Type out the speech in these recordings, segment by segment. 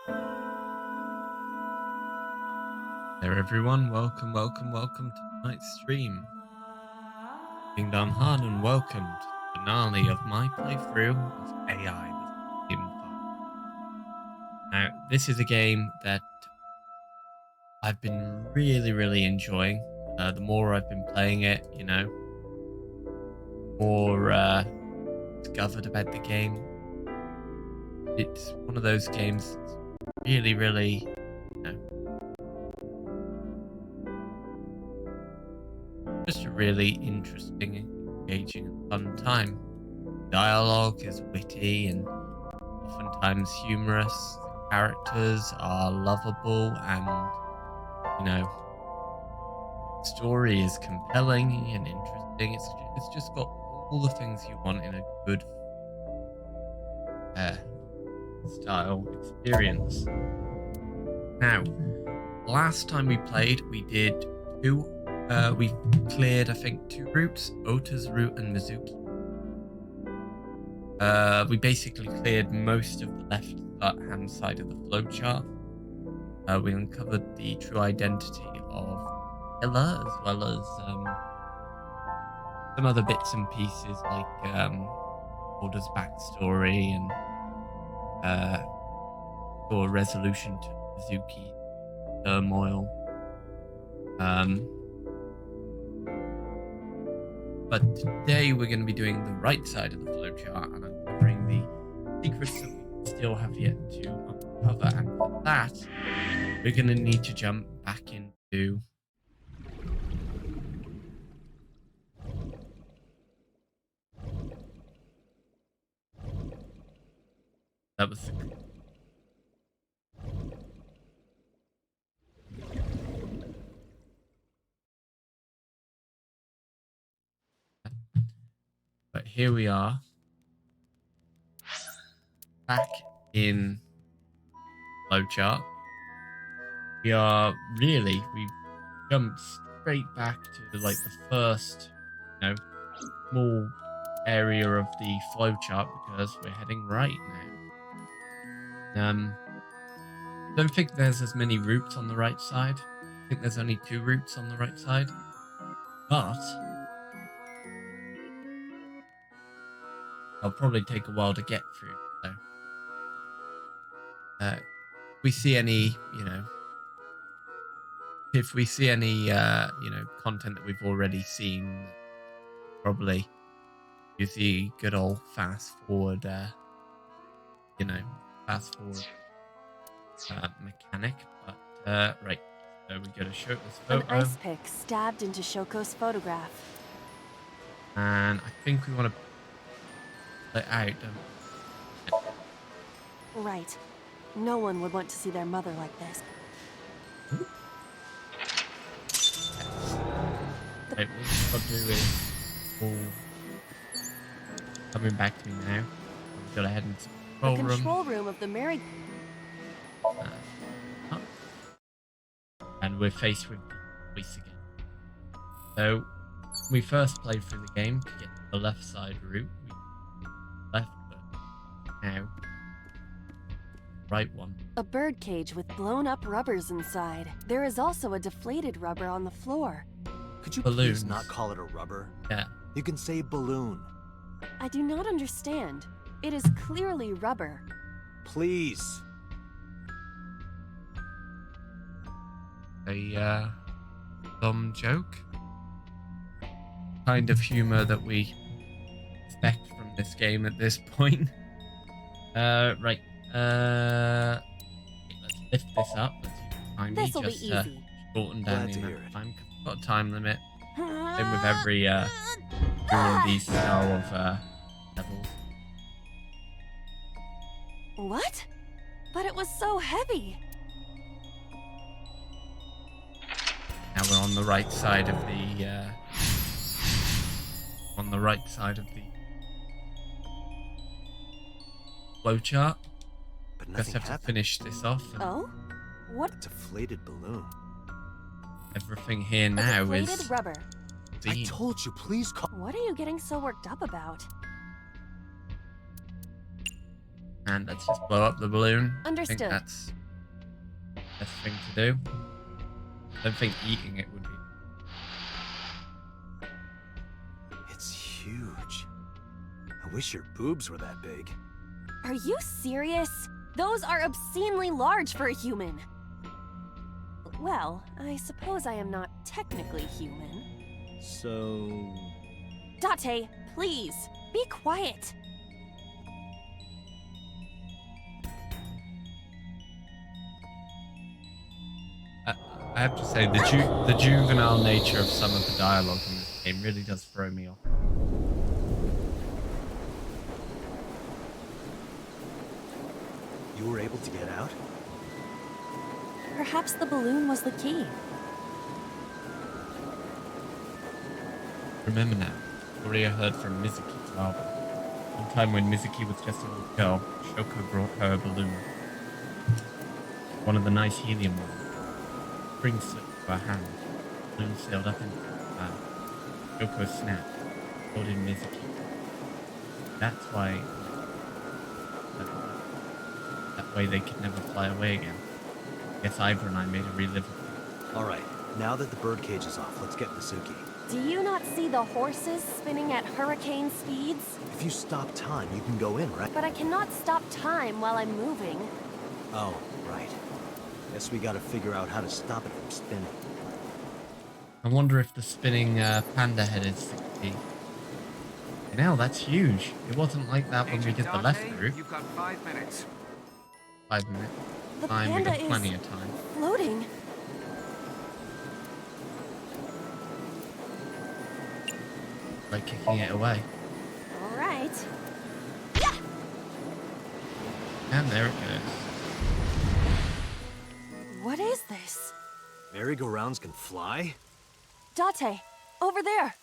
There everyone, welcome to tonight's stream. Ding Han and welcome to the finale of my playthrough of AI the Somnium 5. Now, this is a game that I've been really enjoying. The more I've been playing it, more discovered about the game. It's one of those games that's really, just a really interesting, engaging, and fun time. Dialogue is witty and oftentimes humorous. The characters are lovable, and the story is compelling and interesting. It's just got all the things you want in a good style experience. Now, last time we played, we did we cleared, I think, 2 routes, Ota's route and Mizuki. We basically cleared most of the left-hand side of the flowchart. We uncovered the true identity of Ella, as well as some other bits and pieces like Ota's backstory and or resolution to Mizuki turmoil. But today we're going to be doing the right side of the flowchart and uncovering the secrets that we still have yet to uncover. And for that, we're going to need to jump back into that was the But here we are, back in flowchart. We jumped straight back to like the first, small area of the flowchart because we're heading right now. Don't think there's as many routes on the right side. I think there's only 2 routes on the right side, but they'll probably take a while to get through. So, if we see any, content that we've already seen, probably use the good old fast forward mechanic. But right, so we go to Shoko's photo. An ice pick stabbed into Shoko's photograph. And I think we want to play out, don't we? Right. No one would want to see their mother like this. Right, what we'll do is coming back to me now. We've got to head into the control room of the merry. And we're faced with the voice again. So we first played through the game to get to the left side route. We left, but now right one. A bird cage with blown up rubbers inside. There is also a deflated rubber on the floor. Could you Balloons. please not call it a rubber? Yeah. You can say balloon. I do not understand. It is clearly rubber. Please. A dumb joke. Kind of humor that we expect from this game at this point. Right. Let's lift this up. Let's use time This'll just be easy. shorten down Glad the to amount hear of it. time. 'Cause we've got a time limit. Same with every one of these style of levels. What? But it was so heavy. Now we're on the right side of the flowchart. But Just nothing have to happened. finish this off. And Oh? What? A deflated balloon. everything here A now deflated is rubber. I seen. told you, please call. What are you getting so worked up about? And let's just blow up the balloon. I think Understood. that's the best thing to do. I don't think eating it would be. It's huge. I wish your boobs were that big. Are you serious? Those are obscenely large for a human. Well, I suppose I am not technically human. So... Date, please, be quiet. I have to say, the juvenile nature of some of the dialogue in this game really does throw me off. You were able to get out? Perhaps the balloon was the key. Remember now, story I heard from Mizuki's father. One time when Mizuki was just a little girl, Shoko brought her a balloon. One of the nice helium ones. Spring slipped to her hand. The balloon sailed up into the sky. Shoko snapped, pulled in Mizuki. That's why... That way they could never fly away again. Guess Ivor and I made a relive it. Alright, now that the birdcage is off, let's get Mizuki. Do you not see the horses spinning at hurricane speeds? If you stop time, you can go in, right? But I cannot stop time while I'm moving. Oh, right. Guess we gotta figure out how to stop it from spinning. I wonder if the spinning panda head is 60. Now that's huge. It wasn't like that when we Agent did the Dante, left route. You've got 5 minutes. 5 minutes. The Time, we panda got is plenty of time. floating. By kicking it away. All right. And there it goes. What is this? Merry-go-rounds can fly? Date, over there.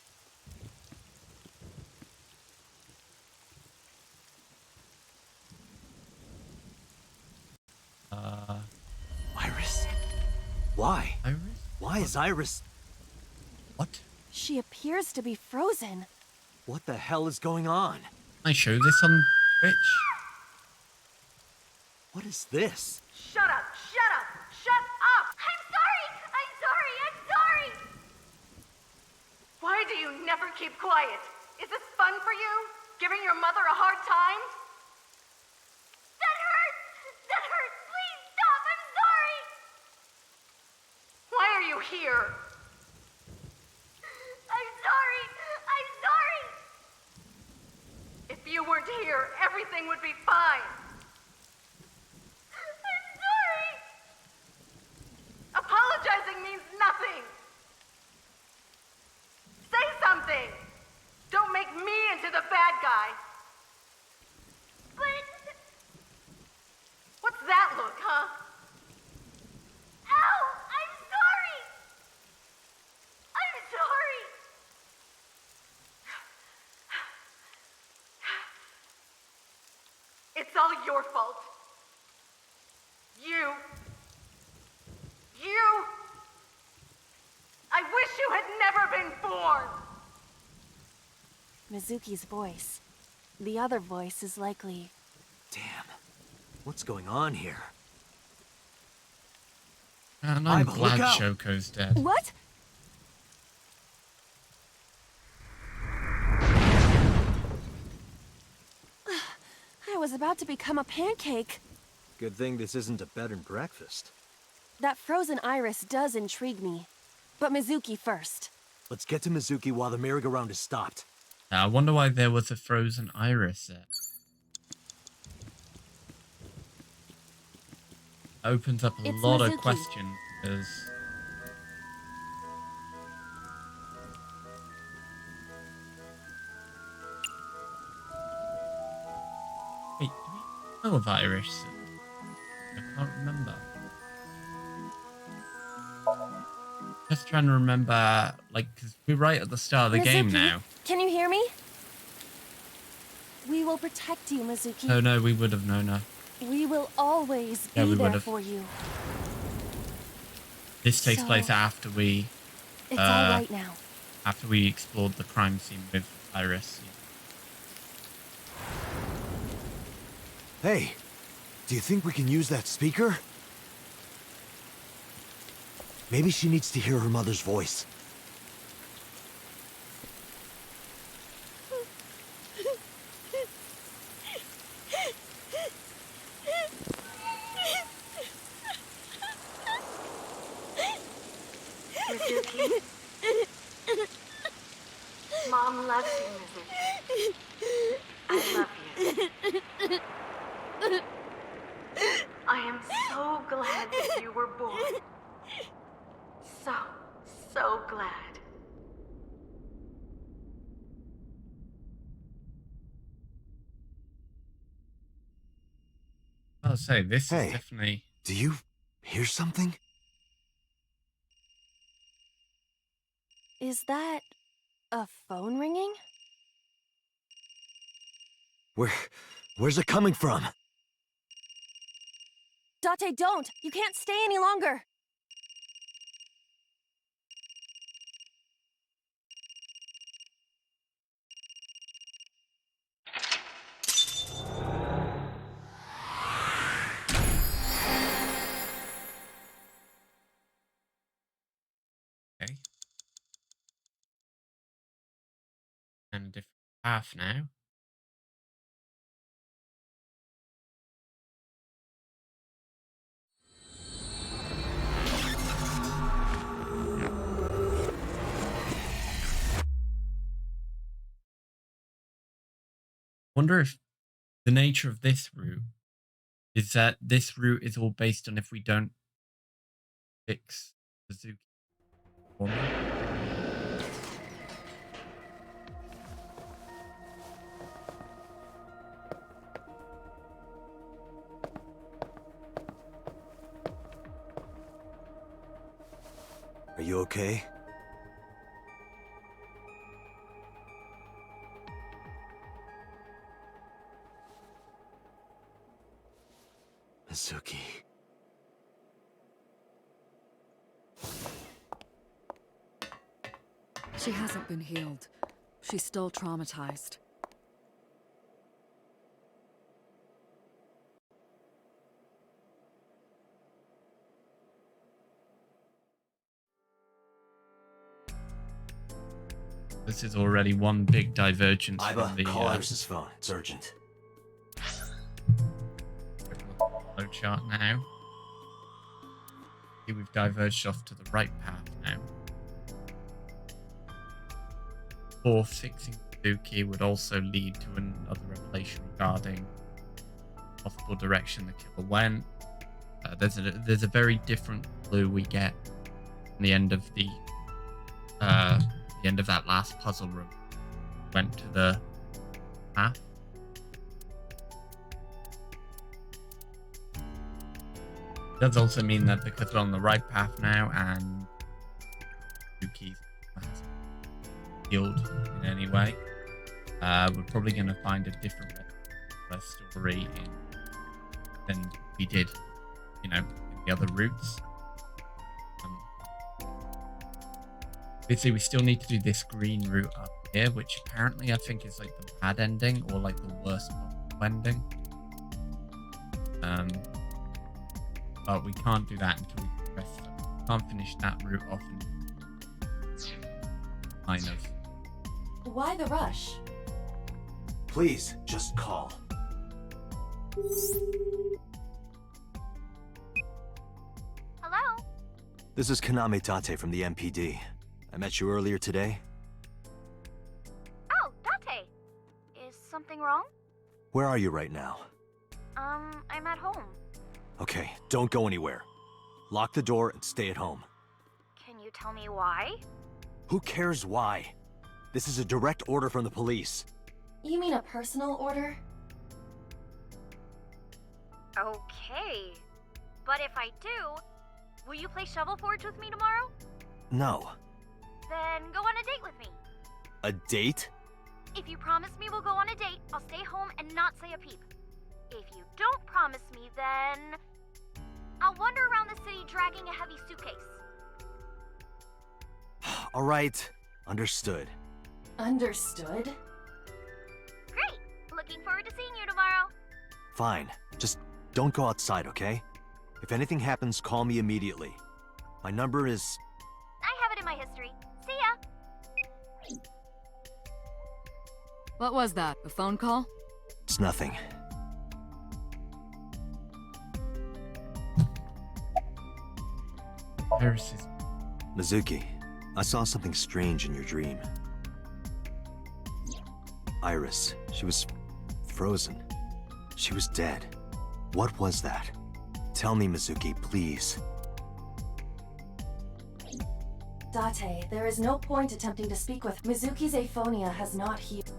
Iris? Why? Iris? Why is Iris... What? She appears to be frozen. What the hell is going on? I show this on Twitch. What is this? Shut up! Shut up! Shut up! I'm sorry! I'm sorry! I'm sorry! Why do you never keep quiet? Is this fun for you? Giving your mother a hard time? That hurts! That hurts! Please stop! I'm sorry! Why are you here? I'm sorry! I'm sorry! If you weren't here, everything would be fine. I'm sorry! Apologizing means nothing! Say something! Don't make me into the bad guy! But... What's that look, huh? Ow! I'm sorry! I'm sorry! It's all your fault. You. I wish you had never been born! Mizuki's voice. The other voice is likely... Damn. What's going on here? And I'm Iva, look glad out. Shoko's dead. What? I was about to become a pancake. Good thing this isn't a bed and breakfast. That frozen iris does intrigue me. But Mizuki first. Let's get to Mizuki while the merry-go-round is stopped. Now, I wonder why there was a frozen iris there. Opens up a It's lot of Mizuki. questions because wait, do we know of Iris? I can't remember. Just trying to remember, like, because we're right at the start of the game Mizuki, now. Can you hear me? We will protect you, Mizuki. Oh no, we would have known her. We will always Yeah, be we there would've. for you. This takes So- place after we It's all right now. explored the crime scene with Iris. Hey, do you think we can use that speaker? Maybe she needs to hear her mother's voice. Mizuki, Mom loves you, Mizuki. I love you. I am so glad that you were born. So glad. I'll say this is Hey, definitely. do you hear something? Is that a phone ringing? Where's it coming from? Date, don't! You can't stay any longer! Okay. And a different path now. Wonder if the nature of this route is that this route is all based on if we don't fix Suzuki for me. Are you okay? Mizuki. She hasn't been healed. She's still traumatized. This is already one big divergence Iba, from the call Iris' phone. It's urgent. flow chart now. See, we've diverged off to the right path now. Or fixing Suzuki would also lead to another revelation regarding possible direction the killer went. There's a very different clue we get in the end of the end of that last puzzle room. Went to the path. It does also mean that because we're on the right path now and Suzuki's healed in any way, we're probably going to find a different story than we did, in the other routes. Obviously, we still need to do this green route up here, which apparently I think is like the bad ending or like the worst possible ending. But we can't do that until we progress. We can't finish that route off and kind of. Why the rush? Please, just call. Hello? This is Kaname Tate from the MPD. I met you earlier today. Oh, Date. Is something wrong? Where are you right now? I'm at home. Okay, don't go anywhere. Lock the door and stay at home. Can you tell me why? Who cares why? This is a direct order from the police. You mean a personal order? Okay. But if I do, will you play Shovel Forge with me tomorrow? No. Then go on a date with me. A date? If you promise me we'll go on a date, I'll stay home and not say a peep. If you don't promise me, then I'll wander around the city dragging a heavy suitcase. All right. Understood. Understood? Great! Looking forward to seeing you tomorrow. Fine. Just don't go outside, okay? If anything happens, call me immediately. My number is... I have it in my history. See ya! What was that? A phone call? It's nothing. Iris is... Mizuki, I saw something strange in your dream. Iris, she was frozen. She was dead. What was that? Tell me, Mizuki, please. Date, there is no point attempting to speak with Mizuki's aphonia has not healed.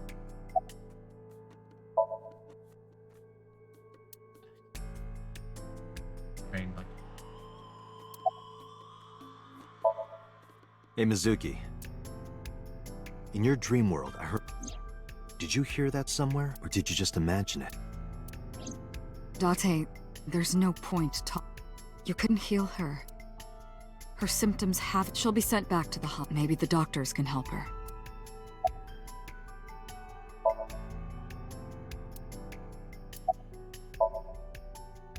Brain bug. Hey, Mizuki. In your dream world, I heard... Did you hear that somewhere, or did you just imagine it? Date, there's no point You couldn't heal her. Her symptoms have... She'll be sent back to the hub. Maybe the doctors can help her.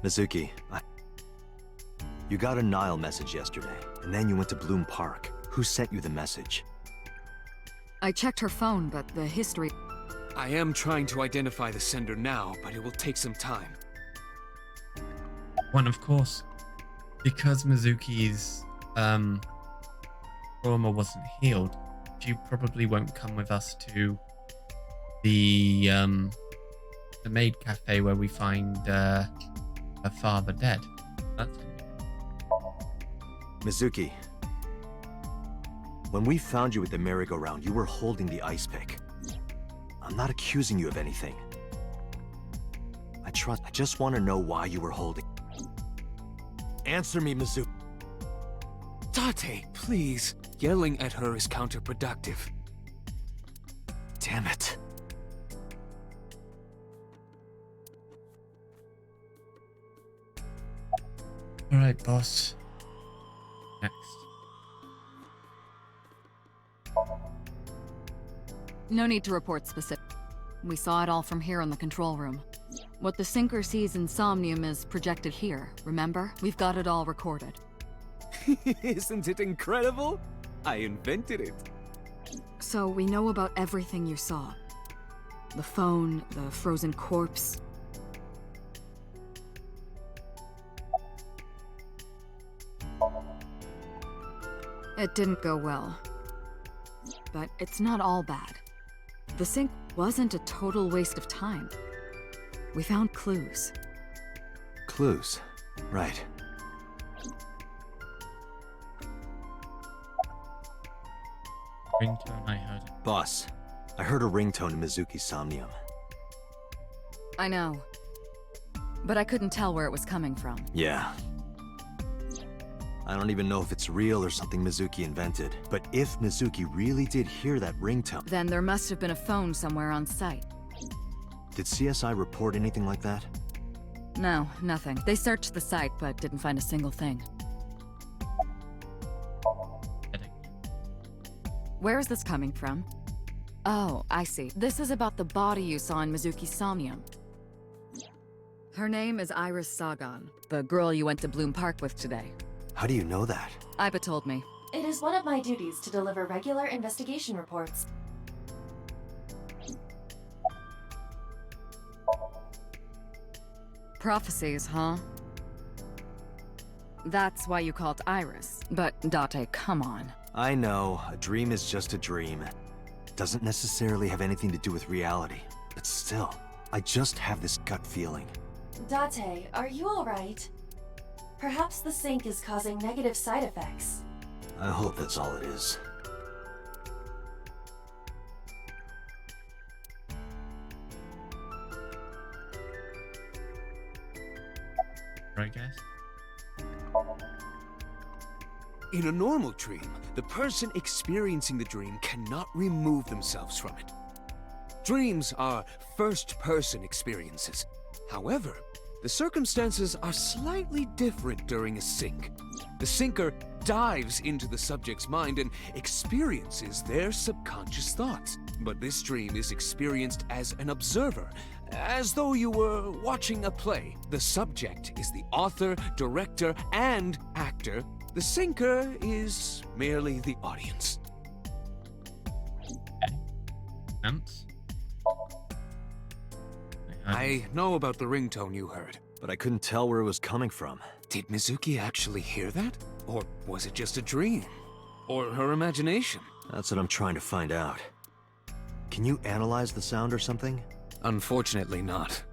Mizuki, you got a Nile message yesterday, and then you went to Bloom Park. Who sent you the message? I checked her phone, but the history... I am trying to identify the sender now, but it will take some time. One, of course, because Mizuki's trauma wasn't healed, she probably won't come with us to the maid cafe where we find her father dead. That's Mizuki, when we found you at the merry-go-round, you were holding the ice pick. I'm not accusing you of anything. I just want to know why you were holding... Answer me, Mizuki. Date, please. Yelling at her is counterproductive. Damn it. all right, boss. Next. No need to report specific. We saw it all from here in the control room. What the sinker sees in Somnium is projected here, remember? We've got it all recorded. Isn't it incredible? I invented it. So we know about everything you saw. The phone, the frozen corpse. It didn't go well. But it's not all bad. The sink wasn't a total waste of time. We found clues. Clues. Right. Ringtone, I heard it. Boss, I heard a ringtone in Mizuki's Somnium. I know. But I couldn't tell where it was coming from. Yeah. I don't even know if it's real or something Mizuki invented. But if Mizuki really did hear that ringtone... Then there must have been a phone somewhere on site. Did CSI report anything like that? No, nothing. They searched the site, but didn't find a single thing. Headache. Where is this coming from? Oh, I see. This is about the body you saw in Mizuki's Somnium. Her name is Iris Sagan, the girl you went to Bloom Park with today. How do you know that? Iba told me. It is one of my duties to deliver regular investigation reports. Prophecies, huh? That's why you called Iris. But, Date, come on. I know, a dream is just a dream. Doesn't necessarily have anything to do with reality. But still, I just have this gut feeling. Date, are you alright? Perhaps the sink is causing negative side effects. I hope that's all it is. I guess. In a normal dream, the person experiencing the dream cannot remove themselves from it. Dreams are first-person experiences. However, the circumstances are slightly different during a sink. The sinker dives into the subject's mind and experiences their subconscious thoughts. But this dream is experienced as an observer, as though you were watching a play. The subject is the author, director, and actor. The sinker is merely the audience. Sense? I know about the ringtone you heard. But I couldn't tell where it was coming from. Did Mizuki actually hear that? Or was it just a dream? Or her imagination? That's what I'm trying to find out. Can you analyze the sound or something? Unfortunately not.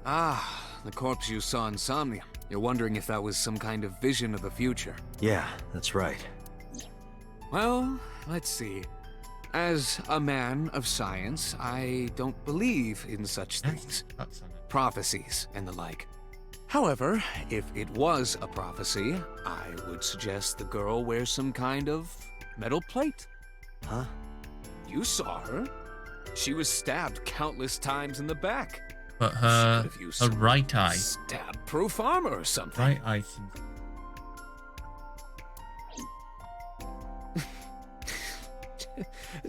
Ah, the corpse you saw in Somnium. You're wondering if that was some kind of vision of the future. Yeah, that's right. Well, let's see. As a man of science, I don't believe in such things. Prophecies and the like. However, if it was a prophecy, I would suggest the girl wears some kind of metal plate. Huh? You saw her. She was stabbed countless times in the back. But She her could have used her some right eye. stab-proof armor or something. Right eye seems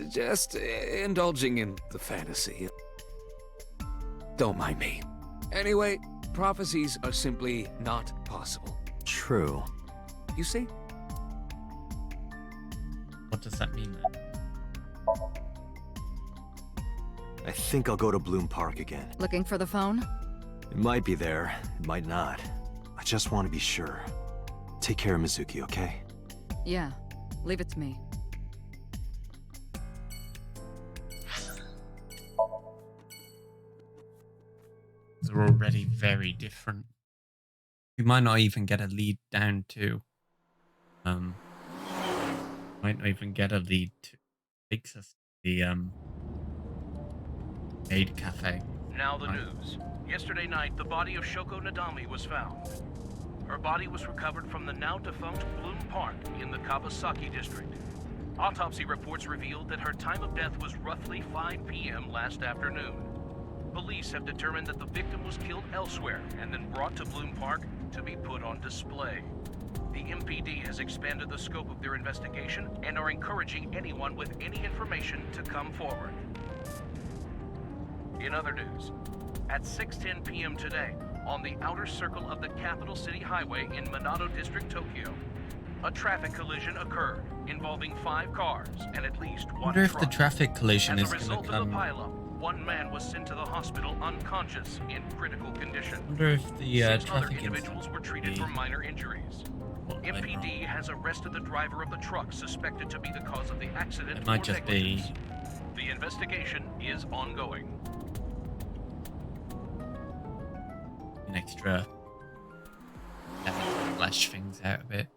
Just indulging in the fantasy. Don't mind me. Anyway, prophecies are simply not possible. True. You see? What does that mean then? I think I'll go to Bloom Park again. Looking for the phone? It might be there, it might not. I just want to be sure. Take care of Mizuki, okay? Yeah. Leave it to me. They're already very different. We might not even get a lead down to might not even get a lead to takes us to the aid cafe. Now the news. Yesterday night, the body of Shoko Nadami was found. Her body was recovered from the now-defunct Bloom Park in the Kawasaki district. Autopsy reports revealed that her time of death was roughly 5 p.m. last afternoon. Police have determined that the victim was killed elsewhere and then brought to Bloom Park to be put on display. The MPD has expanded the scope of their investigation and are encouraging anyone with any information to come forward. In other news, at 6:10 p.m. today, on the outer circle of the Capital City Highway in Minato District, Tokyo, a traffic collision occurred involving 5 cars and at least I one wonder if truck. the traffic collision As is a going to result of the come. pileup, one man was sent to the hospital unconscious in critical condition. I wonder if the 6 other traffic individuals were treated for minor injuries. incident. MPD has arrested the driver of the truck suspected to be the cause of the accident. It might or just be negligence. The investigation is ongoing. an extra flesh things out a bit.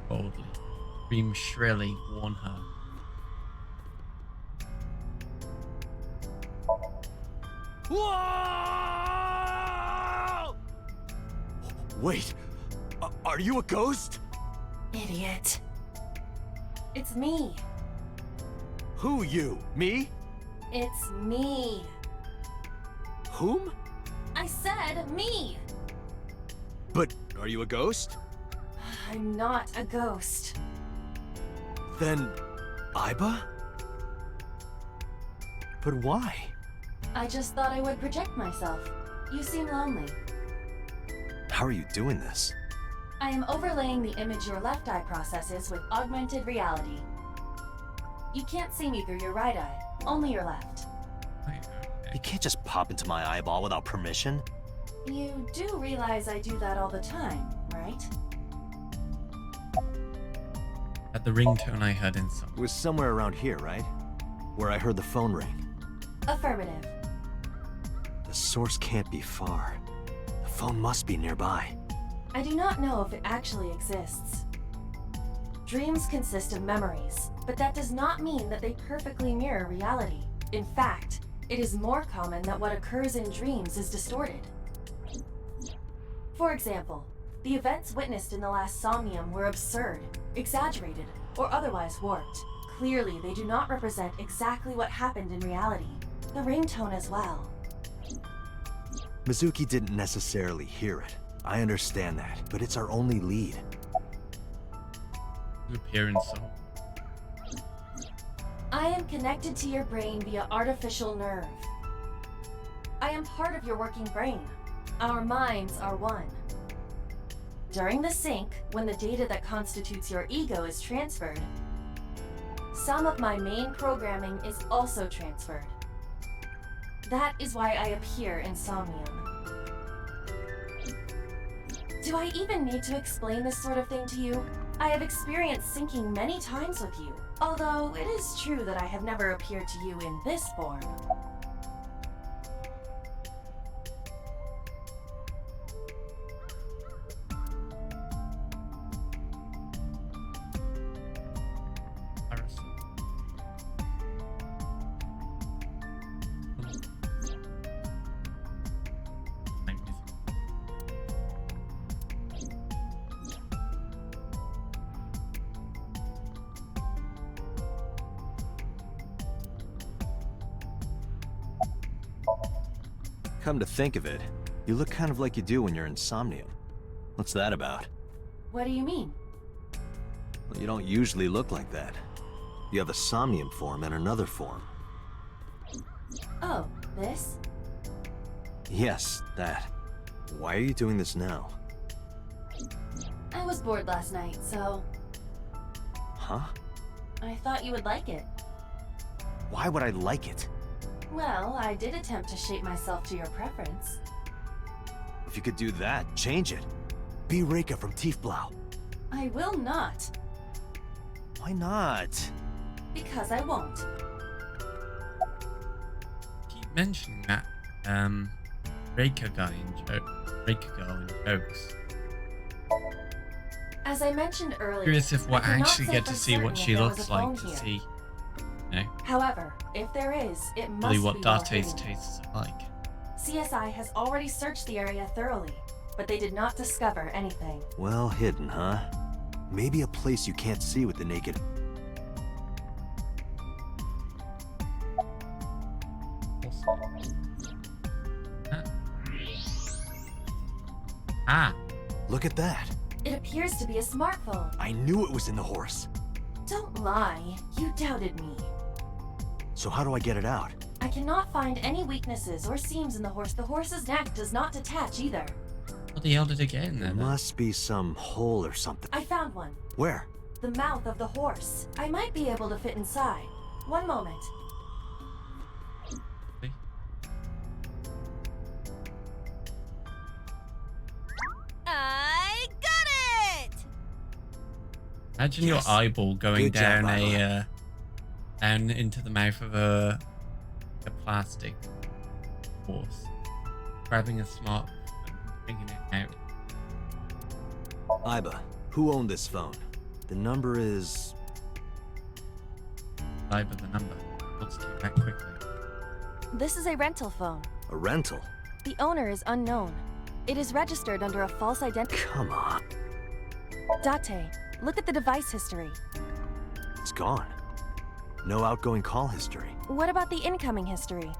Boldly. Scream shrilly, warn her. Whoa! Wait, are you a ghost? Idiot. It's me. Who you? Me? It's me. Whom? I said me. But are you a ghost? I'm not a ghost. Then, Aiba? But why? I just thought I would protect myself. You seem lonely. How are you doing this? I am overlaying the image your left eye processes with augmented reality. You can't see me through your right eye, only your left. You can't just pop into my eyeball without permission. You do realize I do that all the time, right? At the ringtone I heard in It some. was somewhere around here, right? Where I heard the phone ring. Affirmative. The source can't be far. The phone must be nearby. I do not know if it actually exists. Dreams consist of memories, but that does not mean that they perfectly mirror reality. In fact, it is more common that what occurs in dreams is distorted. For example, the events witnessed in the last Somnium were absurd, exaggerated, or otherwise warped. Clearly, they do not represent exactly what happened in reality. The ringtone as well. Mizuki didn't necessarily hear it. I understand that, but it's our only lead. You appear in some. I am connected to your brain via artificial nerve. I am part of your working brain. Our minds are one. During the sync, when the data that constitutes your ego is transferred, some of my main programming is also transferred. That is why I appear in Somnium. Do I even need to explain this sort of thing to you? I have experienced syncing many times with you, although it is true that I have never appeared to you in this form. Iris. I'm busy. Come to think of it, you look kind of like you do when you're in Somnium. What's that about? What do you mean? Well, you don't usually look like that. You have a Somnium form and another form. Oh, this? Yes, that. Why are you doing this now? I was bored last night, so Huh? I thought you would like it. Why would I like it? Well, I did attempt to shape myself to your preference. If you could do that, change it. Be Reika from Tiefblau. I will not, Why not? because I won't. Keep mentioning that Reika guy in Reika girl in jokes. As I mentioned earlier, Curious if we'll I cannot actually say get for to see certain what if she there was looks a phone like to here. see, you know, However, if there is, it must really be what well Darte's hidden. tastes are like. CSI has already searched the area thoroughly, but they did not discover anything. Well hidden, huh? Maybe a place you can't see with the naked. Ah, Look at that. It appears to be a smartphone. I knew it was in the horse. Don't lie, you doubted me. So how do I get it out? I cannot find any weaknesses or seams in the horse. The horse's neck does not detach either. what the hell did it get in there? There then? must be some hole or something. I found one. Where? The mouth of the horse. I might be able to fit inside. One moment. See? I got it! Imagine your Yes. eyeball going Good job, down Barbara. down into the mouth of a plastic horse, grabbing a smart and bringing it out. Iba, who owned this phone? The number is... Over the number. Let's take that quickly. This is a rental phone. a rental. The owner is unknown. It is registered under a false identity. Come on. Date, look at the device history. It's gone. No outgoing call history. What about the incoming history?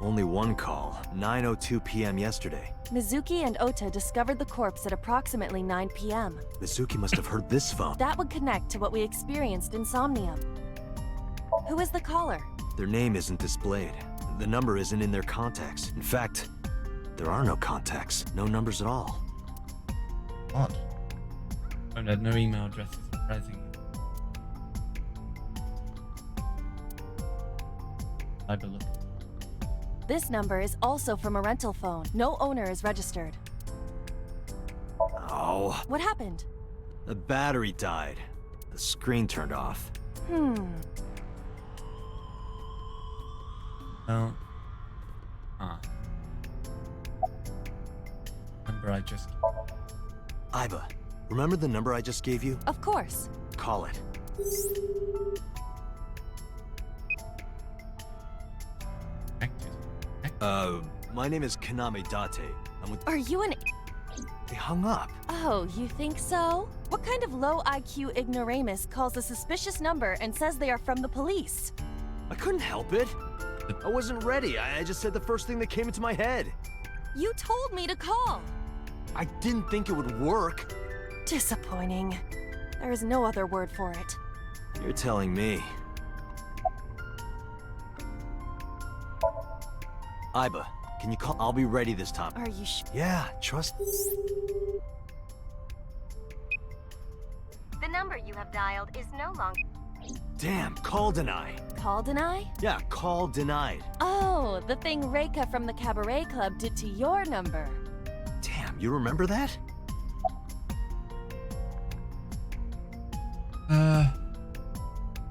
Only one call, 9:02 p.m. yesterday. Mizuki and Ota discovered the corpse at approximately 9 p.m. Mizuki must have heard this phone. That would connect to what we experienced in Somnium. Who is the caller? Their name isn't displayed. The number isn't in their contacts. In fact, there are no contacts, no numbers at all. Odd. Phone had no email addresses or pricing. I believe. This number is also from a rental phone. No owner is registered. Oh, What happened? the battery died. The screen turned off. Well, number I just. Iba, remember the number I just gave you? Of course. Call it. Active. My name is Kaname Date. I'm with... Are you an... They hung up. Oh, you think so? What kind of low IQ ignoramus calls a suspicious number and says they are from the police? I couldn't help it. I wasn't ready. I just said the first thing that came into my head. You told me to call. I didn't think it would work. Disappointing. There is no other word for it. You're telling me. Iba, can you call? I'll be ready this time. Are you sure? Yeah, trust. The number you have dialed is no longer. Damn, call deny. Call deny? Yeah, call denied. Oh, the thing Reika from the Cabaret Club did to your number. Damn, you remember that?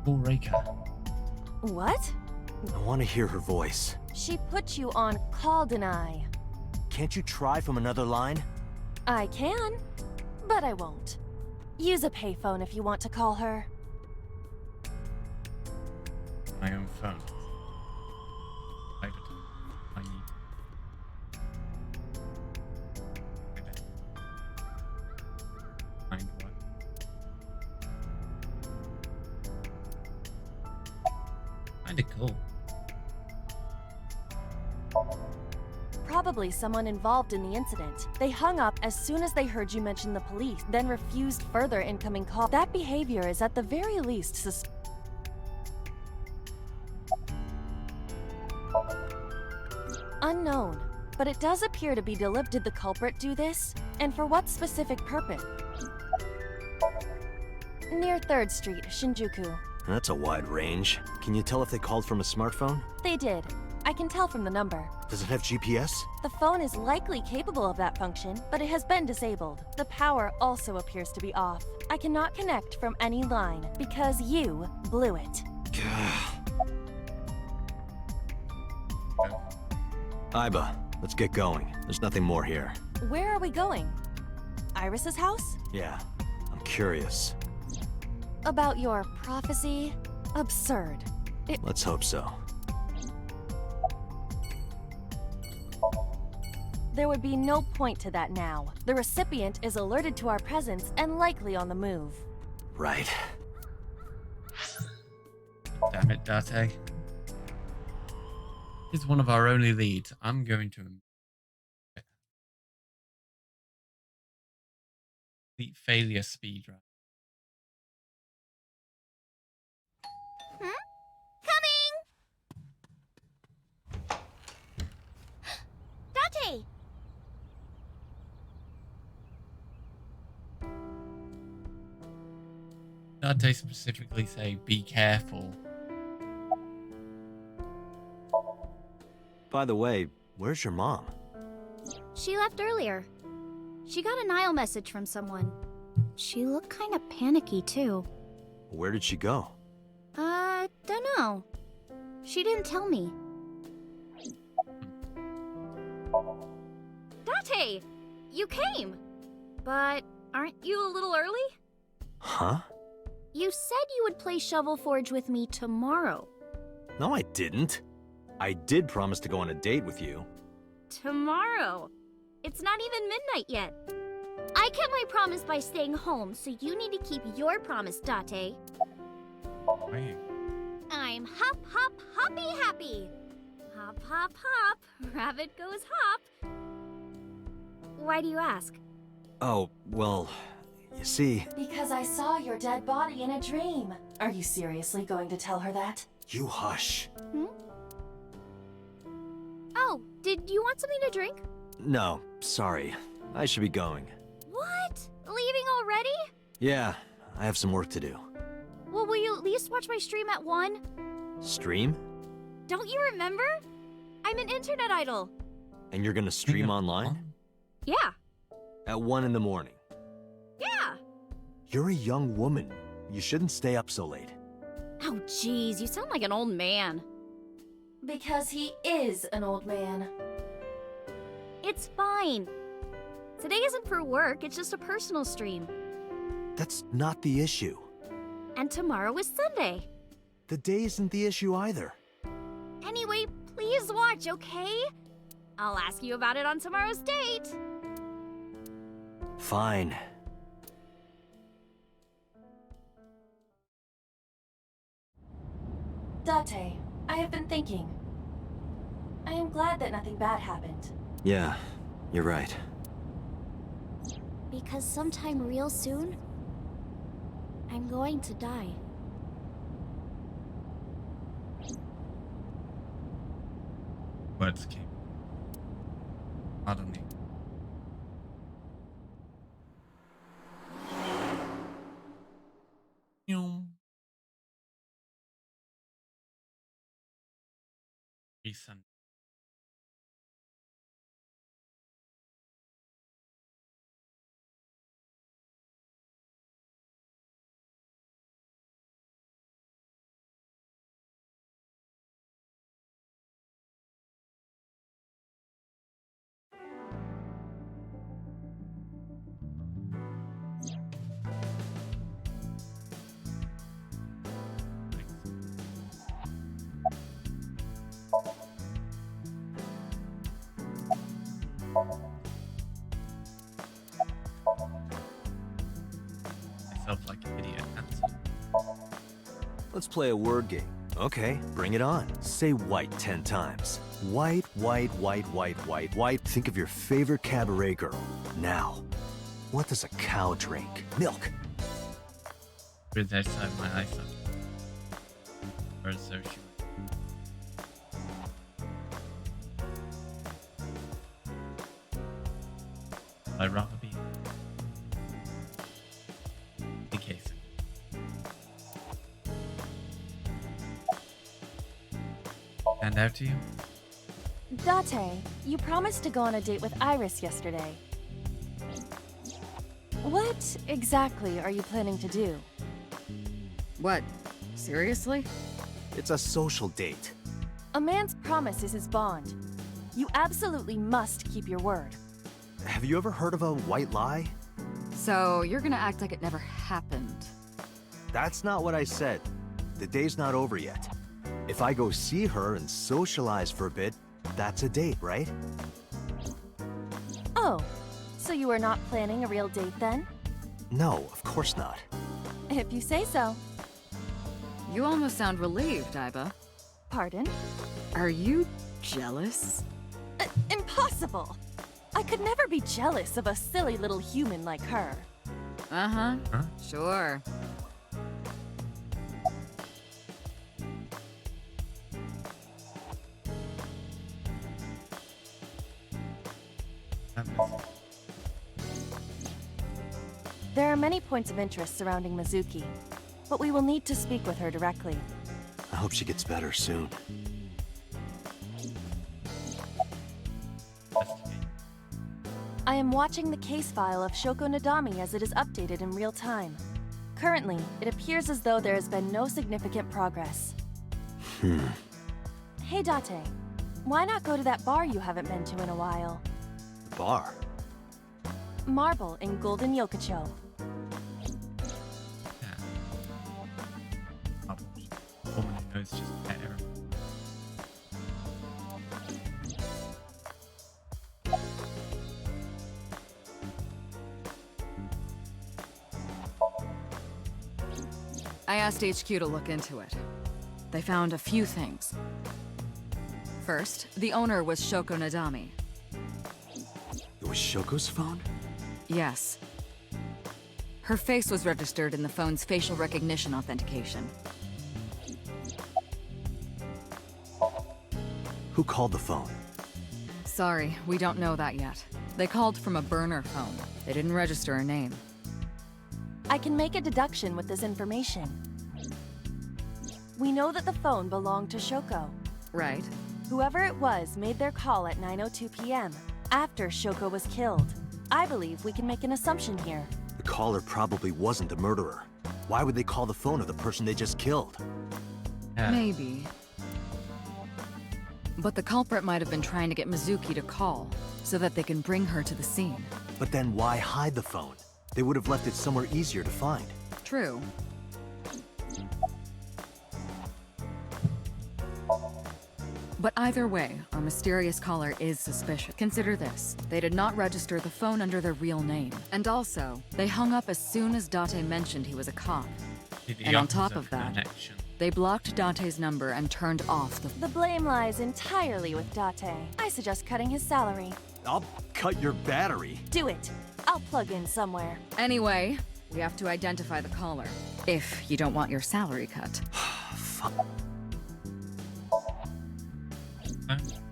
Ulrika. What? I want to hear her voice. She put you on call deny. Can't you try from another line? I can, but I won't. Use a payphone if you want to call her. My own phone. Private. I need. Find what? Kinda cool. Probably someone involved in the incident. They hung up as soon as they heard you mention the police, then refused further incoming calls. That behavior is at the very least unknown, but it does appear to be deliberate. Did the culprit do this? And for what specific purpose? Near 3rd Street, Shinjuku. That's a wide range. Can you tell if they called from a smartphone? They did. I can tell from the number. Does it have GPS? The phone is likely capable of that function, but it has been disabled. The power also appears to be off. I cannot connect from any line because you blew it. Iba, let's get going. There's nothing more here. Where are we going? Iris's house? Yeah, I'm curious. About your prophecy? Absurd. Let's hope so. There would be no point to that now. The recipient is alerted to our presence and likely on the move. Right. Damn it, Date. He's one of our only leads. I'm going to complete failure speedrun. Date! Date specifically say, be careful. By the way, where's your mom? She left earlier. She got a Nile message from someone. She looked kind of panicky, too. Where did she go? Dunno. She didn't tell me. Date! You came! But aren't you a little early? Huh? You said you would play Shovel Forge with me tomorrow. No, I didn't. I did promise to go on a date with you. Tomorrow? It's not even midnight yet. I kept my promise by staying home, so you need to keep your promise, Date. Wait. I'm hop, hop, hoppy happy. Hop, hop, hop. Rabbit goes hop. Why do you ask? Oh, well, you see... Because I saw your dead body in a dream. Are you seriously going to tell her that? You hush. Oh, did you want something to drink? No, sorry. I should be going. What? Leaving already? Yeah, I have some work to do. Well, will you at least watch my stream at 1? Stream? Don't you remember? I'm an internet idol. And you're gonna stream online? Yeah. At 1 in the morning? Yeah. You're a young woman. You shouldn't stay up so late. Oh, jeez, you sound like an old man. Because he is an old man. It's fine. Today isn't for work, it's just a personal stream. That's not the issue. And tomorrow is Sunday. The day isn't the issue either. Anyway, please watch, okay? I'll ask you about it on tomorrow's date. Fine. Date, I have been thinking. I am glad that nothing bad happened. Yeah, you're right. Because sometime real soon, I'm going to die. Words came. Pardon me. Recent. Myself like an idiot. Let's play a word game. Okay, bring it on. Say white 10 times. White, white, white, white, white, white. Think of your favorite cabaret girl. Now, what does a cow drink? Milk. With that side of my iPhone. Or so she. I'd rather be. The case. Stand out to you? Date, you promised to go on a date with Iris yesterday. What exactly are you planning to do? What? Seriously? It's a social date. A man's promise is his bond. You absolutely must keep your word. Have you ever heard of a white lie? So, you're gonna act like it never happened. That's not what I said. The day's not over yet. If I go see her and socialize for a bit, that's a date, right? Oh, so you are not planning a real date then? No, of course not. If you say so. You almost sound relieved, Iba. Pardon? Are you jealous? Impossible! I could never be jealous of a silly little human like her. Uh-huh. Huh? Sure. That was- There are many points of interest surrounding Mizuki, but we will need to speak with her directly. I hope she gets better soon. Investigate. I am watching the case file of Shoko Nadami as it is updated in real time. Currently, it appears as though there has been no significant progress. Hey Date, why not go to that bar you haven't been to in a while? The bar. Marble in Golden Yokocho. Yeah. Bubbles. Woman who knows just better. I asked HQ to look into it. They found a few things. First, the owner was Shoko Nadami. It was Shoko's phone? Yes. Her face was registered in the phone's facial recognition authentication. Who called the phone? Sorry, we don't know that yet. They called from a burner phone. They didn't register a name. I can make a deduction with this information. We know that the phone belonged to Shoko. Right. Whoever it was made their call at 9:02 p.m. after Shoko was killed. I believe we can make an assumption here. The caller probably wasn't the murderer. Why would they call the phone of the person they just killed? Yeah. Maybe. But the culprit might have been trying to get Mizuki to call, so that they can bring her to the scene. But then why hide the phone? They would have left it somewhere easier to find. True. But either way, our mysterious caller is suspicious. Consider this. They did not register the phone under their real name. And also, they hung up as soon as Date mentioned he was a cop. And on top of that, connection. they blocked Date's number and turned off the... The blame lies entirely with Date. I suggest cutting his salary. I'll cut your battery. Do it. I'll plug in somewhere. Anyway, we have to identify the caller. If you don't want your salary cut. Fuck.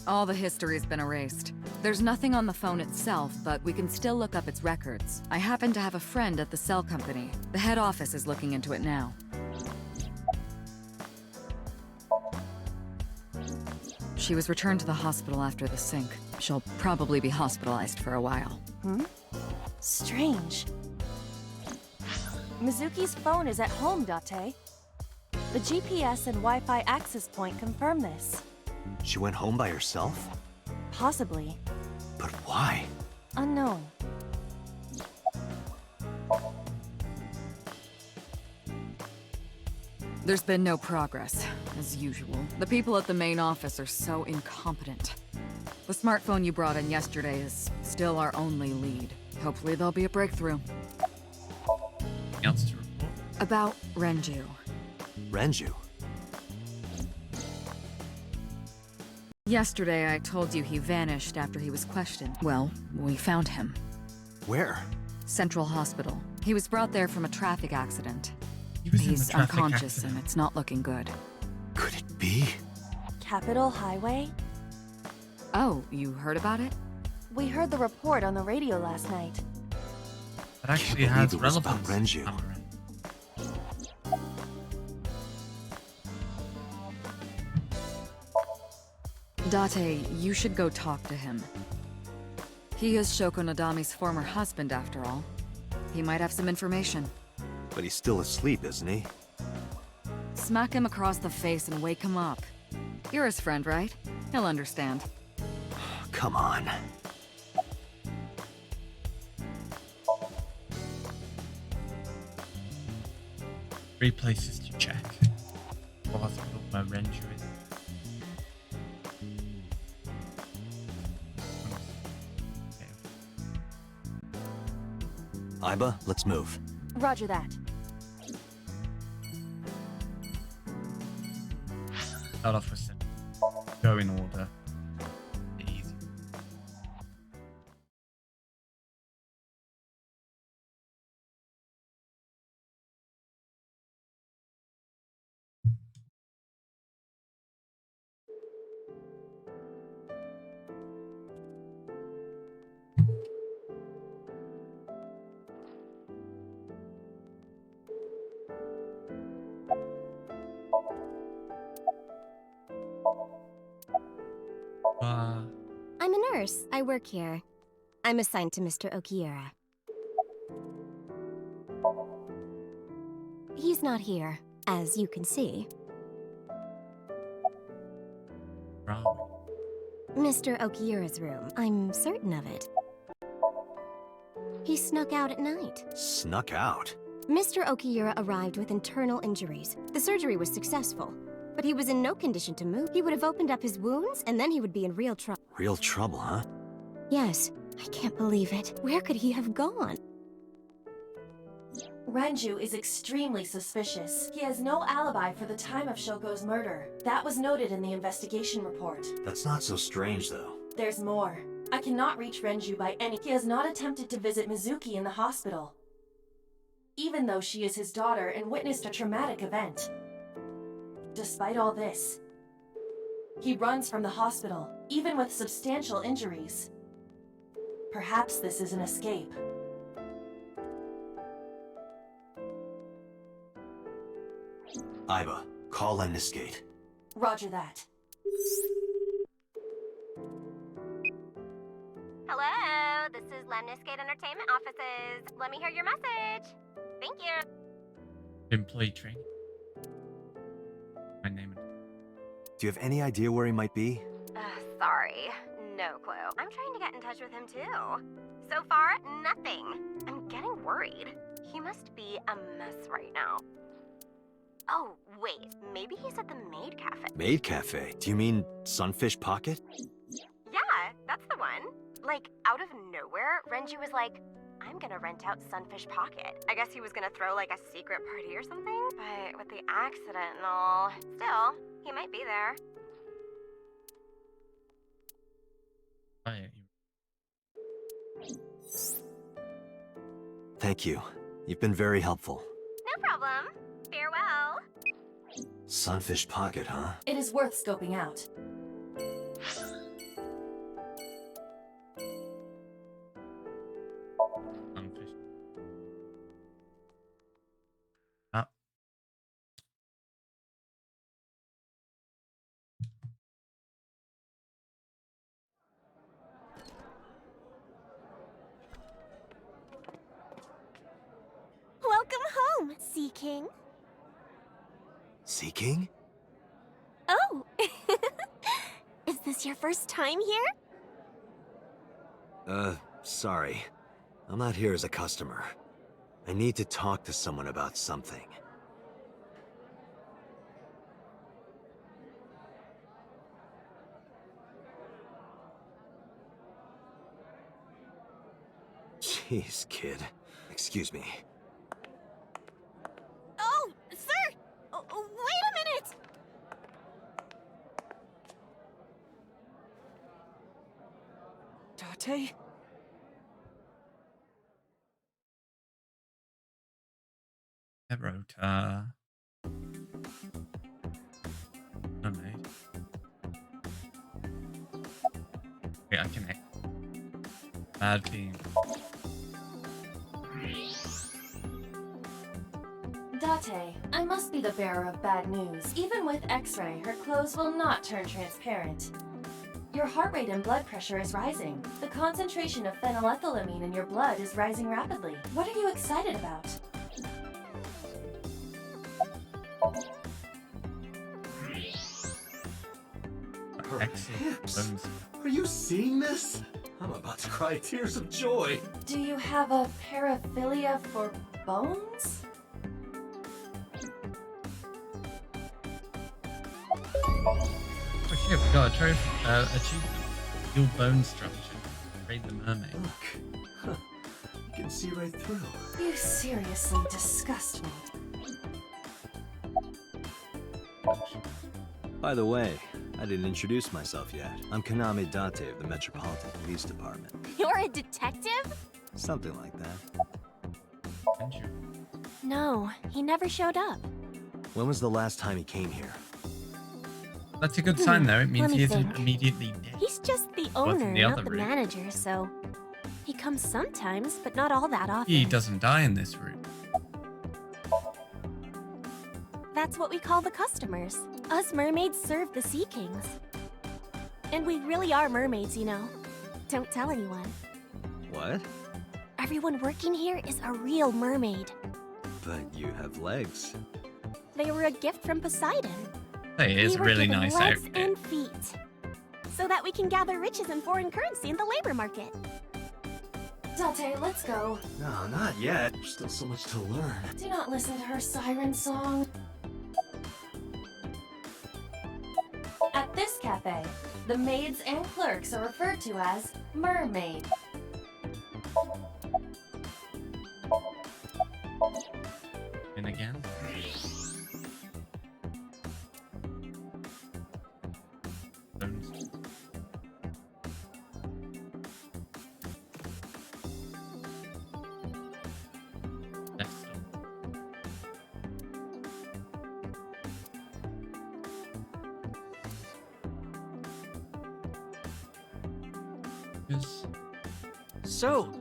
All the history's been erased. There's nothing on the phone itself, but we can still look up its records. I happen to have a friend at the cell company. The head office is looking into it now. She was returned to the hospital after the sync. She'll probably be hospitalized for a while. Strange. Mizuki's phone is at home, Date. The GPS and Wi-Fi access point confirm this. She went home by herself? Possibly. But why? Unknown. There's been no progress, as usual. The people at the main office are so incompetent. The smartphone you brought in yesterday is still our only lead. Hopefully there'll be a breakthrough. Anything else to report? About Renju. Renju? Yesterday I told you he vanished after he was questioned. Well, we found him. Where? Central Hospital. He was brought there from a traffic accident. He was in the He's traffic unconscious accident. and it's not looking good. Could it be? Capitol Highway? Oh, you heard about it? We heard the report on the radio last night. That actually Can't has believe it was about relevance. Renju. Amarin. Date, you should go talk to him. He is Shoko Nadami's former husband, after all. He might have some information. But he's still asleep, isn't he? Smack him across the face and wake him up. You're his friend, right? He'll understand. Come on. Three places to check. The hospital where Renju is. Okay. Iba, let's move. Roger that. Start off with some. Go in order. Easy. I'm a nurse. I work here. I'm assigned to Mr. Okiura. He's not here, as you can see. Where are we? Mr. Okiura's room. I'm certain of it. He snuck out at night. Snuck out? Mr. Okiura arrived with internal injuries. The surgery was successful, but he was in no condition to move. He would have opened up his wounds, and then he would be in real trouble. Real trouble, huh? Yes, I can't believe it. Where could he have gone? Renju is extremely suspicious. He has no alibi for the time of Shoko's murder. That was noted in the investigation report. That's not so strange, though. There's more. I cannot reach Renju by any... He has not attempted to visit Mizuki in the hospital, even though she is his daughter and witnessed a traumatic event. Despite all this, he runs from the hospital, even with substantial injuries. Perhaps this is an escape. Iba, call Lemniscate. Roger that. Hello, this is Lemniscate Entertainment Offices. Let me hear your message. Thank you. Employee training. My name. Do you have any idea where he might be? Sorry, no clue. I'm trying to get in touch with him too. So far, nothing. I'm getting worried. He must be a mess right now. Oh, wait, maybe he's at the Maid Cafe. Maid Cafe? Do you mean Sunfish Pocket? Yeah, that's the one. Like, out of nowhere, Renji was like, I'm gonna rent out Sunfish Pocket. I guess he was gonna throw like a secret party or something, but with the accident and all, still, he might be there. Right. Thank you. You've been very helpful. No problem. Farewell. Sunfish Pocket, huh? It is worth scoping out. Sunfish. Ah. Welcome home, Sea King. Sea King? Oh! Is this your first time here? Sorry. I'm not here as a customer. I need to talk to someone about something. Jeez, kid. Excuse me. Oh, sir! Wait a minute! Date? Rota. Mermaid. Wait, I connect. Bad team. Date, I must be the bearer of bad news. Even with X-ray, her clothes will not turn transparent. Your heart rate and blood pressure is rising. The concentration of phenylethylamine in your blood is rising rapidly. What are you excited about? Her Excellent. hips. Bones. Are you seeing this? I'm about to cry tears of joy. Do you have a paraphilia for bones? Oh shit, we got a trophy. Achievement. Your bone structure. Raid the mermaid. Look. Huh. You can see right through. You seriously disgust me. By the way, I didn't introduce myself yet. I'm Kaname Date of the Metropolitan Police Department. You're a detective? Something like that. Andrew. No, he never showed up. When was the last time he came here? That's a good sign, though. It means let me he isn't think. immediately dead. He's just the What's in owner, the not other the room? manager, so... He comes sometimes, but not all that often. He doesn't die in this room. That's what we call the customers. Us mermaids serve the Sea Kings. And we really are mermaids, you know. Don't tell anyone. What? Everyone working here is a real mermaid. But you have legs. They were a gift from Poseidon. Hey, it is we a were really given nice legs outfit. and feet. So that we can gather riches and foreign currency in the labor market. Date, let's go. No, not yet. There's still so much to learn. Do not listen to her siren song. At this cafe, the maids and clerks are referred to as mermaid. And again. Bones. Next door. Yes. So,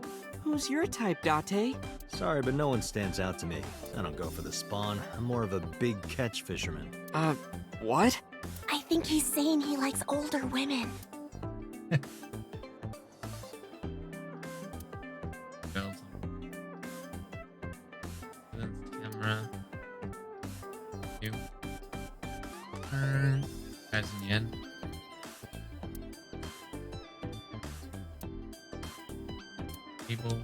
who's your type, Date? Sorry, but no one stands out to me. I don't go for the spawn. I'm more of a big catch fisherman. What? I think he's saying he likes older women. Girls on. There's the camera. You. Turn. Guys in the end. table.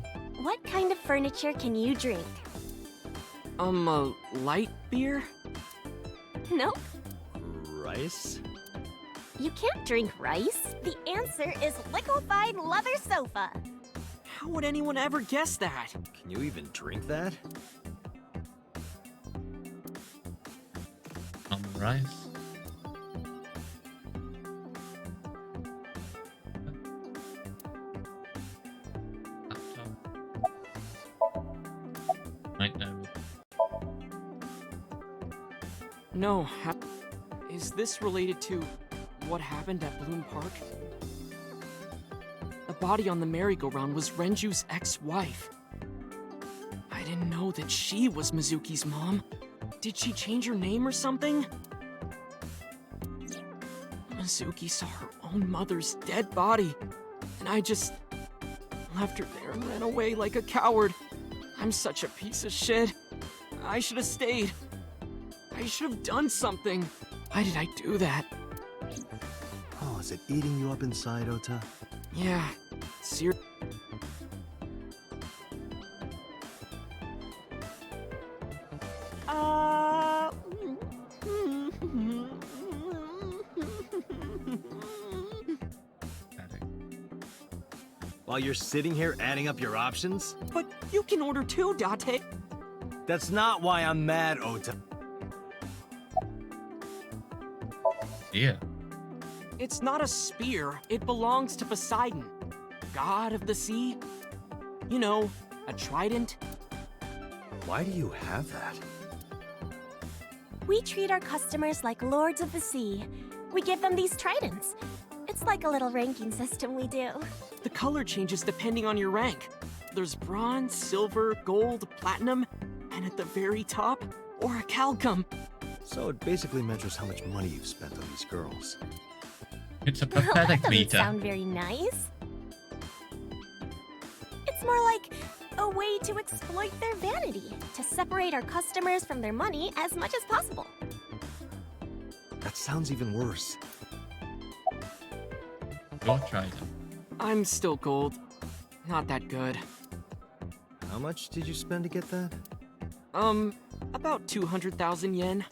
What kind of furniture can you drink? A light beer? Nope. Rice? You can't drink rice. The answer is liquefied leather sofa. How would anyone ever guess that? Can you even drink that? On the rice. Laptop. Might know. No, is this related to what happened at Bloom Park? The body on the merry-go-round was Renju's ex-wife. I didn't know that she was Mizuki's mom. Did she change her name or something? Mizuki saw her own mother's dead body, and I just left her there and ran away like a coward. I'm such a piece of shit. I should have stayed. I should have done something. Why did I do that? Oh, is it eating you up inside, Ota? Yeah, Pathetic. While you're sitting here adding up your options? But you can order too, Date. That's not why I'm mad, Ota. Yeah. It's not a spear. It belongs to Poseidon, god of the sea. You know, a trident. Why do you have that? We treat our customers like lords of the sea. We give them these tridents. It's like a little ranking system we do. The color changes depending on your rank. There's bronze, silver, gold, platinum, and at the very top, orichalcum. So it basically measures how much money you've spent on these girls. It's a Well, that pathetic doesn't meter. sound very nice. It's more like a way to exploit their vanity, to separate our customers from their money as much as possible. That sounds even worse. Your trident. I'm still gold. Not that good. How much did you spend to get that? About 200,000 yen.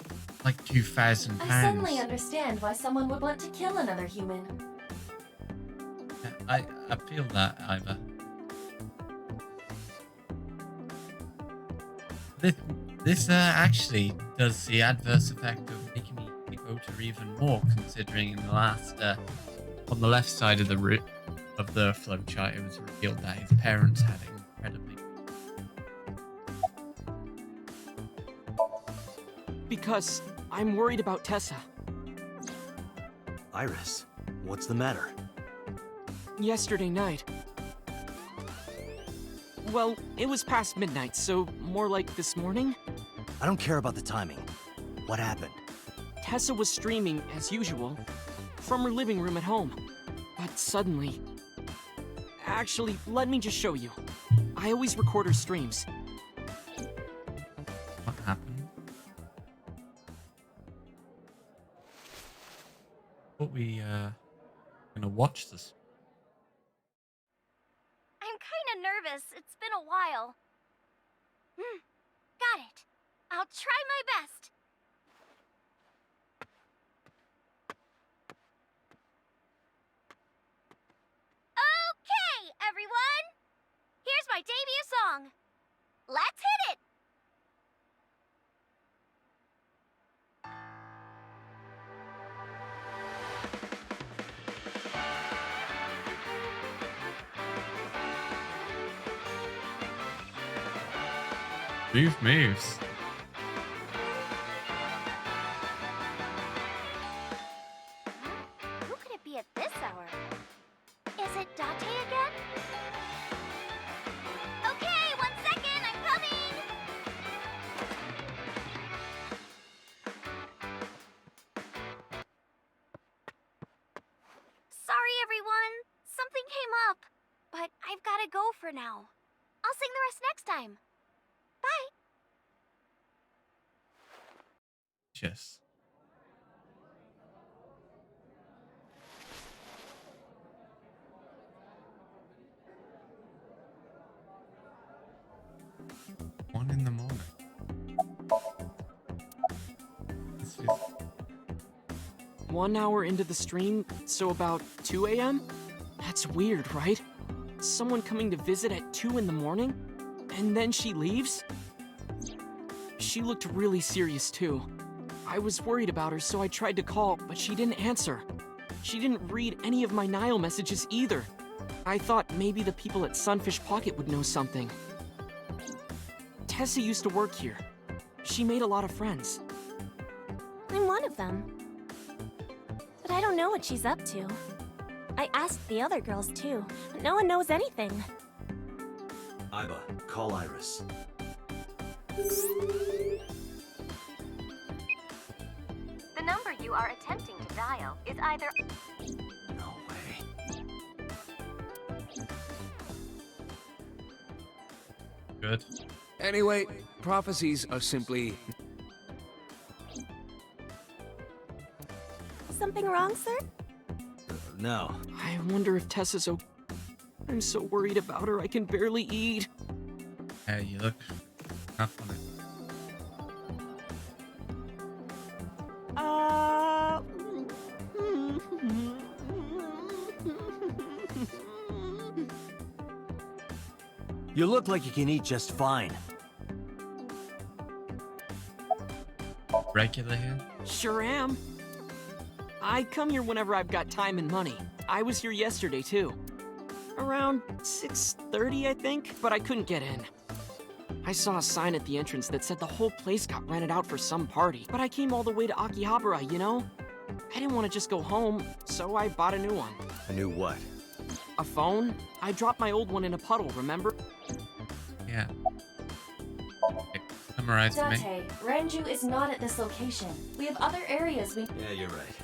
Like 2,000 I pounds. suddenly understand why someone would want to kill another human. I feel that, Ivor. This actually does the adverse effect of making me hate Ota even more, considering in the last, on the left side of the flowchart, it was revealed that his parents had incredibly. Because I'm worried about Tessa. Iris, what's the matter? Yesterday night. Well, it was past midnight, so more like this morning. I don't care about the timing. What happened? Tessa was streaming, as usual, from her living room at home. But suddenly... Actually, let me just show you. I always record her streams. What happened? Thought we gonna watch this. I'm kinda nervous. It's been a while. Got it. I'll try my best. Okay, everyone! Here's my debut song. Let's hit it! Smooth moves. Who could it be at this hour? Is it Date again? Okay, 1 second, I'm coming! Sorry, everyone. Something came up. But I've gotta go for now. I'll sing the rest next time. Bye! Yes. 1 in the morning. This is 1 hour into the stream, so about 2 a.m.? That's weird, right? Someone coming to visit at 2 in the morning? And then she leaves? She looked really serious too. I was worried about her, so I tried to call, but she didn't answer. She didn't read any of my Nile messages either. I thought maybe the people at Sunfish Pocket would know something. Tessa used to work here. She made a lot of friends. I'm one of them. But I don't know what she's up to. I asked the other girls too, but no one knows anything. Iba, call Iris. The number you are attempting to dial is either... No way. good. Anyway, prophecies are simply... Something wrong, sir? No. I wonder if Tessa's okay. I'm so worried about her, I can barely eat. Yeah, you look rough on it. You look like you can eat just fine. Regular here? Sure am. I come here whenever I've got time and money. I was here yesterday, too. Around 6:30, I think, but I couldn't get in. I saw a sign at the entrance that said the whole place got rented out for some party, but I came all the way to Akihabara, you know? I didn't want to just go home, so I bought a new one. A new what? A phone? I dropped my old one in a puddle, remember? Yeah. Okay, summarize for me. Date, Ranju is not at this location. We have other areas we... Yeah, you're right.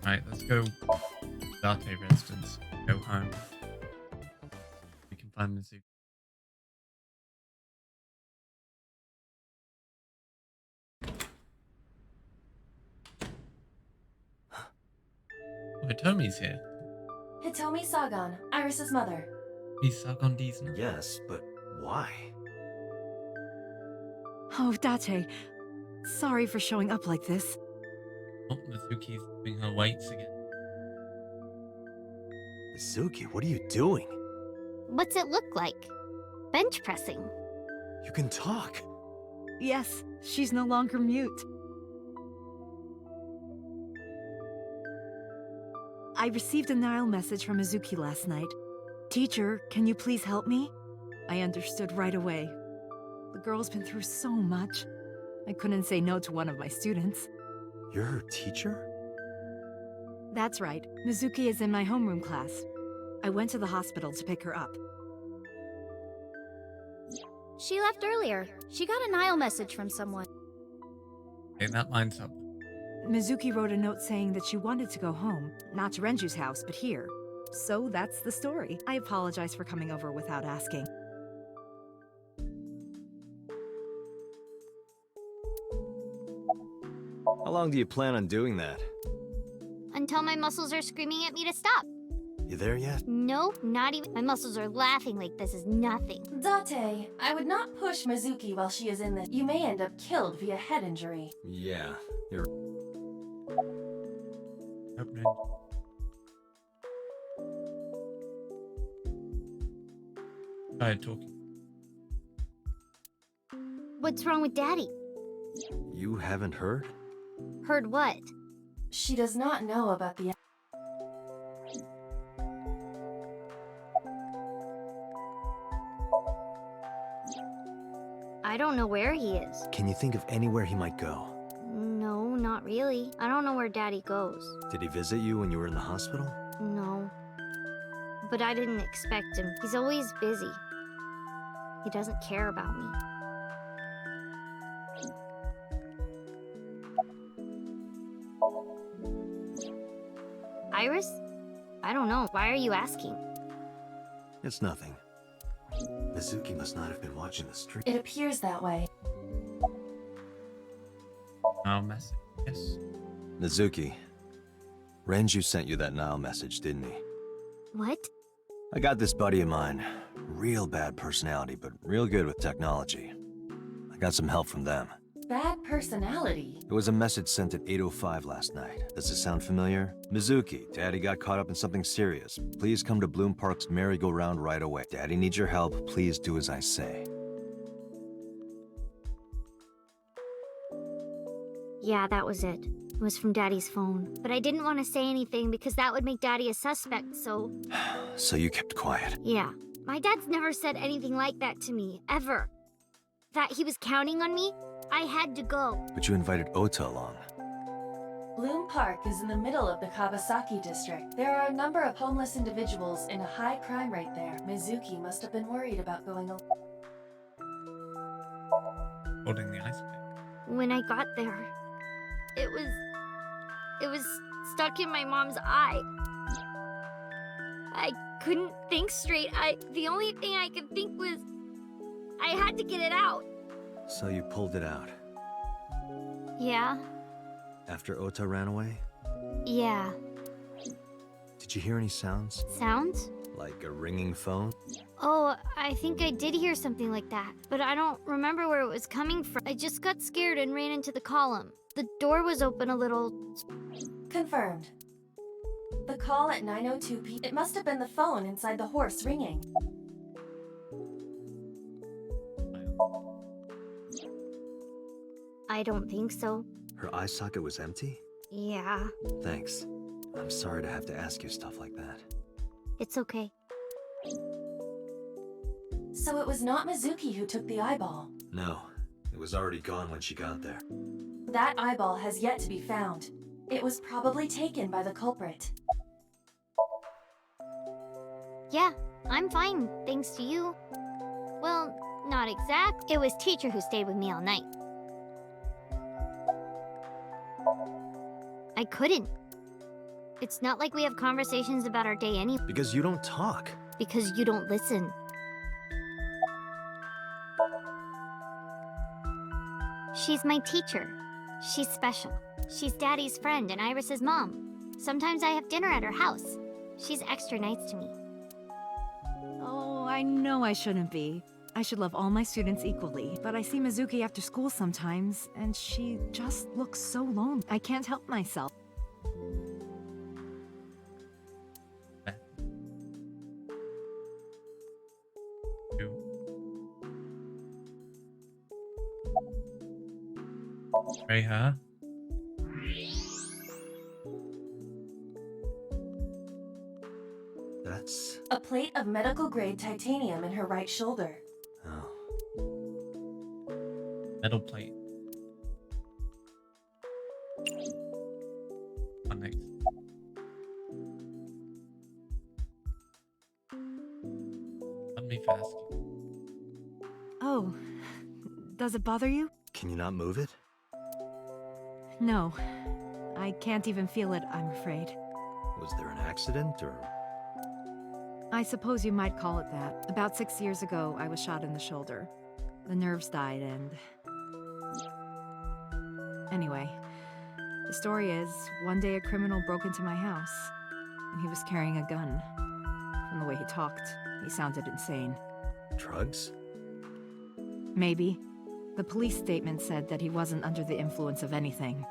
Right, let's go. Date residence. Go home. We can find Mizuki. Oh, Hitomi's here. Hitomi Sagan, Iris's mother. He's Sagon Diesel. Yes, but why? Oh, Date. Sorry for showing up like this. Oh, Mizuki's doing her weights again. Mizuki, what are you doing? What's it look like? Bench pressing. You can talk. Yes, she's no longer mute. I received a Nile message from Mizuki last night. Teacher, can you please help me? I understood right away. The girl's been through so much. I couldn't say no to one of my students. You're her teacher? That's right. Mizuki is in my homeroom class. I went to the hospital to pick her up. She left earlier. She got a Nile message from someone. Okay, that lines up. Mizuki wrote a note saying that she wanted to go home, not to Renju's house, but here. So that's the story. I apologize for coming over without asking. How long do you plan on doing that? Until my muscles are screaming at me to stop. You there yet? No, not even. My muscles are laughing like this is nothing. Date, I would not push Mizuki while she is in this. You may end up killed via head injury. Yeah, you're... Opening. Tired talking. What's wrong with Daddy? You haven't heard? Heard what? She does not know about the... I don't know where he is. Can you think of anywhere he might go? No, not really. I don't know where Daddy goes. Did he visit you when you were in the hospital? No. But I didn't expect him. He's always busy. He doesn't care about me. Iris? I don't know. Why are you asking? It's nothing. Mizuki must not have been watching the stream. It appears that way. Nile message. Yes. Mizuki, Renju sent you that Nile message, didn't he? What? I got this buddy of mine. Real bad personality, but real good with technology. I got some help from them. Bad personality? There was a message sent at 8:05 last night. Does it sound familiar? Mizuki, Daddy got caught up in something serious. Please come to Bloom Park's merry-go-round right away. Daddy needs your help. Please do as I say. Yeah, that was it. It was from Daddy's phone. But I didn't want to say anything because that would make Daddy a suspect, so... So you kept quiet. Yeah. My dad's never said anything like that to me, ever. That he was counting on me, I had to go. But you invited Ota along. Bloom Park is in the middle of the Kawasaki district. There are a number of homeless individuals and a high crime rate there. Mizuki must have been worried about going alone. Holding the ice pick. When I got there, it was stuck in my mom's eye. I couldn't think straight. The only thing I could think was I had to get it out. So you pulled it out. Yeah. After Ota ran away? Yeah. Did you hear any sounds? Sounds? Like a ringing phone? Oh, I think I did hear something like that, but I don't remember where it was coming from. I just got scared and ran into the column. The door was open a little. Confirmed. The call at 9:02 p.m. It must have been the phone inside the horse ringing. I don't think so. Her eye socket was empty? Yeah, Thanks. I'm sorry to have to ask you stuff like that. it's okay. So it was not Mizuki who took the eyeball. No, it was already gone when she got there. That eyeball has yet to be found. It was probably taken by the culprit. Yeah, I'm fine, thanks to you. Well, not exact. It was teacher who stayed with me all night. I couldn't. It's not like we have conversations about our day anyway, Because you don't talk. because you don't listen. She's my teacher. She's special. She's Daddy's friend and Iris's mom. Sometimes I have dinner at her house. She's extra nice to me. Oh, I know I shouldn't be. I should love all my students equally, but I see Mizuki after school sometimes, and she just looks so lonely. I can't help myself. Spray her. That's... A plate of medical grade titanium in her right shoulder. Oh. Metal plate. What next? Let me fast. Oh, does it bother you? Can you not move it? No. I can't even feel it, I'm afraid. Was there an accident, or... I suppose you might call it that. About 6 years ago, I was shot in the shoulder. The nerves died and... Anyway, the story is, one day a criminal broke into my house, and he was carrying a gun. From the way he talked, he sounded insane. Drugs? Maybe. The police statement said that he wasn't under the influence of anything.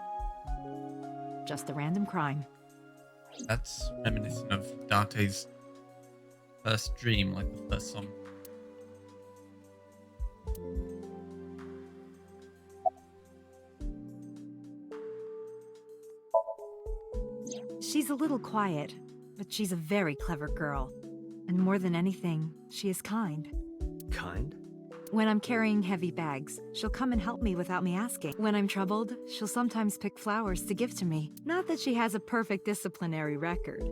Just a random crime. That's reminiscent of Date's first dream, like the first song. She's a little quiet, but she's a very clever girl. And more than anything, she is kind. Kind? When I'm carrying heavy bags, she'll come and help me without me asking. When I'm troubled, she'll sometimes pick flowers to give to me. Not that she has a perfect disciplinary record,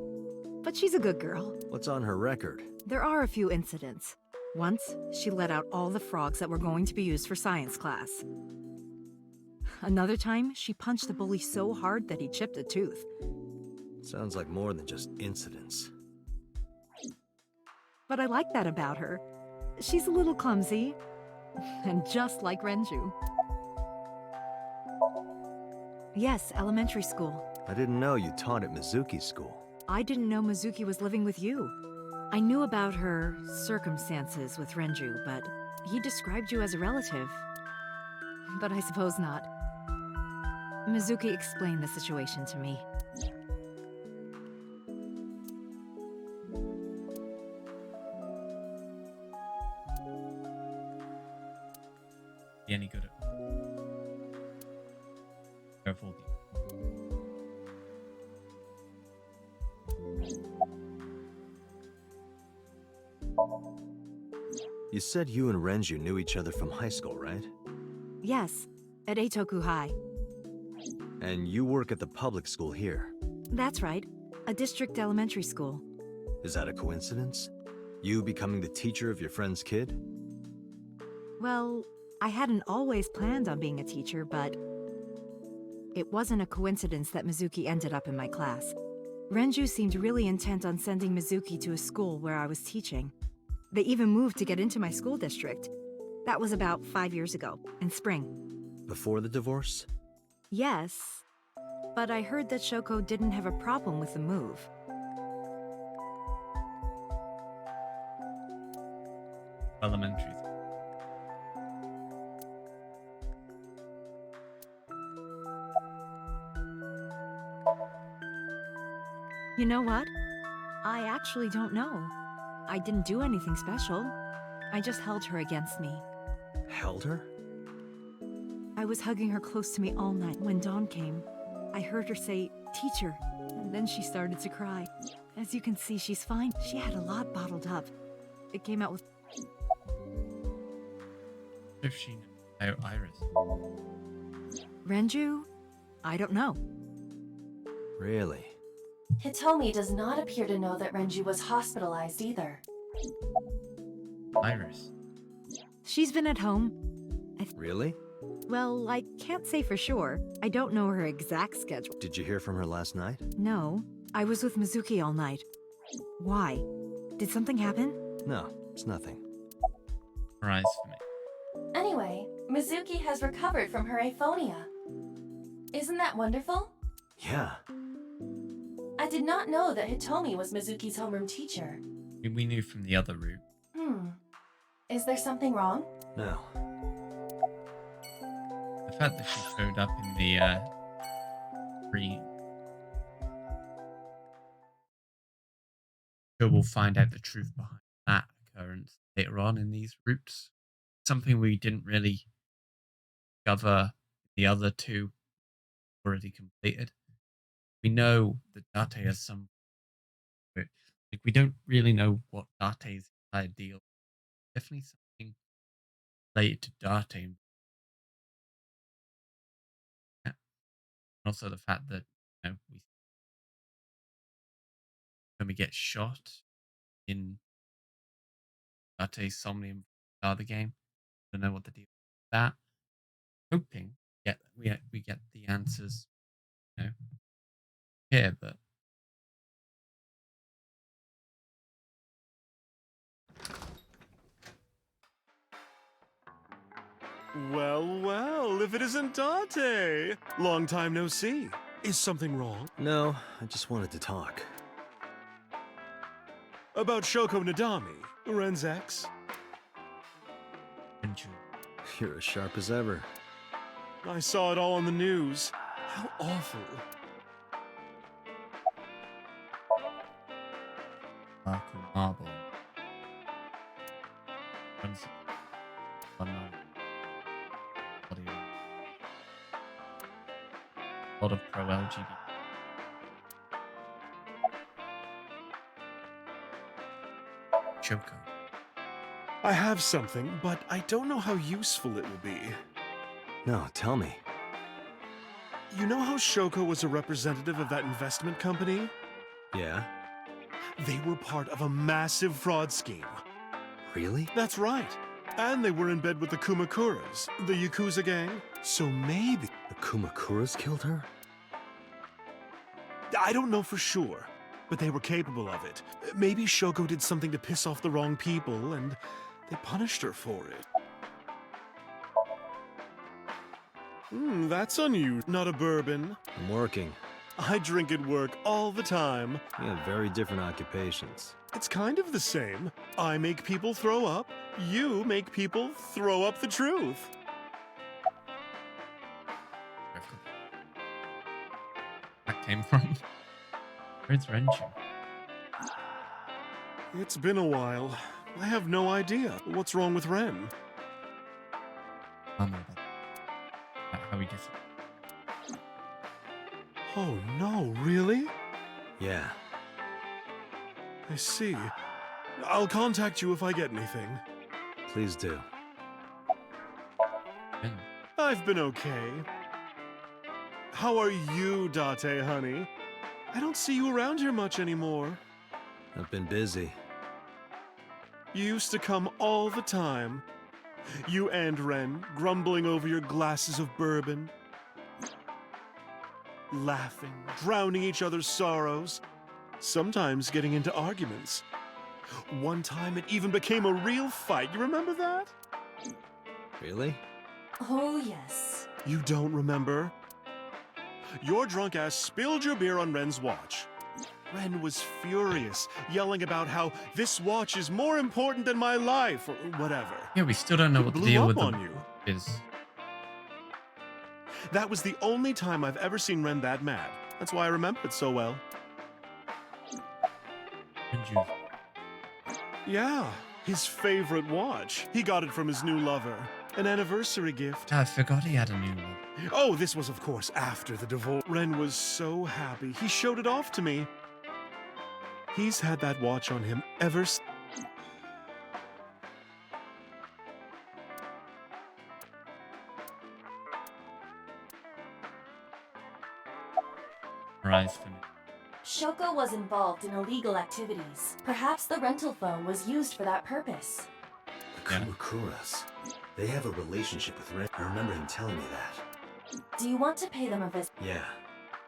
but she's a good girl. What's on her record? There are a few incidents. Once, she let out all the frogs that were going to be used for science class. Another time, she punched a bully so hard that he chipped a tooth. Sounds like more than just incidents. But I like that about her. She's a little clumsy, and just like Renju. Yes, elementary school. I didn't know you taught at Mizuki's school. I didn't know Mizuki was living with you. I knew about her circumstances with Renju, but he described you as a relative. But I suppose not. Mizuki explained the situation to me. Be any good at careful. You said you and Renju knew each other from high school, right? Yes, at Eitoku High. And you work at the public school here. That's right, a district elementary school. Is that a coincidence? You becoming the teacher of your friend's kid? Well, I hadn't always planned on being a teacher, but it wasn't a coincidence that Mizuki ended up in my class. Renju seemed really intent on sending Mizuki to a school where I was teaching. They even moved to get into my school district. That was about 5 years ago, in spring. Before the divorce? Yes, but I heard that Shoko didn't have a problem with the move. Elementary. You know what? I actually don't know. I didn't do anything special. I just held her against me. Held her? I was hugging her close to me all night when dawn came. I heard her say, "Teacher," and then she started to cry. As you can see, she's fine. She had a lot bottled up. It came out with... If she knew Iris. Renju? I don't know. Really? Hitomi does not appear to know that Renju was hospitalized either. Iris. She's been at home. Really? Well, I can't say for sure. I don't know her exact schedule. Did you hear from her last night? No, I was with Mizuki all night. Why? Did something happen? No, it's nothing. Surprise for me. Anyway, Mizuki has recovered from her aphonia. Isn't that wonderful? Yeah. I did not know that Hitomi was Mizuki's homeroom teacher. We knew from the other route. Is there something wrong? No. The fact that she showed up in the dream. Sure, we'll find out the truth behind that occurrence later on in these routes. Something we didn't really discover the other two already completed. We know that Date has some, but like we don't really know what Date's entire deal. Definitely something related to Date. Yeah. And also the fact that when we get shot in Date's Somnium the game, I don't know what the deal is with that. Hoping we get the answers, here, but Well, well, if it isn't Date! Long time no see. Is something wrong? No, I just wanted to talk. About Shoko Nadami, Ren's ex? You're as sharp as ever. I saw it all on the news. How awful. Marco Marble. A lot of pro LGBT. Shoko. I have something, but I don't know how useful it will be. No, tell me. You know how Shoko was a representative of that investment company? Yeah? They were part of a massive fraud scheme. Really? That's right. And they were in bed with the Kumakuras, the Yakuza gang. So maybe... The Kumakuras killed her? I don't know for sure, but they were capable of it. Maybe Shoko did something to piss off the wrong people, and they punished her for it. That's unusual. Not a bourbon. I'm working. I drink at work all the time. We have very different occupations. It's kind of the same. I make people throw up, you make people throw up the truth. That came from. Where's Renju? It's been a while. I have no idea. What's wrong with Ren? I know that. How he gets. Oh no, really? Yeah. I see. I'll contact you if I get anything. Please do. Yeah. I've been okay. How are you, Date, honey? I don't see you around here much anymore. I've been busy. You used to come all the time. You and Ren, grumbling over your glasses of bourbon. Laughing, drowning each other's sorrows. Sometimes getting into arguments. One time it even became a real fight. You remember that? Really? Oh, yes. You don't remember? Your drunk ass spilled your beer on Ren's watch. Ren was furious, yelling about how this watch is more important than my life, or whatever. Yeah, we still don't know It what the blew deal up with on them you. is. That was the only time I've ever seen Ren that mad. That's why I remember it so well. Renju. Yeah, his favorite watch. He got it from his new lover. An anniversary gift. I forgot he had a new one. Oh, this was, of course, after the divorce. Ren was so happy. He showed it off to me. He's had that watch on him ever since. Rise for me. Shoko was involved in illegal activities. Perhaps the rental phone was used for that purpose. The Yeah. Kumakuras. They have a relationship with Ren. I remember him telling me that. Do you want to pay them a visit? Yeah.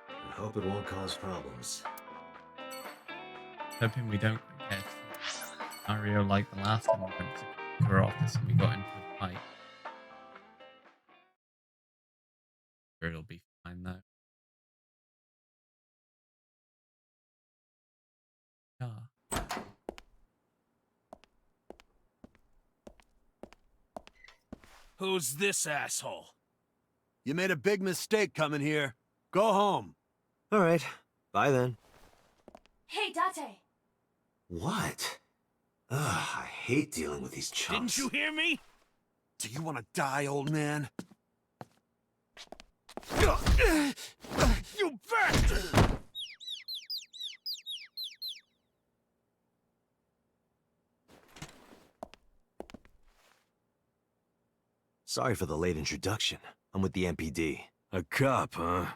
I hope it won't cause problems. Hoping we don't get a scenario like the last time we went to her office and we got into a fight. Sure, it'll be fine though. Yeah. Who's this asshole? You made a big mistake coming here. Go home. All right. Bye then. Hey, Date! What? Ugh, I hate dealing with these chumps. Didn't you hear me? Do you want to die, old man? You bastard! Sorry for the late introduction. I'm with the MPD. A cop, huh?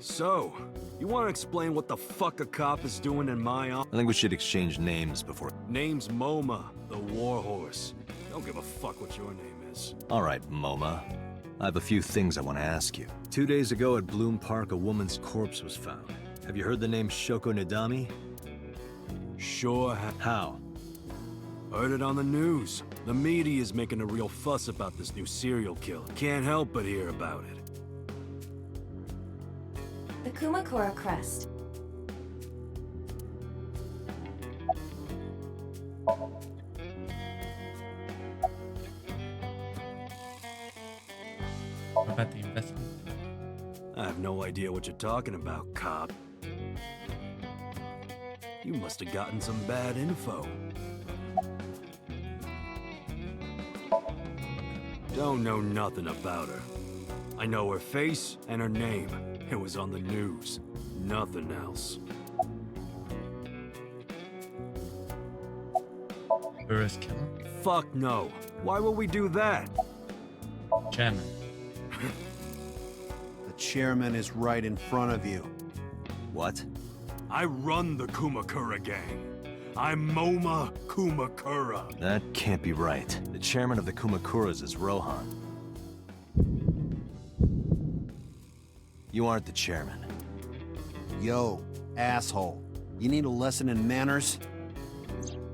So, you want to explain what the fuck a cop is doing in my office? I think we should exchange names before... Name's MoMA, the warhorse. Don't give a fuck what your name is. All right, MoMA. I have a few things I want to ask you. 2 days ago at Bloom Park, a woman's corpse was found. Have you heard the name Shoko Nadami? Sure How? Heard it on the news. The media's making a real fuss about this new serial killer. Can't help but hear about it. The Kumakura crest. What about the investment? I have no idea what you're talking about, cop. You must have gotten some bad info. Don't know nothing about her. I know her face and her name. It was on the news. Nothing else. Burris killer? Fuck no. Why would we do that? Chairman. The chairman is right in front of you. What? I run the Kumakura gang. I'm MoMA Kumakura. That can't be right. The chairman of the Kumakuras is Rohan. You aren't the chairman. Yo, asshole. You need a lesson in manners?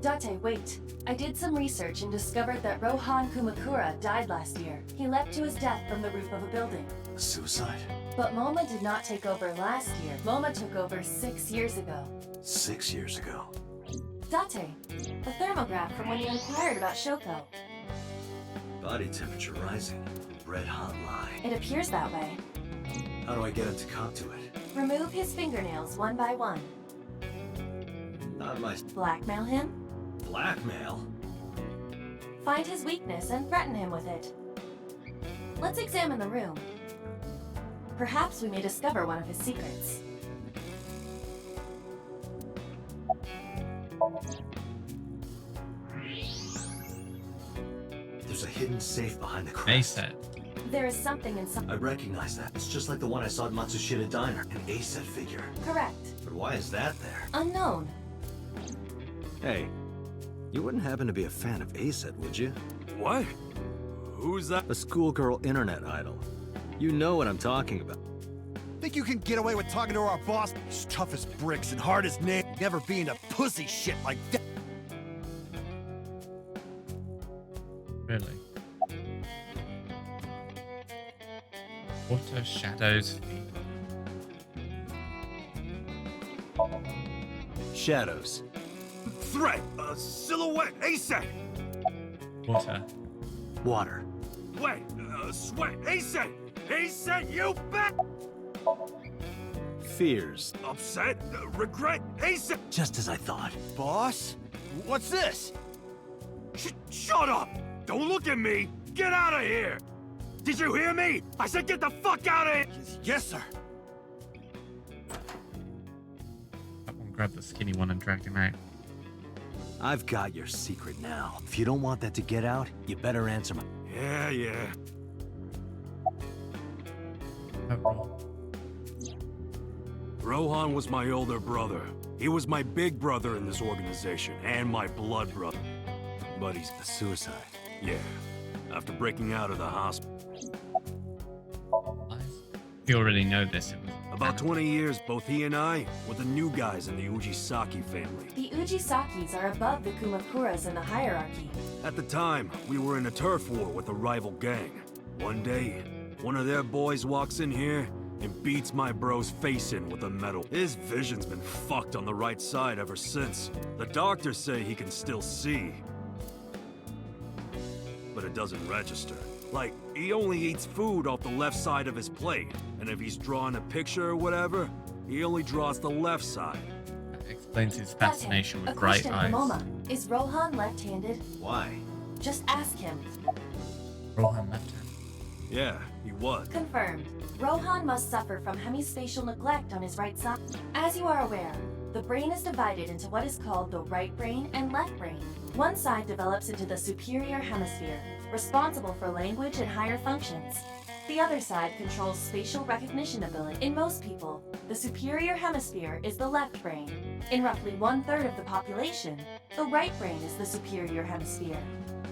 Date, wait. I did some research and discovered that Rohan Kumakura died last year. He leapt to his death from the roof of a building. Suicide? But Moma did not take over last year. Moma took over 6 years ago. 6 years ago. Date, the thermograph from when you inquired about Shoko. Body temperature rising. Red hot lie. It appears that way. How do I get him to cop to it? Remove his fingernails one by one. Not my Blackmail him. blackmail. Find his weakness and threaten him with it. Let's examine the room. Perhaps we may discover one of his secrets. There's a hidden safe behind the A crest. set. There is something inside. I recognize that. It's just like the one I saw at Matsushita Diner, an A-set figure. Correct. But why is that there? Unknown. Hey, you wouldn't happen to be a fan of A-set, would you? What? Who's that? A schoolgirl internet idol. You know what I'm talking about. Think you can get away with talking to our boss? He's tough as bricks and hard as nails. Never being a pussy shit like that. Really? What are Shadow's feet? Shadows. Threat! Silhouette! ASAP! Water. Water. Wait! Sweat! ASAP! ASAP, you bet! Fears. Upset? Regret? ASAP! Just as I thought. Boss? What's this? Shut up! Don't look at me! Get out of here! Did you hear me? I said get the fuck out of here! Yes, sir. That one grabbed the skinny one and dragged him out. I've got your secret now. If you don't want that to get out, you better answer my... Yeah. Oh, Rohan was my older brother. He was my big brother in this organization, and my blood brother. But he's... A suicide. Yeah. After breaking out of the hospital. lies. You already know this. It was About 20 years, both he and I were the new guys in the Ujisaki family. The Ujisakis are above the Kumakuras in the hierarchy. At the time, we were in a turf war with a rival gang. One day, one of their boys walks in here and beats my bro's face in with a metal. His vision's been fucked on the right side ever since. The doctors say he can still see, but it doesn't register. Like, he only eats food off the left side of his plate, and if he's drawing a picture or whatever, he only draws the left side. that explains his fascination A with bright question eyes. for Moma. Is Rohan left-handed? Why? Just ask him. Rohan left hand. Yeah, he was. Confirmed. Rohan must suffer from hemispatial neglect on his right side. As you are aware, the brain is divided into what is called the right brain and left brain. One side develops into the superior hemisphere, responsible for language and higher functions. The other side controls spatial recognition ability. In most people, the superior hemisphere is the left brain. In roughly 1/3 of the population, the right brain is the superior hemisphere.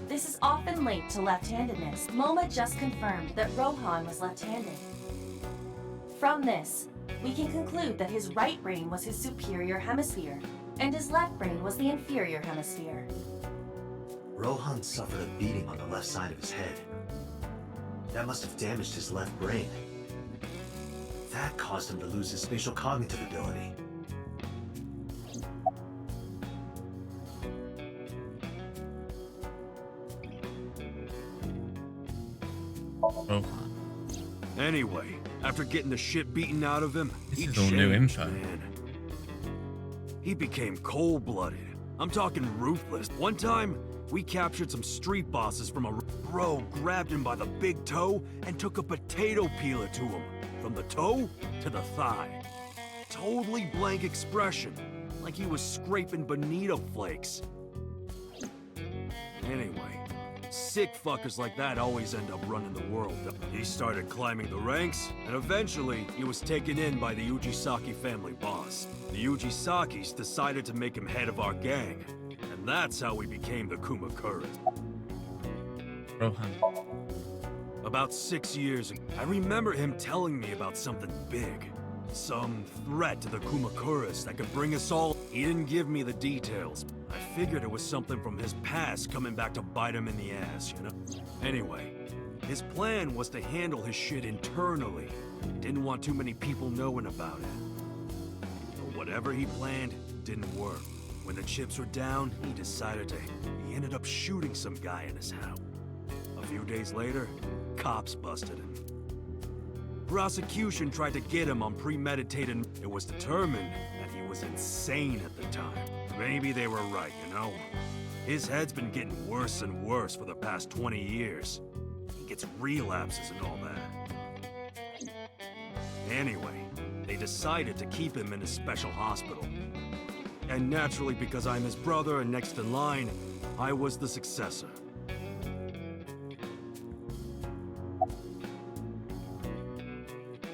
This is often linked to left-handedness. Moma just confirmed that Rohan was left-handed. From this, we can conclude that his right brain was his superior hemisphere, and his left brain was the inferior hemisphere. Rohan suffered a beating on the left side of his head. That must have damaged his left brain. That caused him to lose his spatial cognitive ability. Rohan. Anyway, after getting the shit beaten out of him, This he is all new changed, info. man. He became cold-blooded. I'm talking ruthless. One time, we captured some street bosses from a bro, grabbed him by the big toe, and took a potato peeler to him. From the toe to the thigh. Totally blank expression, like he was scraping bonito flakes. Anyway, sick fuckers like that always end up running the world. He started climbing the ranks, and eventually he was taken in by the Ujisaki family boss. The Ujisakis decided to make him head of our gang, and that's how we became the Kumakuras. Rohan. About 6 years ago, I remember him telling me about something big. Some threat to the Kumakuras that could bring us all. He didn't give me the details. I figured it was something from his past coming back to bite him in the ass, you know? Anyway, his plan was to handle his shit internally. Didn't want too many people knowing about it. But whatever he planned didn't work. When the chips were down, he ended up shooting some guy in his house. A few days later, cops busted him. Prosecution tried to get him on premeditated. It was determined that he was insane at the time. Maybe they were right, you know? His head's been getting worse and worse for the past 20 years. He gets relapses and all that. Anyway, they decided to keep him in a special hospital. And naturally, because I'm his brother and next in line, I was the successor.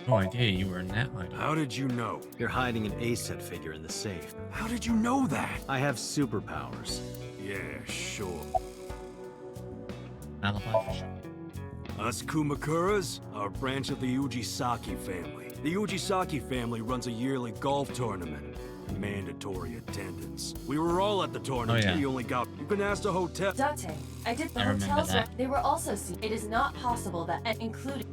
No idea you were a net idol. How did you know? You're hiding an A-set figure in the safe. How did you know that? I have superpowers. Yeah, sure. Alibi for sure. Us Kumakuras are a branch of the Ujisaki family. The Ujisaki family runs a yearly golf tournament. Mandatory attendance. We were all at the tournament. Oh, yeah. We only got... You can ask the hotel. Date, I did the I remember hotels. that. They were also seen. It is not possible that, including.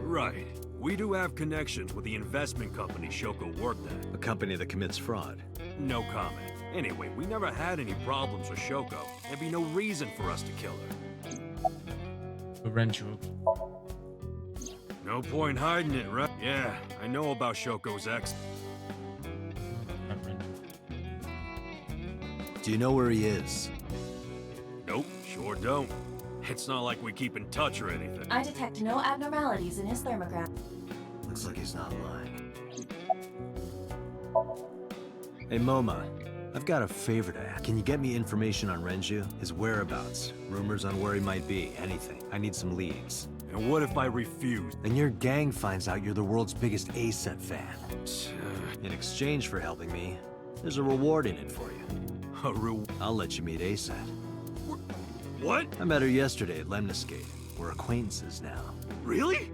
Right. We do have connections with the investment company Shoko worked at. A company that commits fraud. No comment. Anyway, we never had any problems with Shoko. There'd be no reason for us to kill her. The Renju. No point hiding it, right? Yeah, I know about Shoko's ex. Do you know where he is? Nope, sure don't. It's not like we keep in touch or anything. I detect no abnormalities in his thermogram. Looks like he's not lying. Hey, Moma. I've got a favor to ask. Can you get me information on Renju? His whereabouts, rumors on where he might be, anything. I need some leads. And what if I refuse? And your gang finds out you're the world's biggest A-set fan. In exchange for helping me, there's a reward in it for you. A reward? I'll let you meet A-set. What? I met her yesterday at Lemniscate. We're acquaintances now. Really?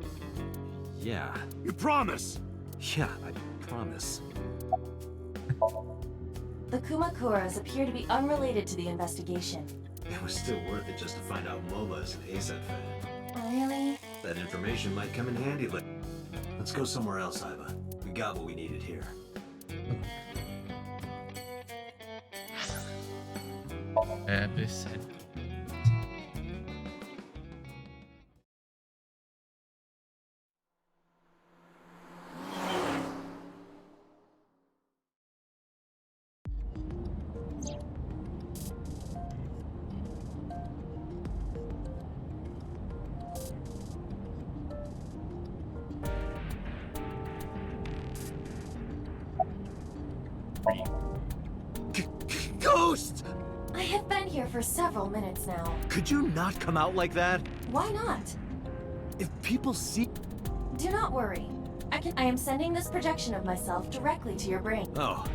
Yeah. You promise? Yeah, I promise. The Kumakuras appear to be unrelated to the investigation. It was still worth it just to find out Moma is an A-set fan. Really? That information might come in handy later. Let's go somewhere else, Iva. We got what we needed here. Abyss head. Ghost! I have been here for several minutes now. Could you not come out like that? Why not? If people see... Do not worry. I am sending this projection of myself directly to your brain. Oh.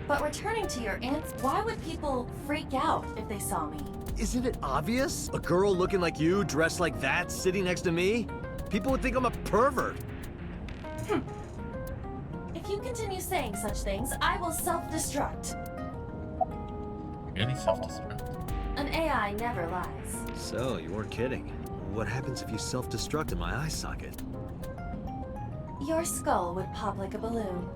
But returning to your answer, why would people freak out if they saw me? Isn't it obvious? A girl looking like you, dressed like that, sitting next to me? People would think I'm a pervert. If you continue saying such things, I will self-destruct. Really self-destruct. An AI never lies. So, you weren't kidding. What happens if you self-destruct in my eye socket? Your skull would pop like a balloon.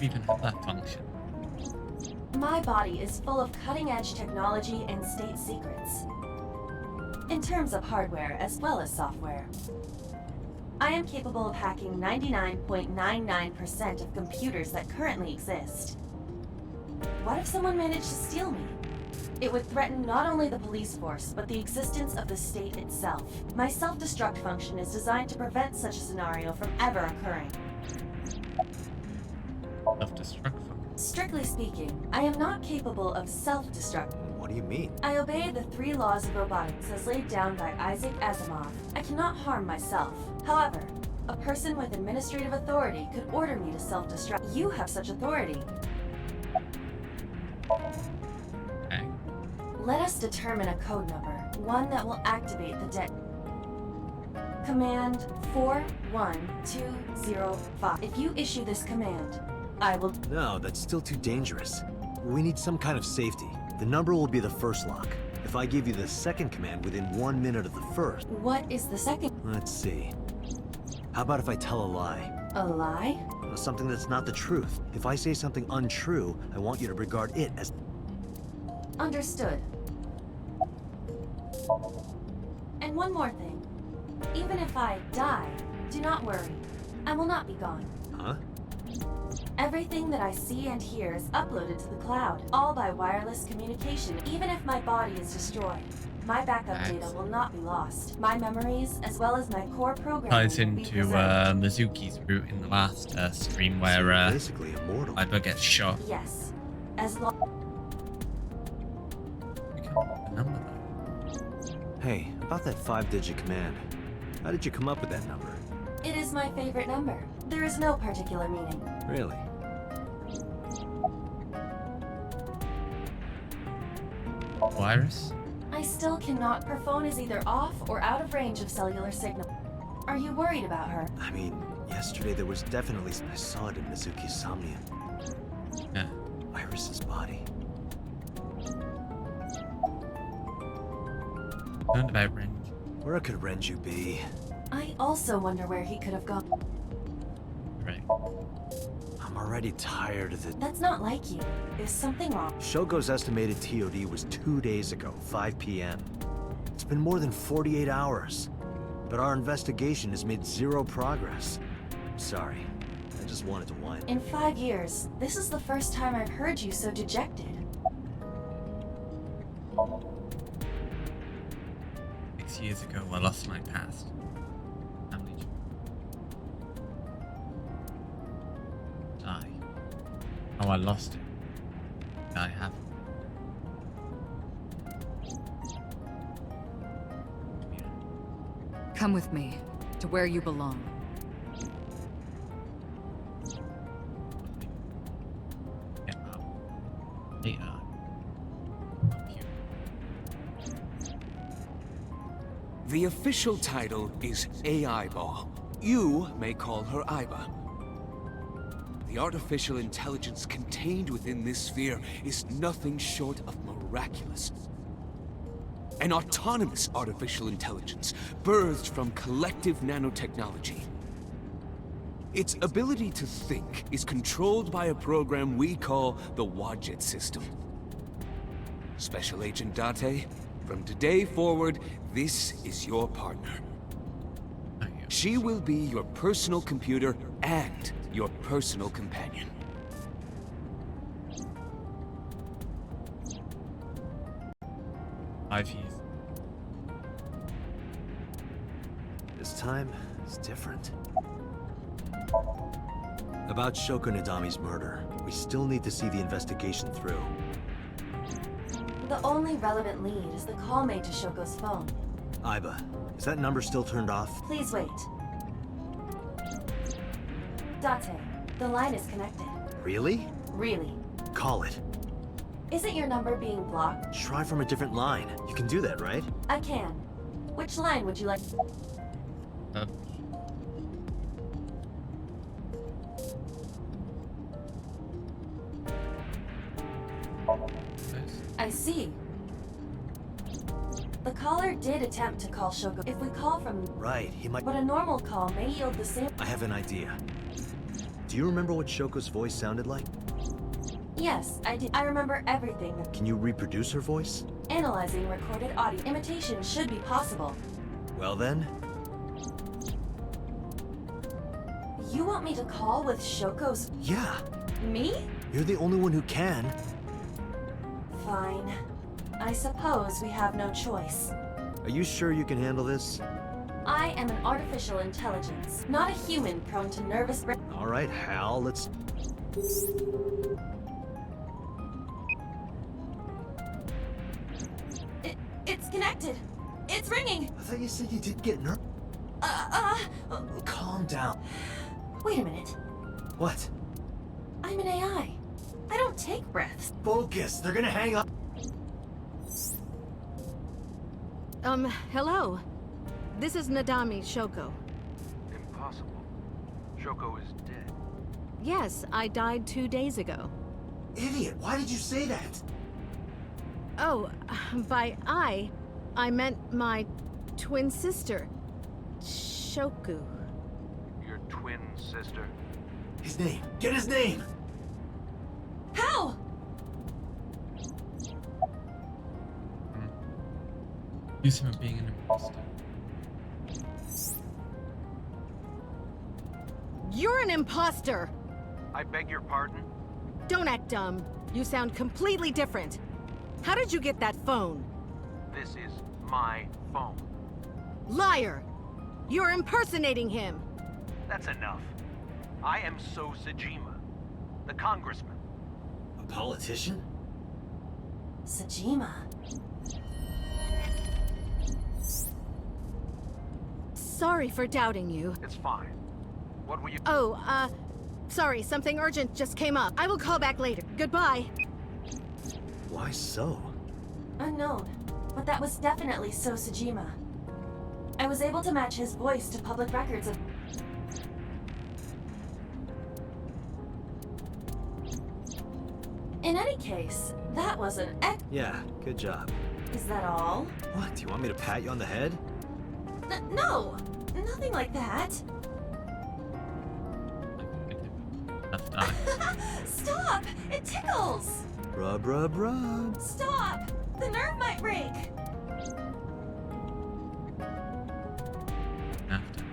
Even have that function. My body is full of cutting-edge technology and state secrets. In terms of hardware as well as software. I am capable of hacking 99.99% of computers that currently exist. What if someone managed to steal me? It would threaten not only the police force, but the existence of the state itself. My self-destruct function is designed to prevent such a scenario from ever occurring. Self-destruct function. Strictly speaking, I am not capable of self-destruct. What do you mean? I obey the 3 laws of robotics as laid down by Isaac Asimov. I cannot harm myself. However, a person with administrative authority could order me to self-destruct. You have such authority. Okay. Let us determine a code number, one that will activate the Command 41205. If you issue this command, I will... No, that's still too dangerous. We need some kind of safety. The number will be the first lock. If I give you the second command within 1 minute of the first... What is the second? Let's see. How about if I tell a lie? A lie? Something that's not the truth. If I say something untrue, I want you to regard it as... Understood. And one more thing. Even if I die, do not worry. I will not be gone. Huh? Everything that I see and hear is uploaded to the cloud, all by wireless communication. Even if my body is destroyed, my backup data will not be lost. My memories, as well as my core programming, Ties will be into preserved. Mizuki's route in the last stream where basically immortal. Aiba gets shot. Yes. As long... The number Hey, about that 5-digit command. How did you come up with that number? It is my favorite number. There is no particular meaning. Really? though. Iris? I still cannot. Her phone is either off or out of range of cellular signal. Are you worried about her? I mean, yesterday there was definitely... I saw it in Mizuki's Somnium. Yeah. Iris's body. Learned about Renju. Where could Renju be? I also wonder where he could have gone. Right. I'm already tired of it. That's not like you. Is something wrong? Shogo's estimated TOD was 2 days ago, 5 p.m. It's been more than 48 hours. But our investigation has made zero progress. Sorry. I just wanted to whine. In 5 years, this is the first time I've heard you so dejected. 6 years ago, I lost my past. Family tree. Die. Oh, I lost it. I haven't. Come with me, to where you belong. Get up. Later. Up here. The official title is AI Ball. You may call her Aiba. The artificial intelligence contained within this sphere is nothing short of miraculous. An autonomous artificial intelligence birthed from collective nanotechnology. Its ability to think is controlled by a program we call the Wadjet system. Special Agent Date, from today forward, this is your partner. She will be your personal computer and your personal companion. Five years. This time is different. About Shoko Nadami's murder, we still need to see the investigation through. The only relevant lead is the call made to Shoko's phone. Aiba, is that number still turned off? Please wait. Date, the line is connected. Really? Really. Call it. Isn't your number being blocked? Try from a different line. You can do that, right? I can. Which line would you like? I see. The caller did attempt to call Shoko. If we call from... Right, he might... But a normal call may yield the same... I have an idea. Do you remember what Shoko's voice sounded like? Yes, I did. I remember everything. Can you reproduce her voice? Analyzing recorded audio. Imitation should be possible. Well then... You want me to call with Shoko's... Yeah. Me? You're the only one who can. Fine. I suppose we have no choice. Are you sure you can handle this? I am an artificial intelligence, not a human prone to nervous break. All right, Hal, let's... It's connected. It's ringing. I thought you said you didn't get nervous. Calm down. Wait a minute. What? I'm an AI. I don't take breaths. Focus. They're gonna hang up. Hello. This is Nadami Shoko. Impossible. Shoko is dead. Yes, I died 2 days ago. Idiot, why did you say that? Oh, by I meant my twin sister, Shoku. Your twin sister? His name. Get his name! How? Accuse him of being an imposter. You're an imposter! I beg your pardon? Don't act dumb. You sound completely different. How did you get that phone? This is my phone. Liar! You're impersonating him! That's enough. I am So Sajima, the congressman. A politician? Sajima. Sorry for doubting you. It's fine. What will you— Oh, sorry, something urgent just came up. I will call back later. Goodbye. Why so? Unknown, but that was definitely So Sajima. I was able to match his voice to public records of... In any case, that was an Yeah, good job. Is that all? What, do you want me to pat you on the head? No! Nothing like that! Left eye. Stop! It tickles! Rub, rub, rub. Stop! The nerve might break! After.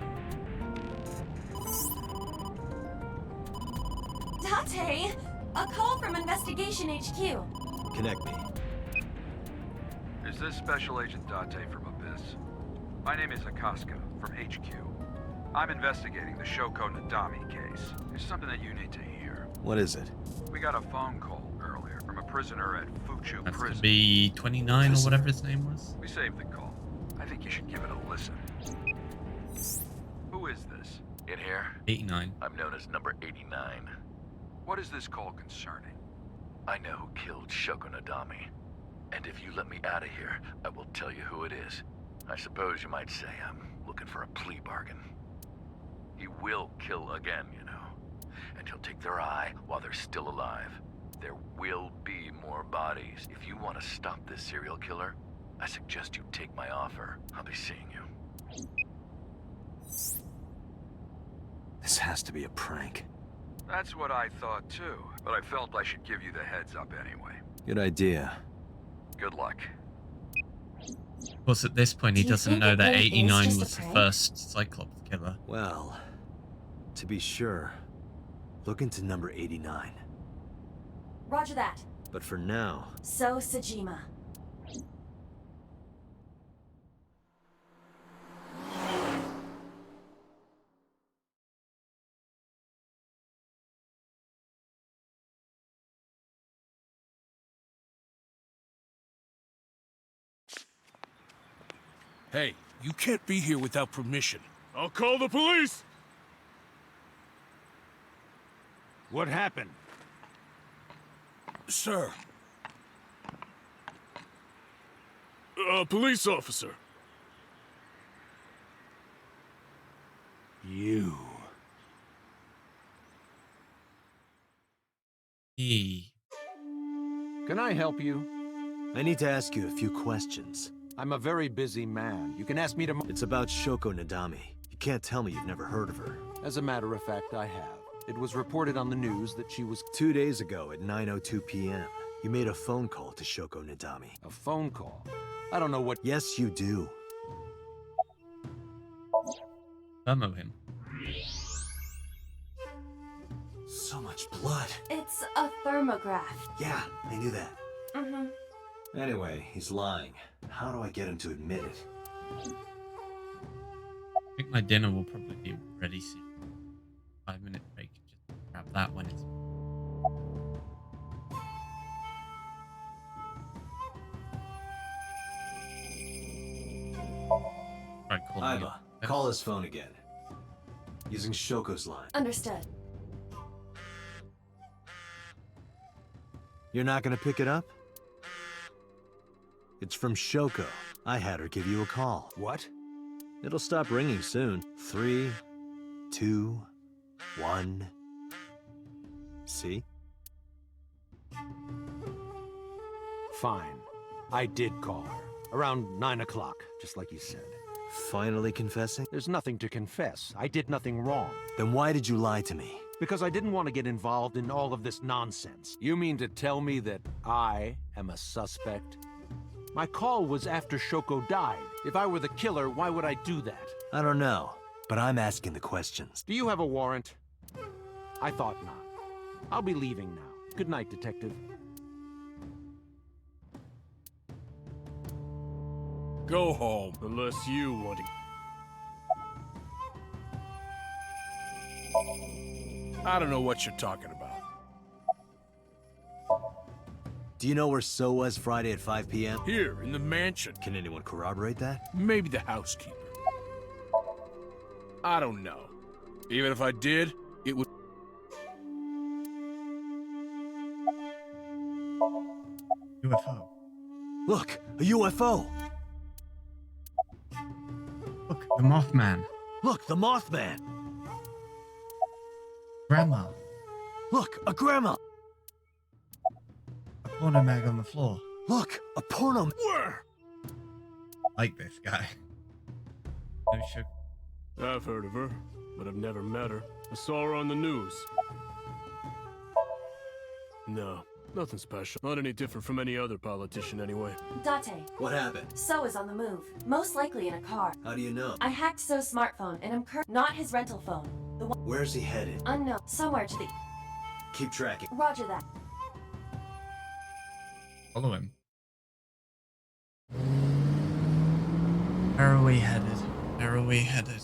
Date! A call from Investigation HQ. Connect me. Is this Special Agent Date from Abyss? My name is Akaska from HQ. I'm investigating the Shoko Nadami case. There's something that you need to hear. What is it? We got a phone call earlier from a prisoner at Fuchu That's to Prison. be 29 or whatever his name was. We saved the call. I think you should give it a listen. Who is this? In here, 89. I'm known as number 89. What is this call concerning? I know who killed Shoko Nadami. And if you let me out of here, I will tell you who it is. I suppose you might say I'm looking for a plea bargain. He will kill again, you know. And he'll take their eye while they're still alive. There will be more bodies. If you want to stop this serial killer, I suggest you take my offer. I'll be seeing you. This has to be a prank. That's what I thought too, but I felt I should give you the heads up anyway. Good idea. Good luck. Of course, at this point, he Do you doesn't think know it that really is 89 just a was the prank? first Cyclops killer. Well, to be sure, look into number 89. Roger that. But for now, So Sajima. Hey, you can't be here without permission. I'll call the police! What happened? Sir, A police officer. You. He. Can I help you? I need to ask you a few questions. I'm a very busy man. You can ask me tomorrow. It's about Shoko Nadami. You can't tell me you've never heard of her. As a matter of fact, I have. It was reported on the news that she was— 2 days ago at 9:02 p.m., you made a phone call to Shoko Nadami. A phone call? I don't know what— Yes, you do. Demo him. So much blood. It's a thermograph. Yeah, I knew that. Mm-hmm. Anyway, he's lying. How do I get him to admit it? I think my dinner will probably be ready soon. 5-minute break. Just grab that when it's. Right, call me Iva, up. call his phone again. Using Shoko's line. Understood. You're not gonna pick it up? It's from Shoko. I had her give you a call. What? It'll stop ringing soon. 3, 2, 1. See? Fine. I did call her. Around 9 o'clock, just like you said. Finally confessing? There's nothing to confess. I did nothing wrong. Then why did you lie to me? Because I didn't want to get involved in all of this nonsense. You mean to tell me that I am a suspect? My call was after Shoko died. If I were the killer, why would I do that? I don't know, but I'm asking the questions. Do you have a warrant? I thought not. I'll be leaving now. Good night, Detective. Go home, unless you want to. I don't know what you're talking about. Do you know where So was Friday at 5 p.m.? Here, in the mansion. Can anyone corroborate that? Maybe the housekeeper. I don't know. Even if I did, it would... UFO. Look, a UFO! Look, the Mothman. Look, the Mothman! Grandma. Look, a grandma! A porno mag on the floor. Look, a porno... Like this guy. No sugar. I've heard of her, but I've never met her. I saw her on the news. No, nothing special. Not any different from any other politician anyway. Date. What happened? So is on the move. Most likely in a car. How do you know? I hacked So's smartphone and I'm not his rental phone. The one Where's he headed? unknown. Somewhere to the... Keep tracking. Roger that. Follow him. Where are we headed? Where are we headed?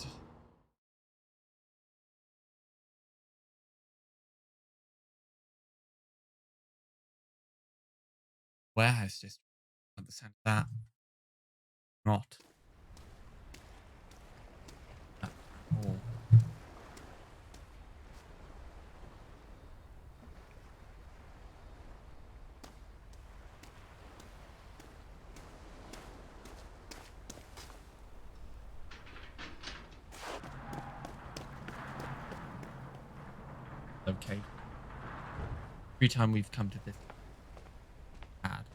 Warehouse just at the center of that. Not. At all. Okay. Every time we've come to this bad.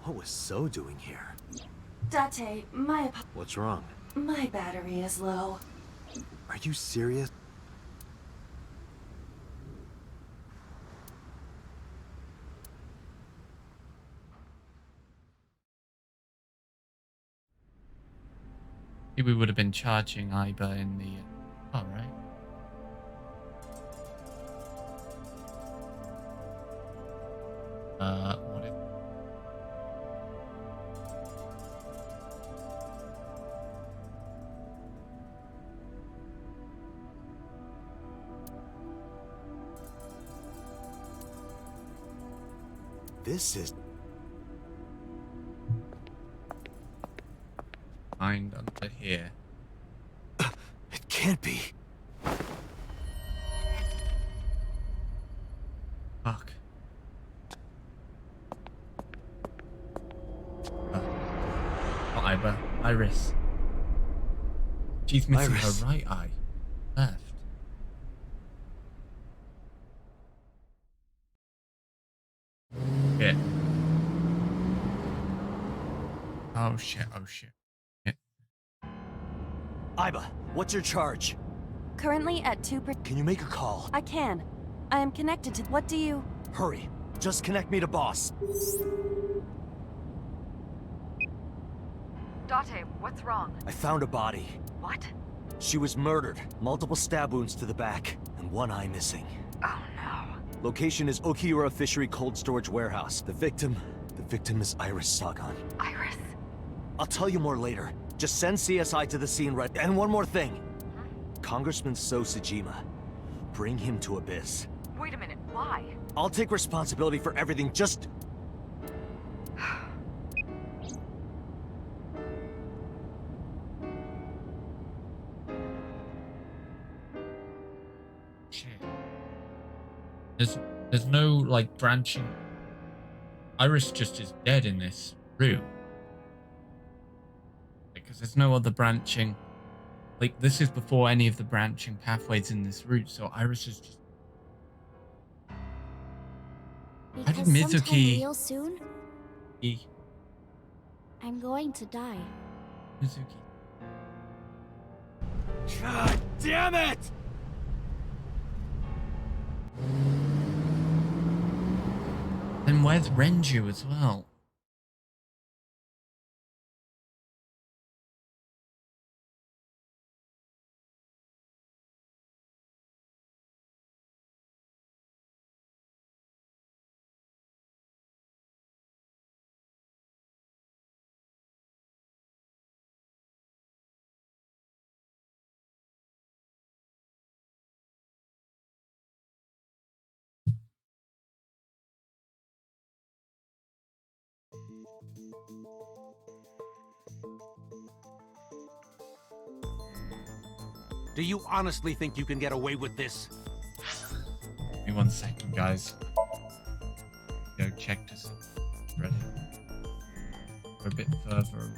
What was So doing here? Date, What's wrong? my battery is low. Are you serious? We would have been charging Iba in the... Oh, right. What is... This is... Find under here. It can't be. Fuck. Not Iba. Iris. She's missing Iris. her right eye. Left. Shit. Oh shit, oh shit. Iba, what's your charge? Currently at 2%. Can you make a call? I can. I am connected to... What do you... Hurry. Just connect me to boss. Date, what's wrong? I found a body. What? She was murdered. Multiple stab wounds to the back, and one eye missing. Oh no. Location is Okiura Fishery Cold Storage Warehouse. The victim is Iris Sagan. Iris? I'll tell you more later. Just send CSI to the scene right... And one more thing. Congressman So Sajima. Bring him to Abyss. Wait a minute, why? I'll take responsibility for everything, just... Shit. There's there's no like branching. Iris just is dead in this route because there's no other branching. Like this is before any of the branching pathways in this route, so Iris is just. How did Because sometime Mizuki? real soon, I'm going to die. Mizuki. God damn it! Then where's Renju as well? Do you honestly think you can get away with this? Give me 1 second, guys. Go check to see if it's ready. We're a bit further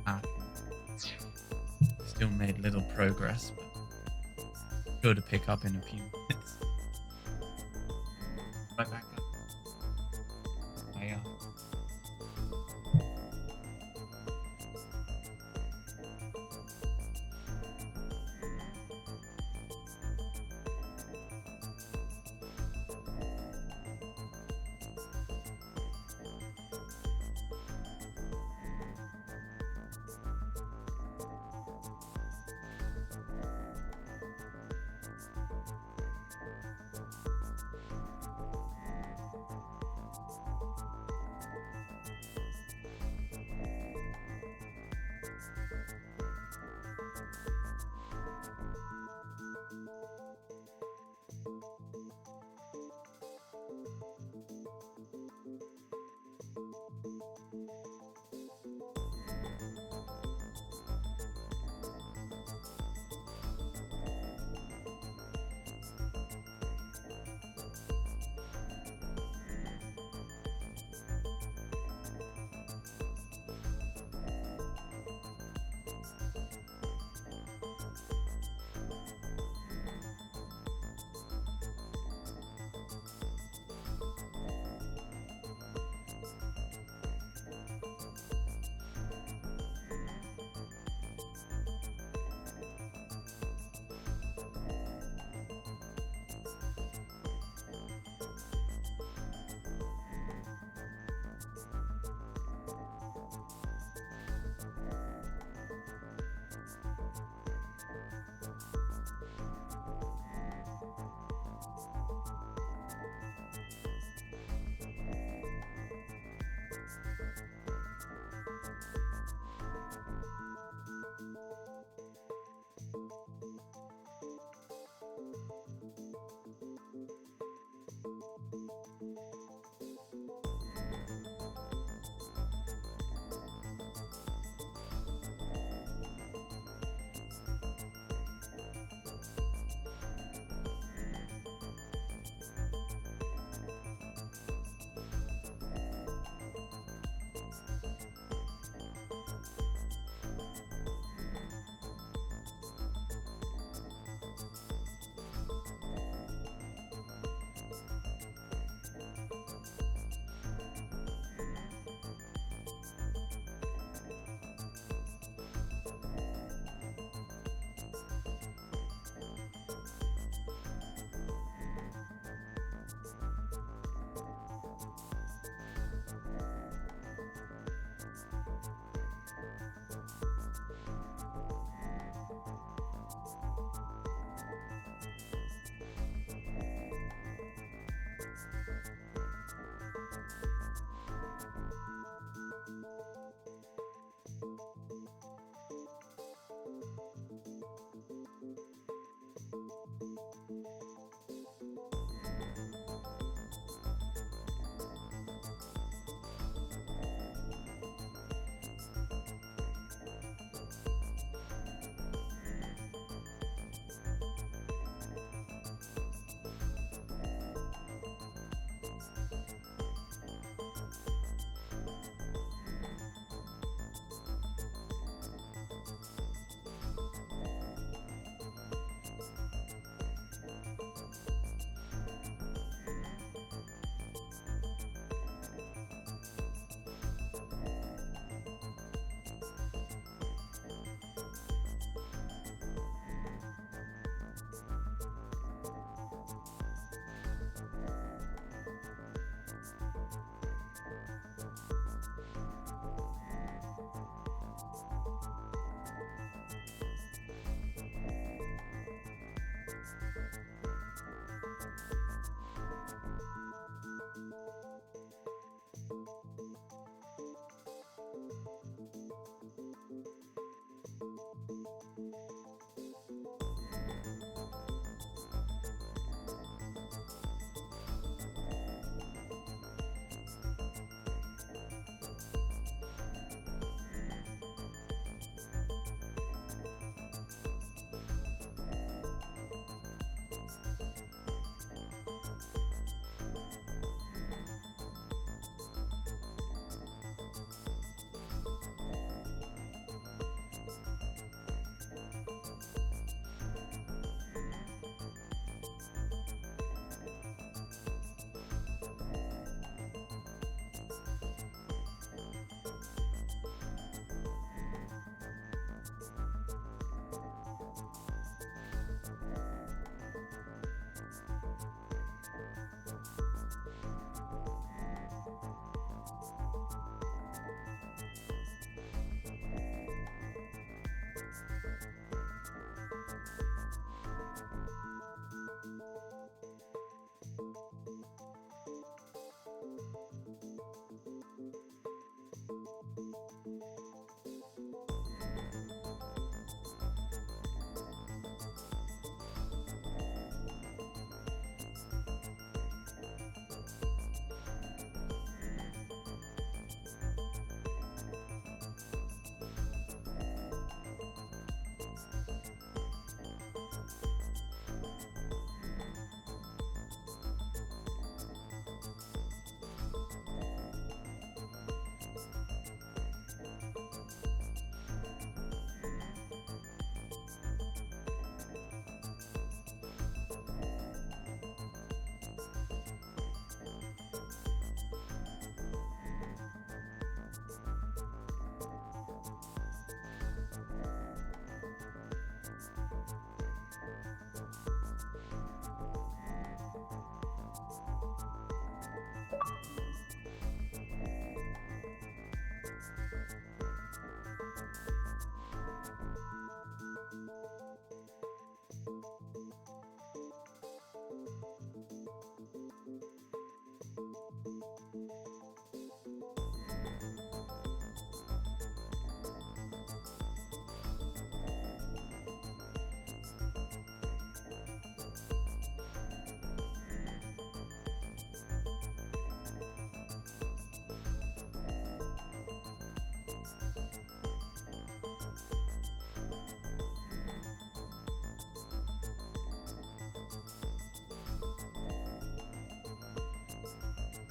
out. Still made little progress, but go to pick up in a few minutes. Right back up. Hiya.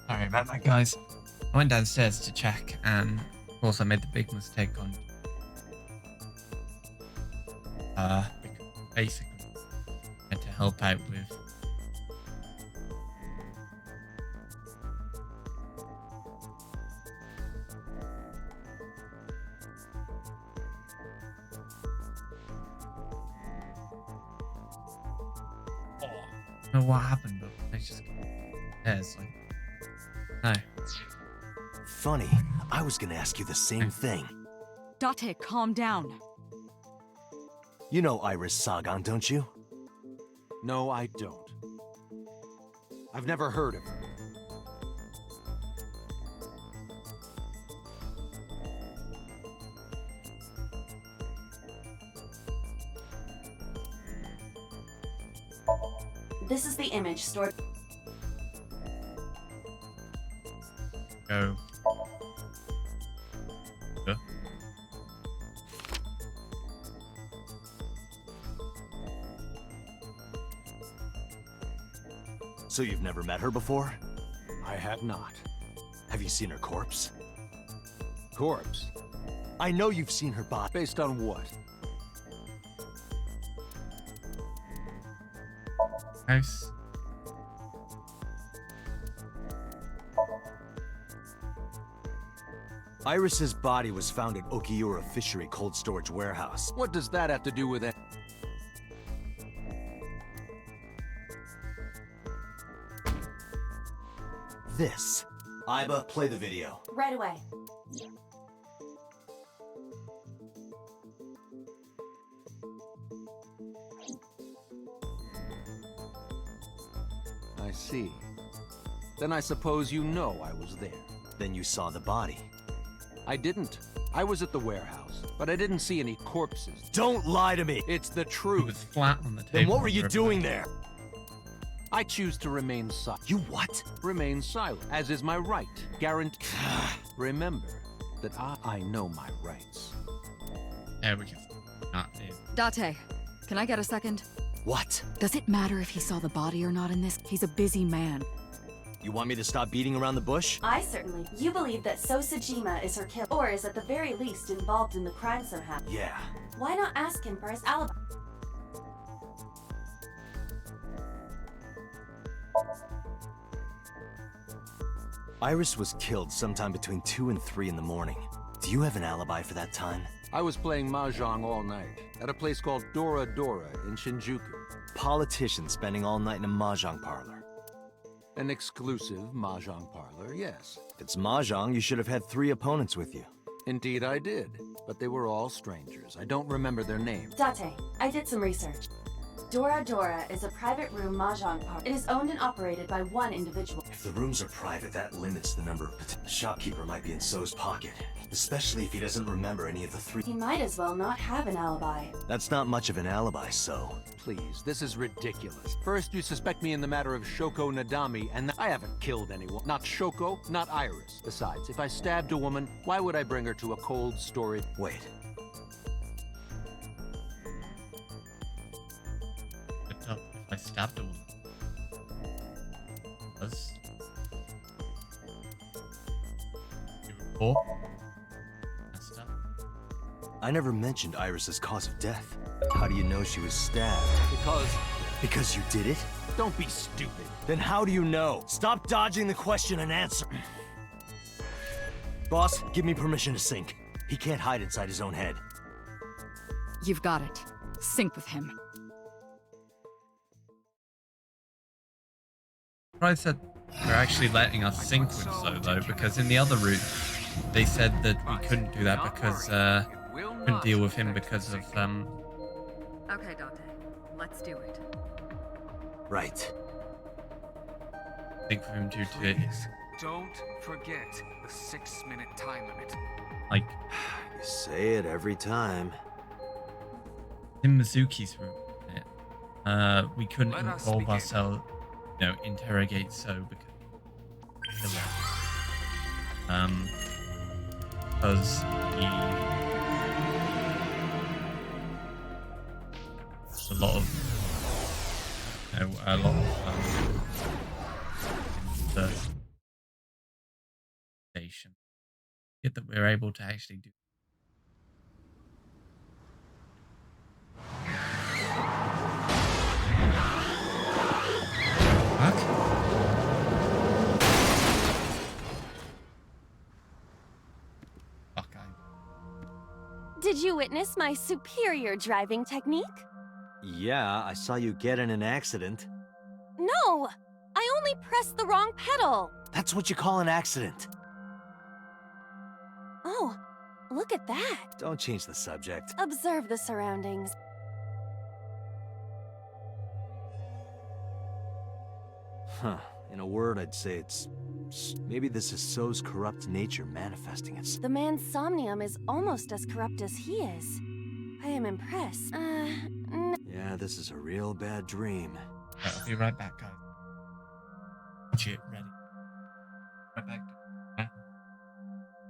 Sorry about that, guys. I went downstairs to check, and of course I made the big mistake on basically had to help out with I don't know what happened, but I just there's like no. Funny, I was gonna ask you the same thing. Date, calm down. You know Iris Sagan, don't you? No, I don't. I've never heard of her. This is the image stored. Go. Yeah. So you've never met her before? I had not. Have you seen her corpse? Corpse? I know you've seen her body. Based on what? House. Iris's body was found at Okiura Fishery Cold Storage Warehouse. What does that have to do with it? This. Iba, play the video. Right away. I see. Then I suppose you know I was there. Then you saw the body. I didn't. I was at the warehouse, but I didn't see any corpses. Don't lie to me! It's the It was truth. flat on the table. Then what were you under a doing blanket. there? I choose to remain silent. You what? Remain silent, as is my right. Guarantee. Remember that I know my rights. Yeah, we can not Date, can I get a second? What? Does it matter if he saw the body or not in this? He's a busy man. You want me to stop beating around the bush? I certainly. You believe that Sosajima is her killer, or is at the very least involved in the crime somehow. Yeah. Why not ask him for his alibi? Iris was killed sometime between 2 and 3 in the morning. Do you have an alibi for that time? I was playing mahjong all night at a place called Dora Dora in Shinjuku. Politician spending all night in a mahjong parlor. An exclusive mahjong parlor, yes. If it's mahjong, you should have had 3 opponents with you. Indeed I did, but they were all strangers. I don't remember their names. Date, I did some research. Dora Dora is a private room mahjong parlor. It is owned and operated by one individual. If the rooms are private, that limits the number of the shopkeeper might be in So's pocket. Especially if he doesn't remember any of the 3. He might as well not have an alibi. That's not much of an alibi, So. Please, this is ridiculous. First, you suspect me in the matter of Shoko Nadami, and I haven't killed anyone. Not Shoko, not Iris. Besides, if I stabbed a woman, why would I bring her to a cold storage? Wait. picked up if I stabbed a woman. Was you report? Messed up. I never mentioned Iris's cause of death. How do you know she was stabbed? Because you did it? Don't be stupid. Then how do you know? Stop dodging the question and answer. Boss, give me permission to sync. He can't hide inside his own head. You've got it. Sync with him. Surprised that they're actually letting us sync with So though, because in the other route they said that we couldn't do that because couldn't deal with him because of Okay, Date. Let's do it. Right. sync with him due to Please, don't forget the 6-minute time limit. like You say it every time. in Mizuki's room. We couldn't Let us involve begin. ourselves, interrogate So because he a lot of the Good that we're able to actually do. Did you witness my superior driving technique? Yeah, I saw you get in an accident. No! I only pressed the wrong pedal! That's what you call an accident. Oh, look at that! Don't change the subject. Observe the surroundings. Huh. In a word, I'd say it's... maybe this is So's corrupt nature manifesting itself. The man's Somnium is almost as corrupt as he is. I am impressed. Yeah, this is a real bad dream. I'll be right back, guys. Shit, ready. Right back to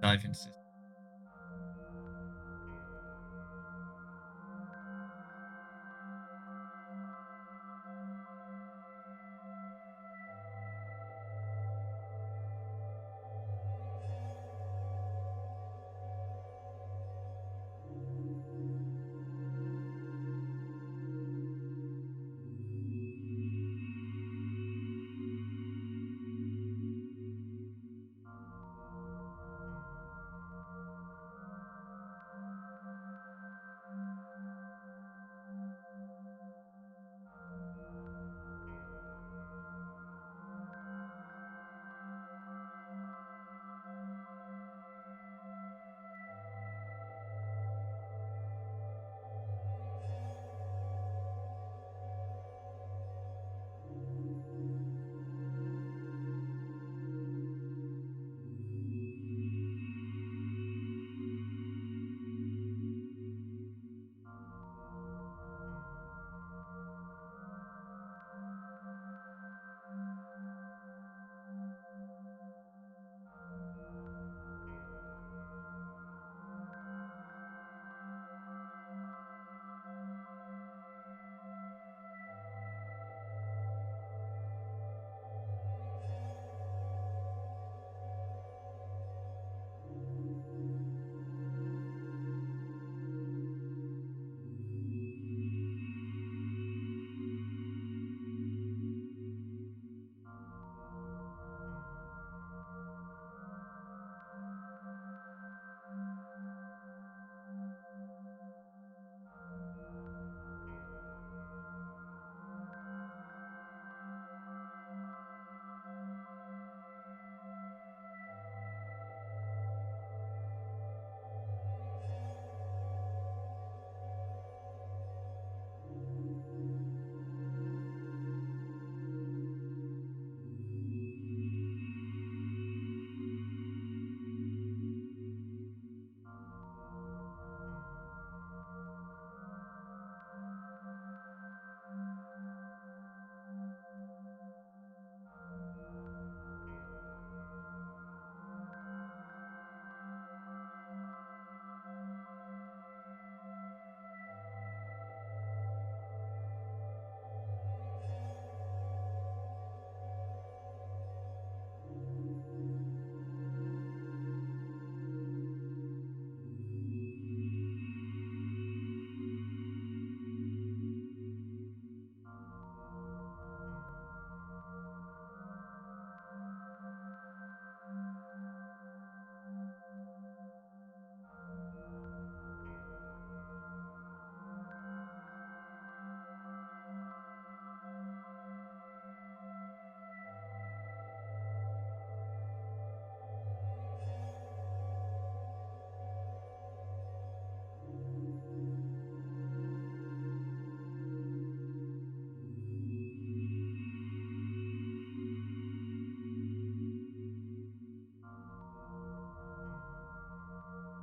dive into this.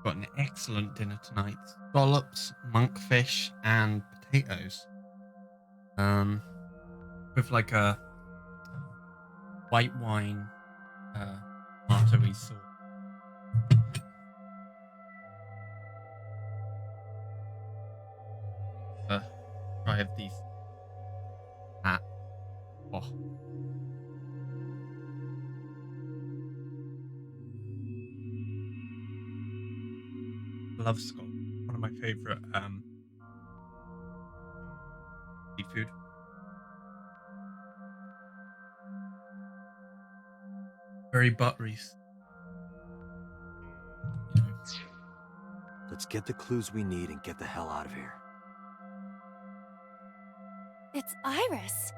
Got an excellent dinner tonight. Scallops, monkfish, and potatoes. With like a white wine, tomatoey sauce. Try of these. Oh. love scallops. One of my favorite seafood. Very buttery. Let's get the clues we need and get the hell out of here. It's Iris.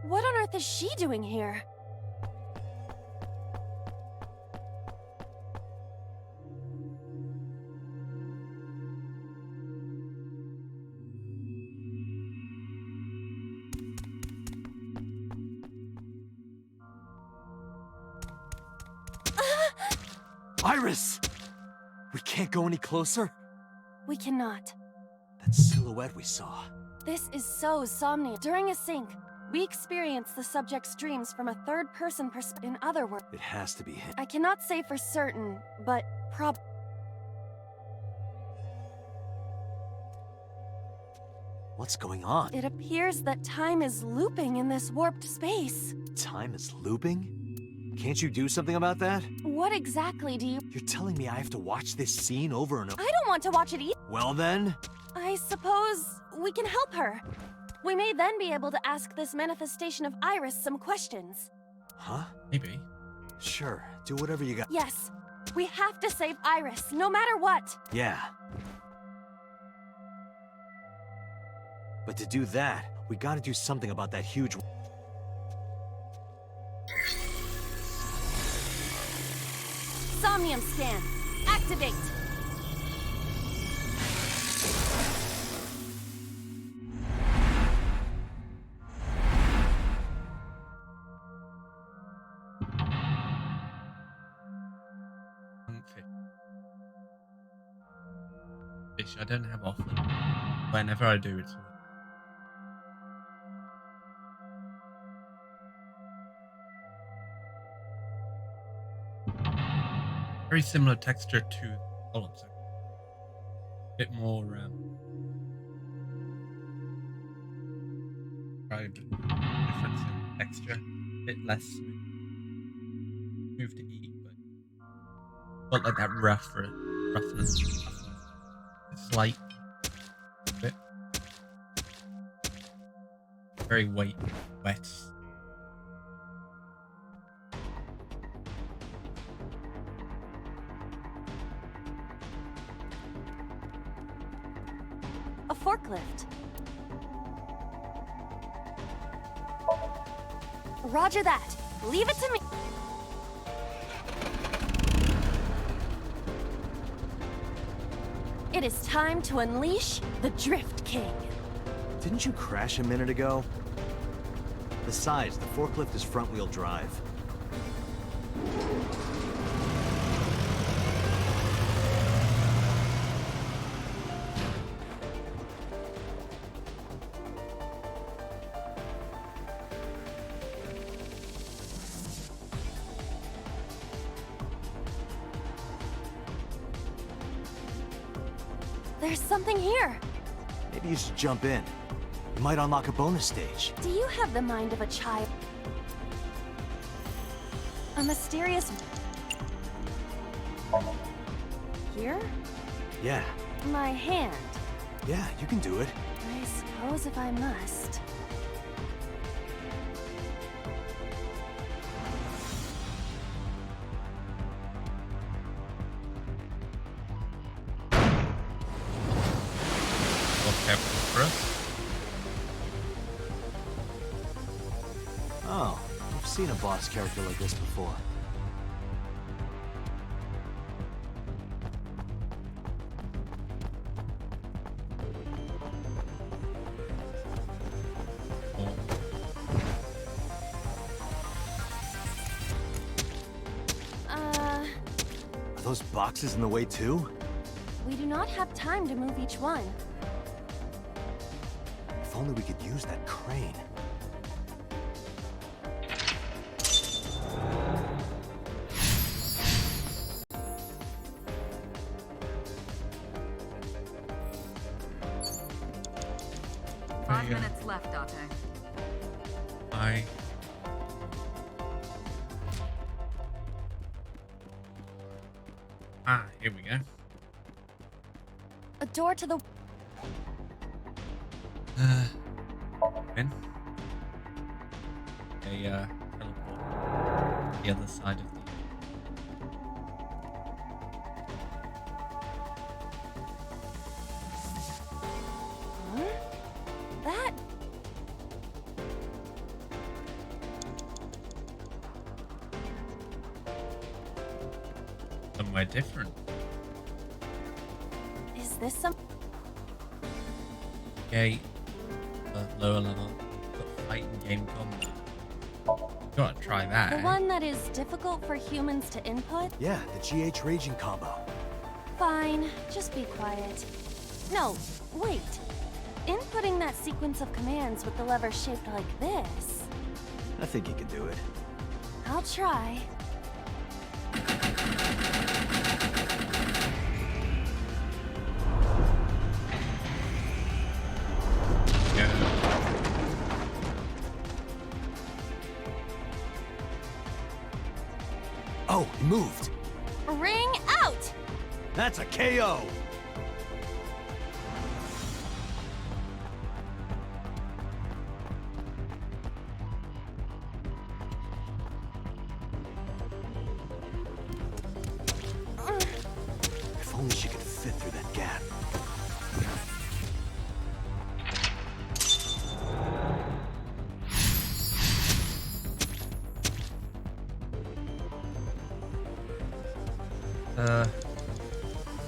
What on earth is she doing here? Iris! We can't go any closer? We cannot. That silhouette we saw. This is so Somnium. During a sync, we experience the subject's dreams from a third-person perspective. In other words, It has to be him. I cannot say for certain, but What's going on? it appears that time is looping in this warped space. Time is looping? Can't you do something about that? What exactly do you... You're telling me I have to watch this scene over and over? I don't want to watch it either. Well then? I suppose we can help her. We may then be able to ask this manifestation of Iris some questions. Huh? Maybe. Sure, do whatever you got. Yes, we have to save Iris, no matter what. Yeah. But to do that, we gotta do something about that huge... Somnium scan. Activate. Fish I don't have often. Whenever I do, it's very similar texture to columns. A bit more difference in texture, a bit less smooth to eat, but not like that roughness. A slight bit. Very wet. A forklift. Roger that. Leave it to me. It is time to unleash the Drift King. Didn't you crash a minute ago? Besides, the forklift is front-wheel drive. There's something here. Maybe you should jump in. You might unlock a bonus stage. Do you have the mind of a child? A mysterious... Here? Yeah. My hand. Yeah, you can do it. I suppose if I must. Oh, I've seen a boss character like this before. Are those boxes in the way too? We do not have time to move each one. If only we could use that crane. Five minutes left, Date. Here we go. door to the... In. Teleport the other side of the... Huh? That... Somewhere different. Is this some... Gate. Lower level. Got fighting game combat. Gotta try that. The eh? one that is difficult for humans to input? Yeah, the GH raging combo. Fine, just be quiet. No, wait. Inputting that sequence of commands with the lever shaped like this... I think you can do it. I'll try. Oh, he moved. Ring out! That's a KO. If only she could fit through that gap.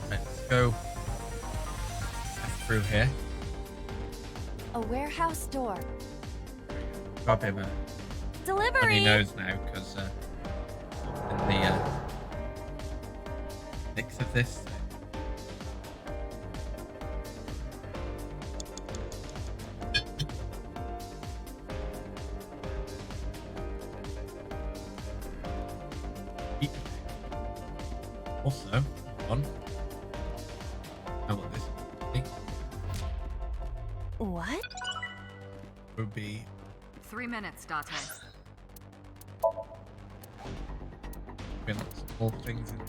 Let's go through here. A warehouse door. Got a bit of a Delivery! funny nose now because in the mix of this. Also, hold on. I want this What? would be 3 minutes, Date. lots of more things in.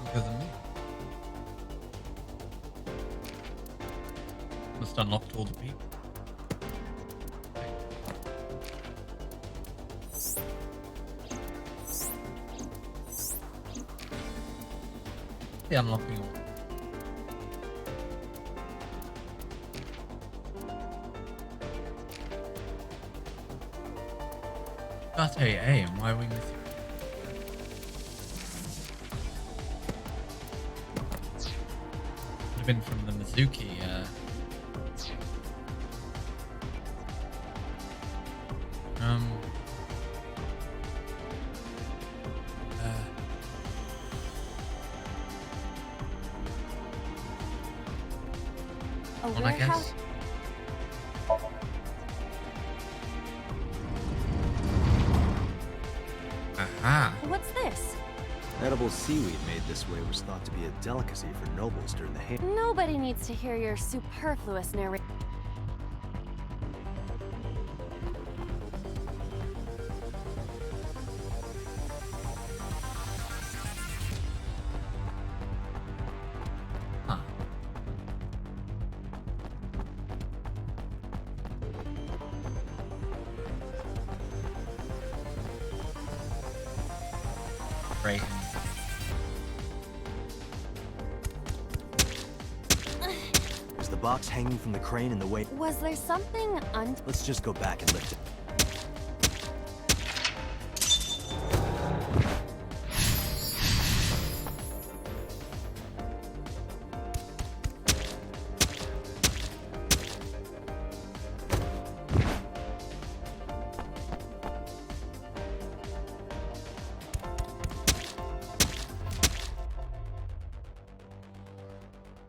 Because of me. Must unlocked all the people. The unlocking all. Date A, and why are we missing? Would have been from the Mizuki, A one, I warehouse? guess. Aha. What's this? Edible seaweed made this way was thought to be a delicacy for nobles during the Nobody needs to hear your superfluous narration. Huh. Great. Is the box hanging from the crane in the way? Was there something Let's just go back and lift it.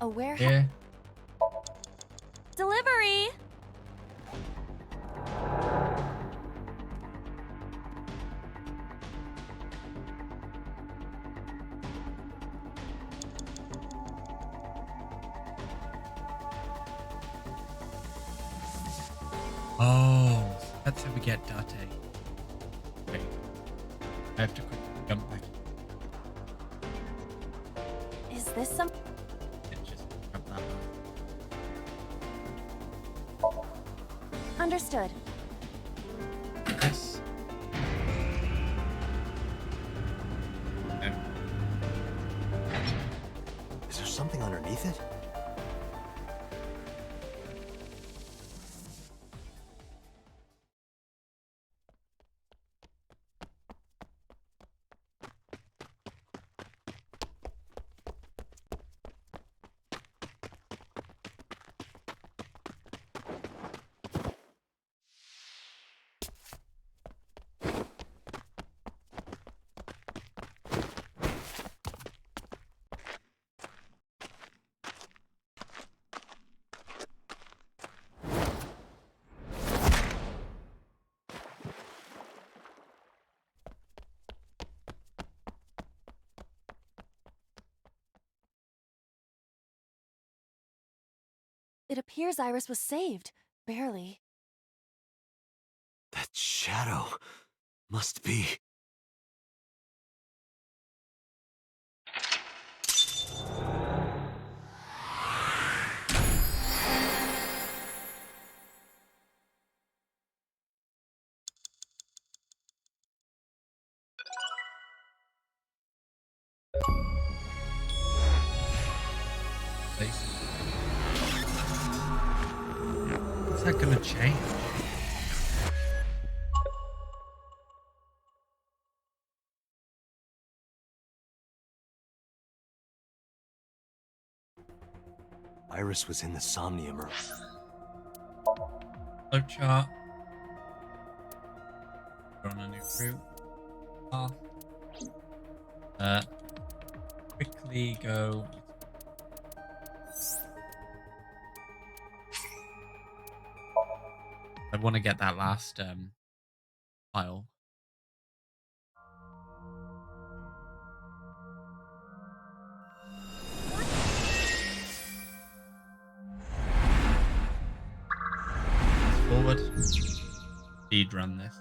A warehouse? Yeah. Delivery! Oh, that's how we get Date. Okay. I have to quickly jump back. Is this some? Just grab that. Understood. Yes. No. Is there something underneath it? It appears Iris was saved. Barely. That shadow must be... What's that gonna change? Iris was in the Somnium room. Flow chart. We're on a new route. Path. Quickly go. I want to get that last file. Forward. Speed run this.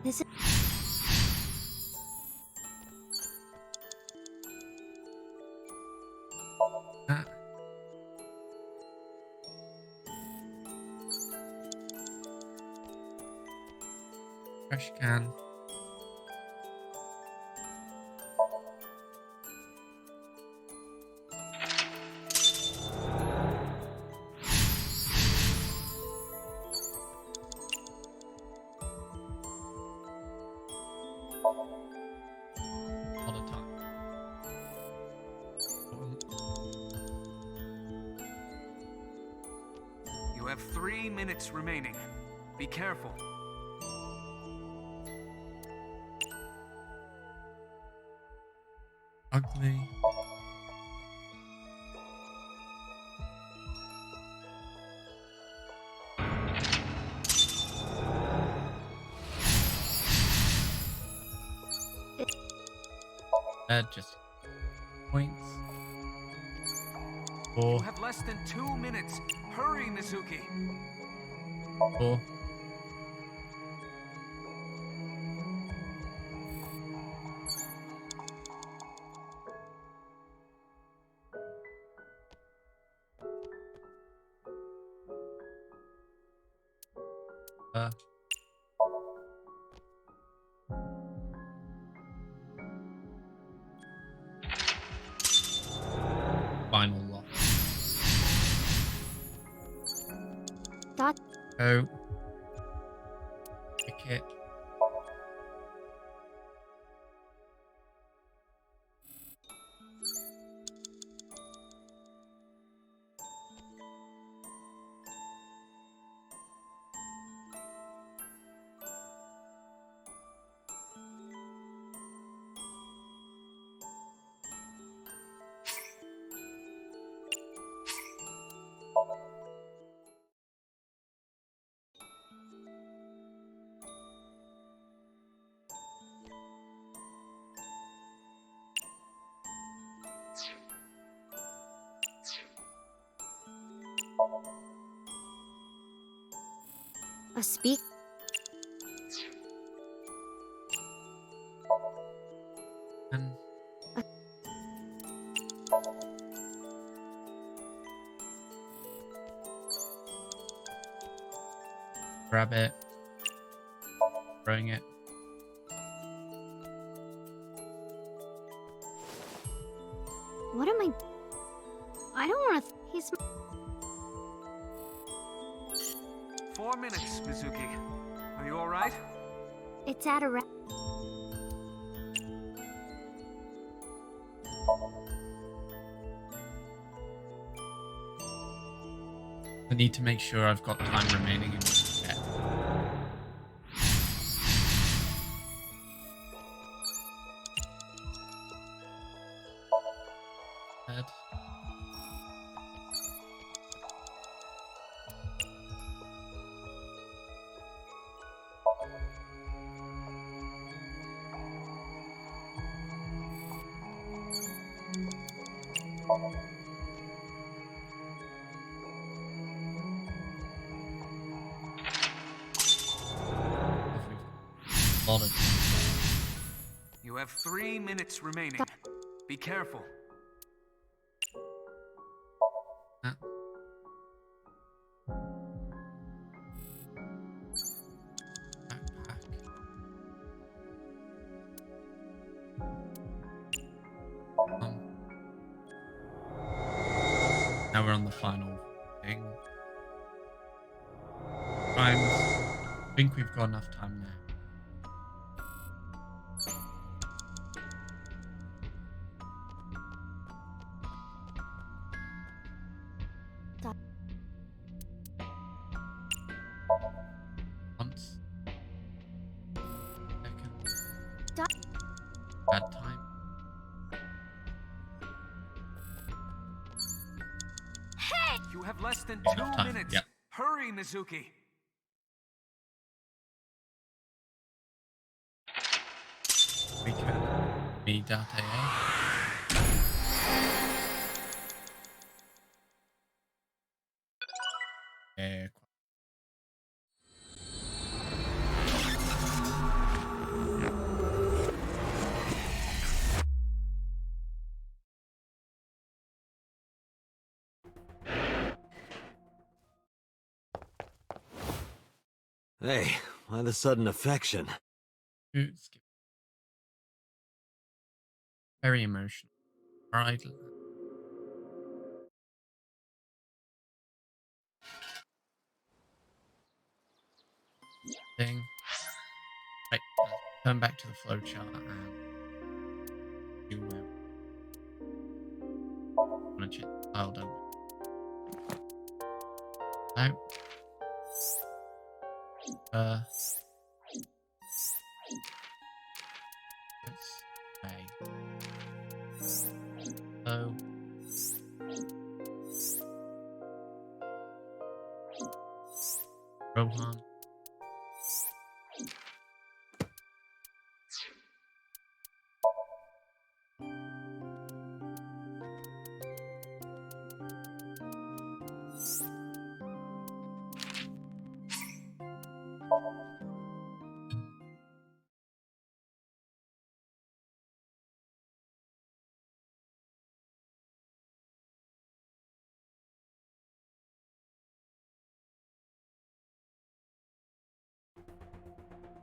This is... Trash can. All the time. You have 3 minutes remaining. Be careful. Ugly. Just points. You have less than 2 minutes. Hurry, Mizuki. 4. Final lock. Thought... Oh. Pick it. A speak? And grab it, throwing it. What am I don't want to. He's. 4 minutes, Mizuki. Are you alright? It's at a. I need to make sure I've got time remaining in my set. Head. You have 3 minutes remaining. Be careful. Now we're on the final thing. I think we've got enough time now. Once. Second. Bad time. Hey! You have less than Enough 2 time, minutes. yep. Hurry, Mizuki. We can meet that Hey, why the sudden affection? Very emotional. Alright. Thing. Right, let's turn back to the flowchart and do where I'm gonna check the file, don't we? Out. Let's say. Oh. Rohan.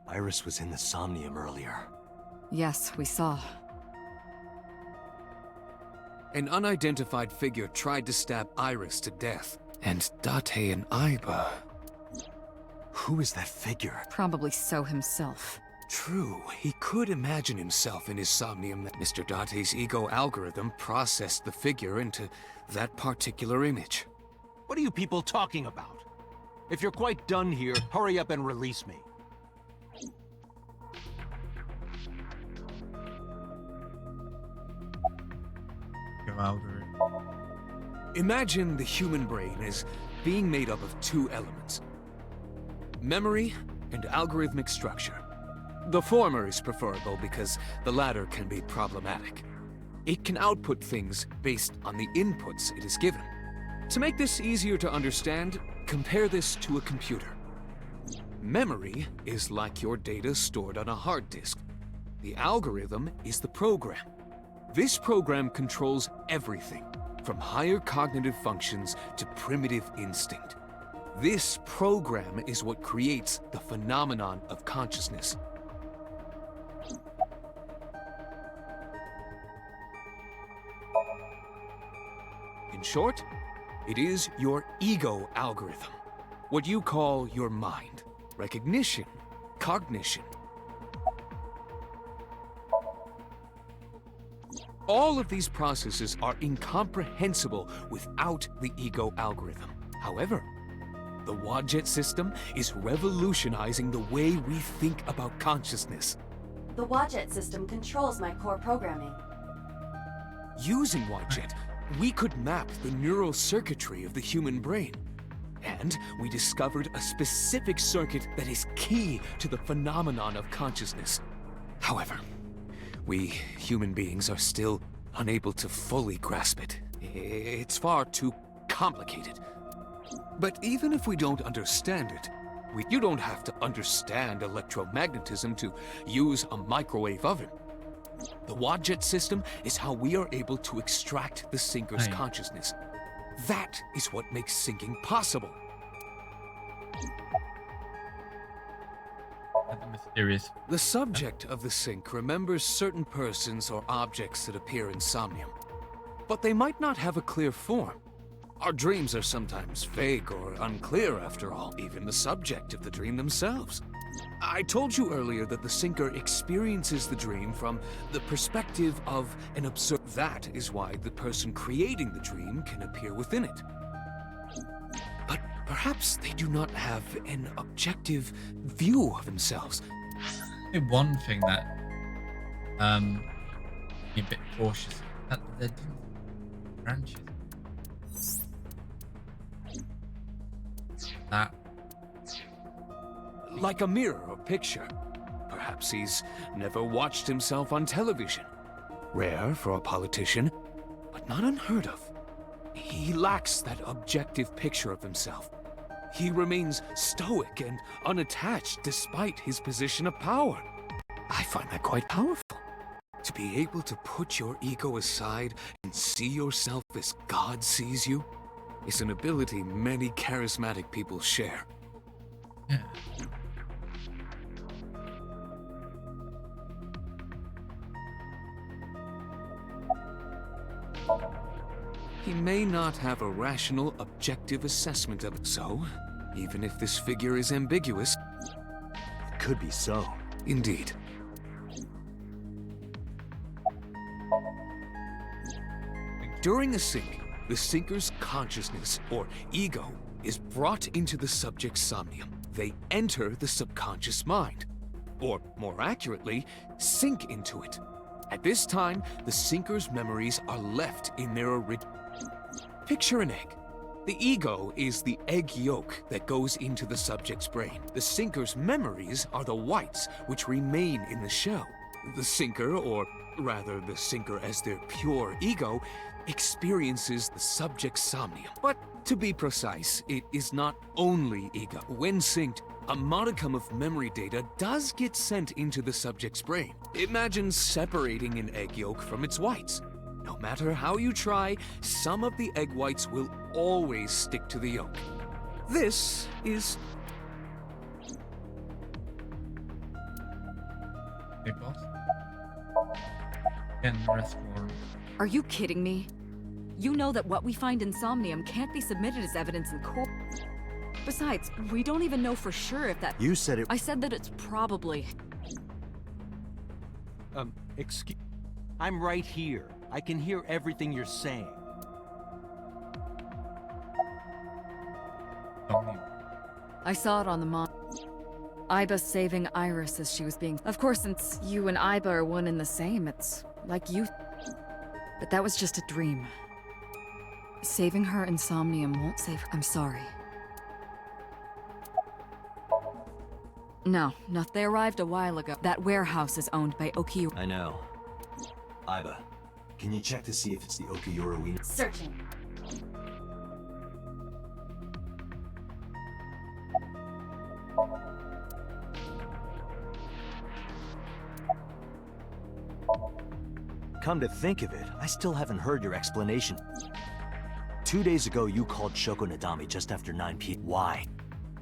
Iris was in the Somnium earlier. Yes, we saw. An unidentified figure tried to stab Iris to death. And Date and Aiba... Who is that figure? Probably So himself. True, he could imagine himself in his Somnium. Mr. Date's ego algorithm processed the figure into that particular image. What are you people talking about? If you're quite done here, hurry up and release me. Your algorithm. Imagine the human brain as being made up of 2 elements. Memory and algorithmic structure. The former is preferable because the latter can be problematic. It can output things based on the inputs it is given. To make this easier to understand, compare this to a computer. Memory is like your data stored on a hard disk. The algorithm is the program. This program controls everything, from higher cognitive functions to primitive instinct. This program is what creates the phenomenon of consciousness. In short, it is your ego algorithm. What you call your mind, recognition, cognition. All of these processes are incomprehensible without the ego algorithm. However, the Wadjet system is revolutionizing the way we think about consciousness. The Wadjet system controls my core programming. Using Wadjet, we could map the neural circuitry of the human brain. And we discovered a specific circuit that is key to the phenomenon of consciousness. However, we human beings are still unable to fully grasp it. It's far too complicated. But even if we don't understand it, you don't have to understand electromagnetism to use a microwave oven. The Wadjet system is how we are able to extract the sinker's consciousness. That is what makes syncing possible. The subject of the sync remembers certain persons or objects that appear in Somnium, but they might not have a clear form. Our dreams are sometimes vague or unclear, after all, even the subject of the dream themselves. I told you earlier that the syncer experiences the dream from the perspective of an observer. That is why the person creating the dream can appear within it. But perhaps they do not have an objective view of themselves. One thing that be a bit cautious that they're doing branches. That like a mirror or picture. Perhaps he's never watched himself on television. Rare for a politician, but not unheard of. He lacks that objective picture of himself. He remains stoic and unattached despite his position of power. I find that quite powerful. To be able to put your ego aside and see yourself as God sees you is an ability many charismatic people share. Yeah. He may not have a rational, objective assessment of it, so even if this figure is ambiguous, it could be so. Indeed. During a sync, the syncer's consciousness, or ego, is brought into the subject's somnium. They enter the subconscious mind, or more accurately, sink into it. At this time, the syncer's memories are left in their original. Picture an egg. The ego is the egg yolk that goes into the subject's brain. The syncer's memories are the whites, which remain in the shell. The syncer, or rather the syncer as their pure ego, experiences the subject's somnium. But to be precise, it is not only ego. When synced, a modicum of memory data does get sent into the subject's brain. Imagine separating an egg yolk from its whites. No matter how you try, some of the egg whites will always stick to the yolk. This is... Hey, boss. Getting the rest more. Are you kidding me? You know that what we find in Somnium can't be submitted as evidence in court. Besides, we don't even know for sure if that— You said it— I said that it's probably— Excuse— I'm right here. I can hear everything you're saying. I saw it on the Iba saving Iris as she was being— Of course, since you and Iba are one and the same, it's like you— But that was just a dream. Saving her in Somnium won't save her. I'm sorry. No, they arrived a while ago. That warehouse is owned by Okiura. I know. Iba, can you check to see if it's the Okiura we— Searching. Come to think of it, I still haven't heard your explanation. 2 days ago, you called Shoko Nadami just after 9 p.m. Why?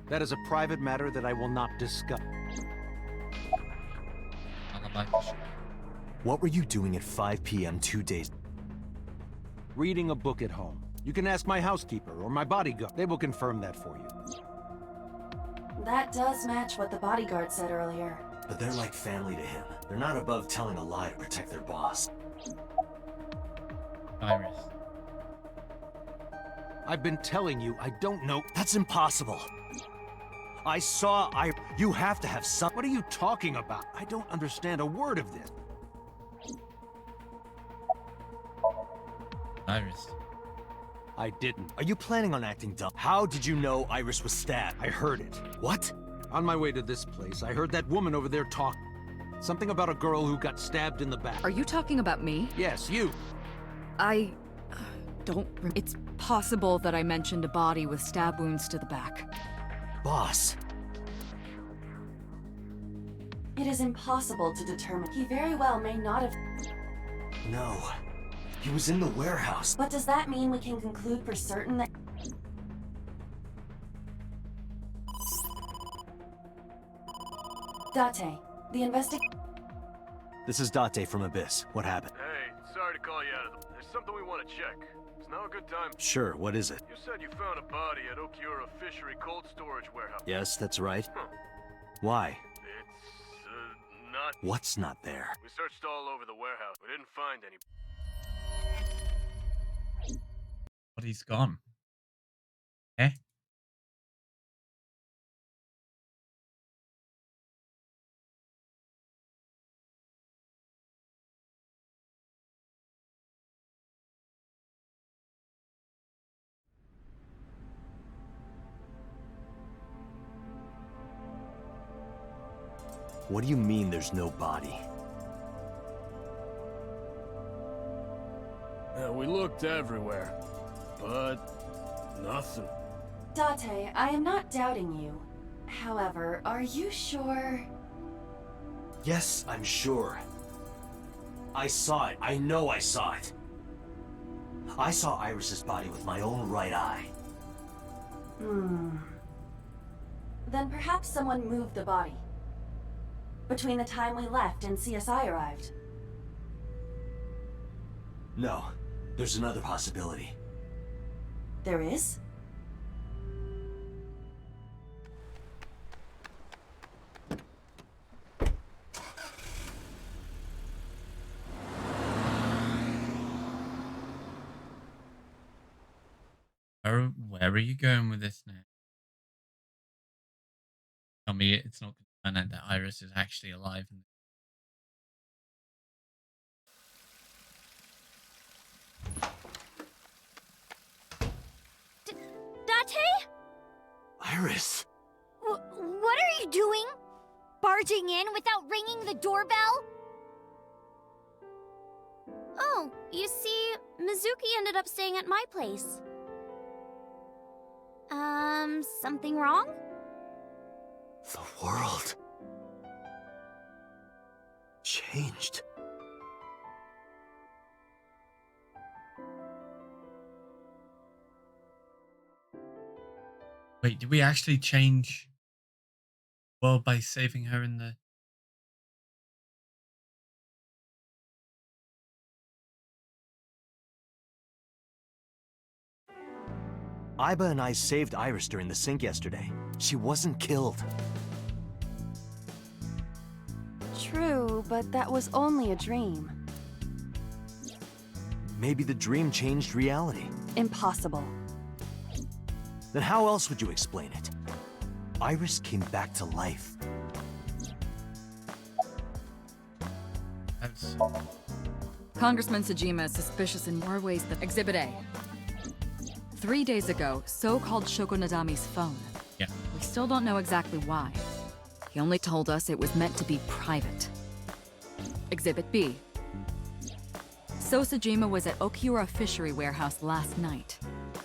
That is a private matter that I will not discuss. What were you doing at 5 p.m. 2 days? Reading a book at home. You can ask my housekeeper or my bodyguard. They will confirm that for you. That does match what the bodyguard said earlier. But they're like family to him. They're not above telling a lie to protect their boss. Iris. I've been telling you, I don't know. That's impossible. You have to have some. What are you talking about? I don't understand a word of this. Iris. I didn't. Are you planning on acting dumb? How did you know Iris was stabbed? I heard it. What? On my way to this place, I heard that woman over there talk. Something about a girl who got stabbed in the back. Are you talking about me? Yes, you. I don't... It's possible that I mentioned a body with stab wounds to the back. Boss. It is impossible to determine. He very well may not have... No. He was in the warehouse. But does that mean we can conclude for certain that... Date, the This is Date from Abyss. What happened? Hey, sorry to call you out of the... There's something we want to check. Is now a good time? Sure, what is it? You said you found a body at Okiura Fishery Cold Storage Warehouse. Yes, that's right. Huh. Why? It's, not... What's not there? We searched all over the warehouse. We didn't find any... But he's gone. Eh? What do you mean there's no body? Yeah, we looked everywhere, but nothing. Date, I am not doubting you. However, are you sure? Yes, I'm sure. I saw it. I know I saw it. I saw Iris's body with my own right eye. Then perhaps someone moved the body. Between the time we left and CSI arrived. No, there's another possibility. There is? Where are you going with this now? Tell me it's not going to find out that Iris is actually alive. Date? Iris! What are you doing? Barging in without ringing the doorbell? Oh, you see, Mizuki ended up staying at my place. Something wrong? The world changed. Wait, did we actually change the world by saving her in the... Iba and I saved Iris during the sink yesterday. She wasn't killed. True, but that was only a dream. Maybe the dream changed reality. Impossible. Then how else would you explain it? Iris came back to life. That's... Congressman Sajima is suspicious in more ways than Exhibit A. 3 days ago, So called Shoko Nadami's phone. Yeah. We still don't know exactly why. He only told us it was meant to be private. Exhibit B. So Sajima was at Okiura Fishery Warehouse last night.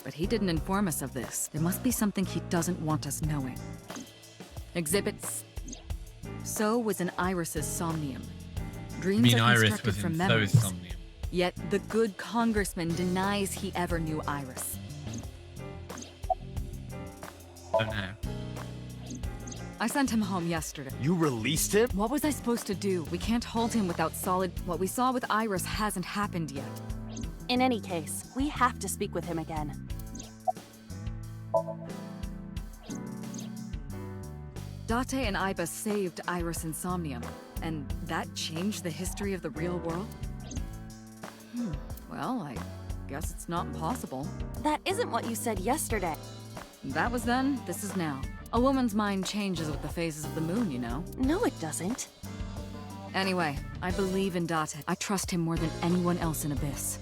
But he didn't inform us of this. There must be something he doesn't want us knowing. Exhibit C. So was in Iris's Somnium. I Dreams mean, are Iris constructed was from in memories. So's Somnium. Yet the good congressman denies he ever knew Iris. So now. I sent him home yesterday. You released him? What was I supposed to do? We can't hold him without solid... What we saw with Iris hasn't happened yet. In any case, we have to speak with him again. Date and Iba saved Iris and Somnium, and that changed the history of the real world? Well, I guess it's not impossible. That isn't what you said yesterday. That was then, this is now. A woman's mind changes with the phases of the moon, you know? No, it doesn't. Anyway, I believe in Date. I trust him more than anyone else in Abyss.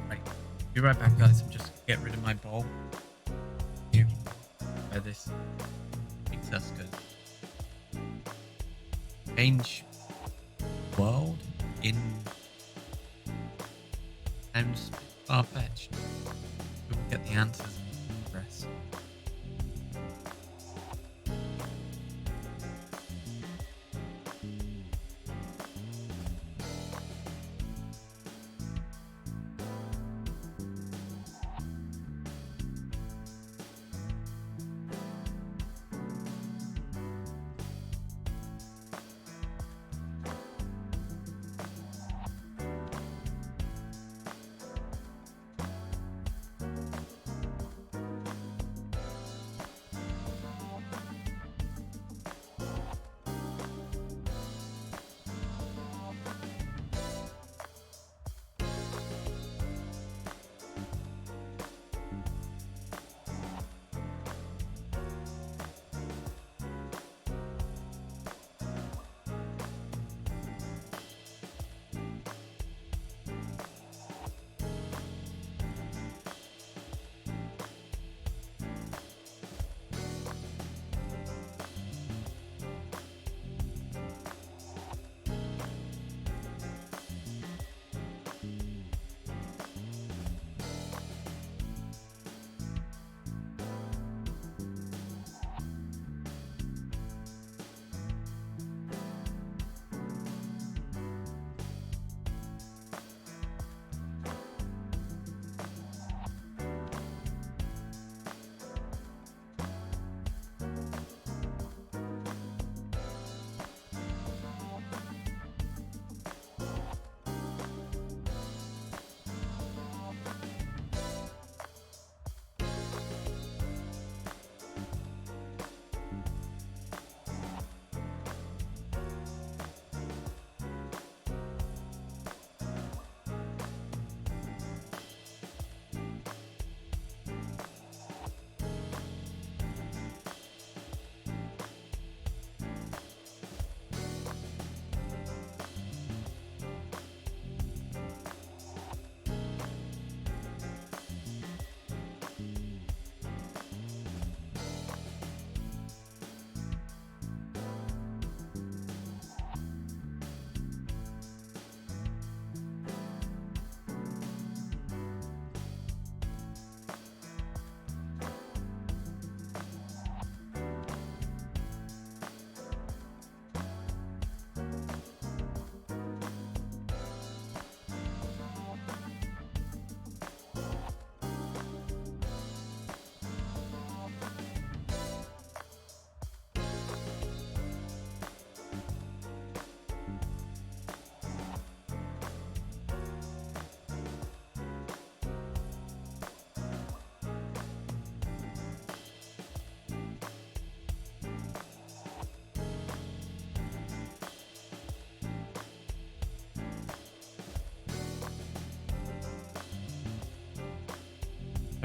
Right. Be right back, guys. I'm just gonna get rid of my bowl. Here. Where this takes us, because change world in sounds far-fetched. We will get the answers in the press.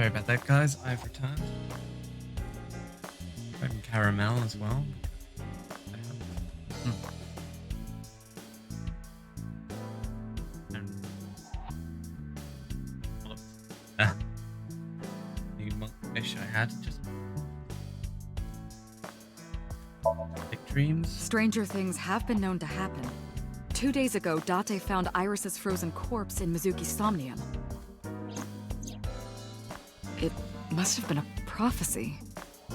Sorry about that, guys. I've returned. And caramel as well. The monkfish I had just big dreams. Stranger things have been known to happen. 2 days ago, Date found Iris's frozen corpse in Mizuki's Somnium. It must have been a prophecy.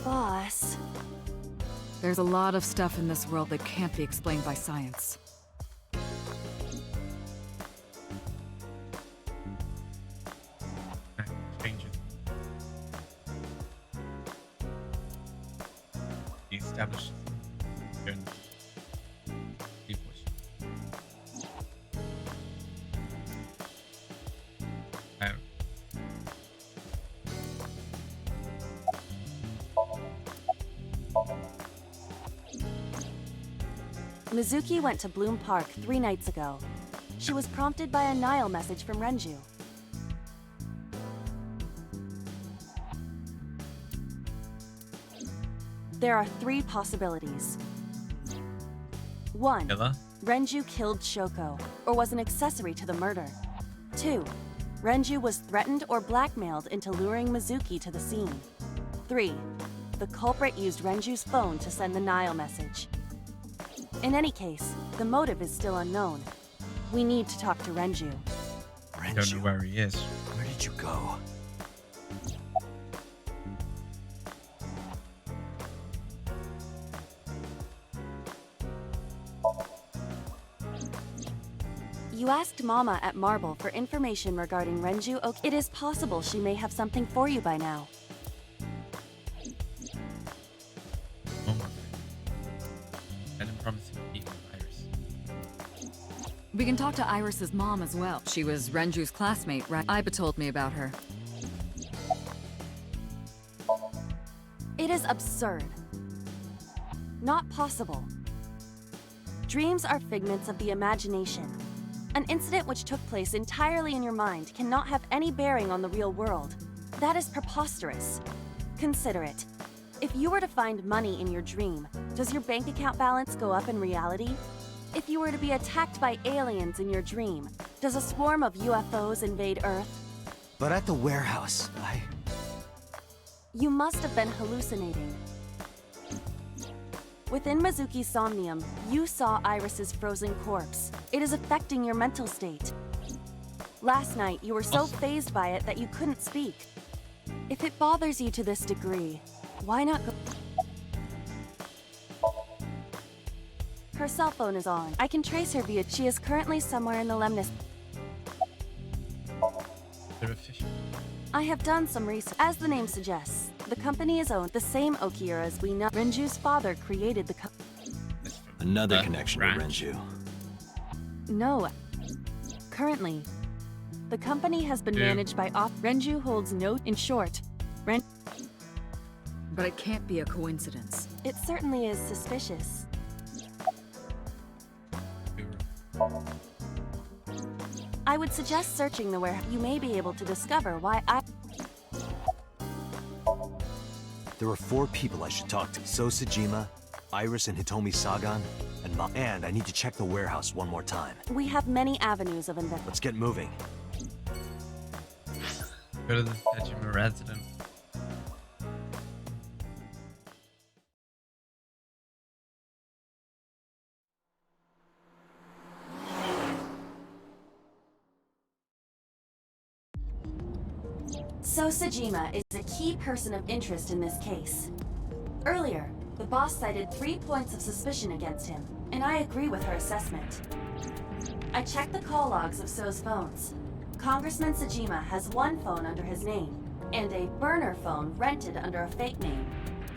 Boss. There's a lot of stuff in this world that can't be explained by science. established during the Mizuki went to Bloom Park 3 nights ago. She was prompted by a Nile message from Renju. There are 3 possibilities. 1. Killer? Renju killed Shoko, or was an accessory to the murder. 2. Renju was threatened or blackmailed into luring Mizuki to the scene. 3. The culprit used Renju's phone to send the Nile message. In any case, the motive is still unknown. We need to talk to Renju. I don't know where he is. Where did you go? You asked Mama at Marble for information regarding Renju Oki. It is possible she may have something for you by now. We can talk to Iris's mom as well. She was Renju's classmate, right? Iba told me about her. It is absurd. Not possible. Dreams are figments of the imagination. An incident which took place entirely in your mind cannot have any bearing on the real world. That is preposterous. Consider it. If you were to find money in your dream, does your bank account balance go up in reality? If you were to be attacked by aliens in your dream, does a swarm of UFOs invade Earth? But at the warehouse, You must have been hallucinating. Within Mizuki's Somnium, you saw Iris's frozen corpse. It is affecting your mental state. Last night, you were so fazed by it that you couldn't speak. If it bothers you to this degree, why not go... Her cell phone is on. I can trace her via... She is currently somewhere in the Lemnis... I have done some research. As the name suggests, the company is owned the same Okiura as we know. Renju's father created the another connection to Renju. No. Currently, the company has been managed by Renju holds no... In short, But it can't be a coincidence. It certainly is suspicious. I would suggest searching the warehouse. You may be able to discover why There are 4 people I should talk to. Sosajima, Iris and Hitomi Sagan, and I need to check the warehouse one more time. We have many avenues of investigation. Let's get moving. Go to the Sejima residence. Sosajima is a key person of interest in this case. Earlier, the boss cited 3 points of suspicion against him, and I agree with her assessment. I checked the call logs of So's phones. Congressman Sajima has 1 phone under his name, and a burner phone rented under a fake name.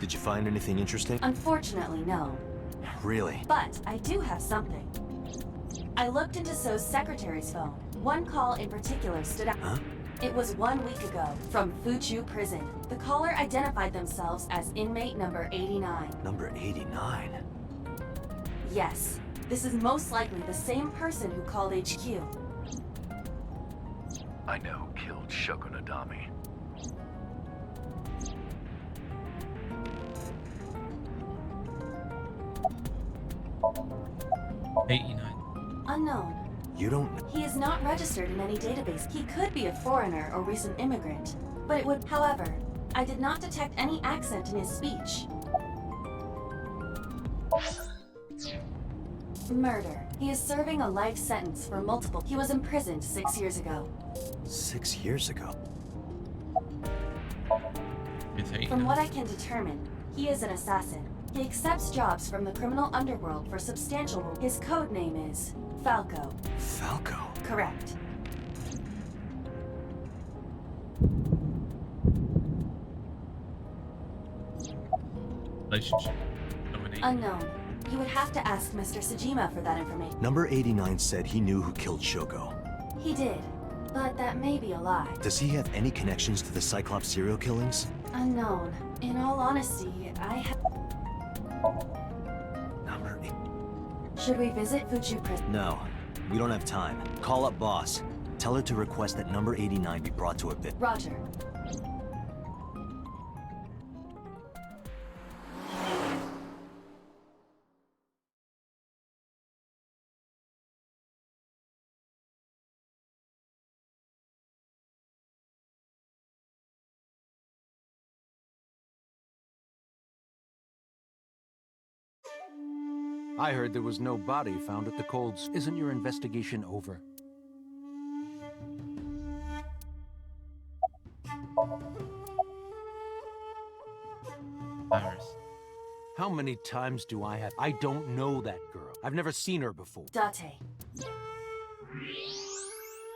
Did you find anything interesting? Unfortunately, no. Really? But I do have something. I looked into So's secretary's phone. 1 call in particular stood out. Huh? It was 1 week ago, from Fuchu Prison. The caller identified themselves as inmate number 89. Number 89? Yes, this is most likely the same person who called HQ. I know who killed Shogunadami. Unknown. You don't... He is not registered in any database. He could be a foreigner or recent immigrant. But it would... However, I did not detect any accent in his speech. Murder. He is serving a life sentence for multiple... He was imprisoned 6 years ago. 6 years ago? From what I can determine, he is an assassin. He accepts jobs from the criminal underworld for substantial... His code name is... Falco. Falco? Correct. Relationship. Germany. Unknown. You would have to ask Mr. Sajima for that information. Number 89 said he knew who killed Shoko. He did, but that may be a lie. Does he have any connections to the Cyclops serial killings? Unknown. In all honesty, I have... Number 8. Should we visit Fuchu Prison? No, we don't have time. Call up boss. Tell her to request that number 89 be brought to a bit. Roger. I heard there was no body found at the Colds. Isn't your investigation over? Iris. How many times do I have? I don't know that girl. I've never seen her before. Date.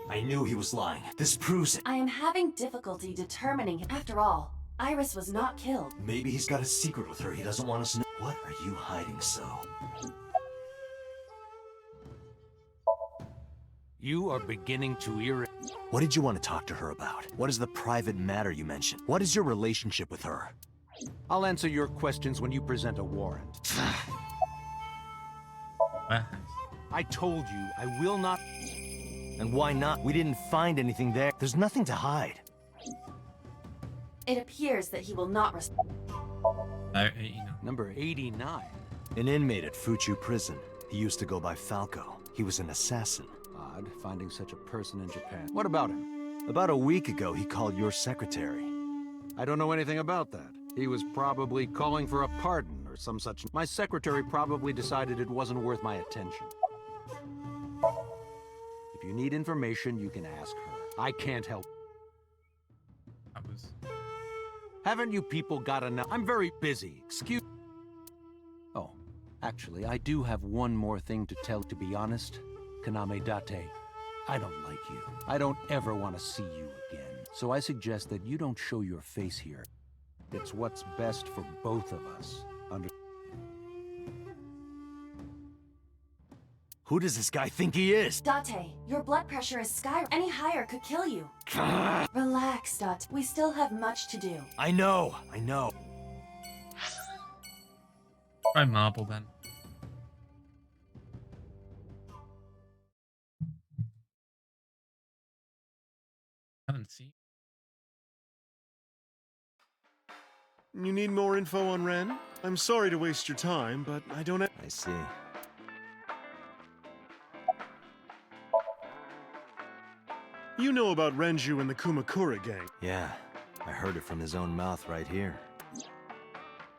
I knew he was lying. This proves it. I am having difficulty determining. After all, Iris was not killed. Maybe he's got a secret with her he doesn't want us to know. What are you hiding so? You are beginning to irritate. What did you want to talk to her about? What is the private matter you mentioned? What is your relationship with her? I'll answer your questions when you present a warrant. I told you, I will not... And why not? We didn't find anything there. There's nothing to hide. It appears that he will not respond. Number 89. An inmate at Fuchu Prison. He used to go by Falco. He was an assassin. Odd, finding such a person in Japan. What about him? About a week ago, he called your secretary. I don't know anything about that. He was probably calling for a pardon or some such. My secretary probably decided it wasn't worth my attention. If you need information, you can ask her. I can't help. Haven't you people got enough? I'm very busy. Excuse... Oh, actually, I do have one more thing to tell. To be honest, Kaname Date, I don't like you. I don't ever want to see you again. So I suggest that you don't show your face here. It's what's best for both of us. Who does this guy think he is? Date, your blood pressure is sky. Any higher could kill you. Relax, Date. We still have much to do. I know. Try marble then. Haven't seen. You need more info on Ren? I'm sorry to waste your time, but I don't have... I see. You know about Renju and the Kumakura gang. Yeah, I heard it from his own mouth right here.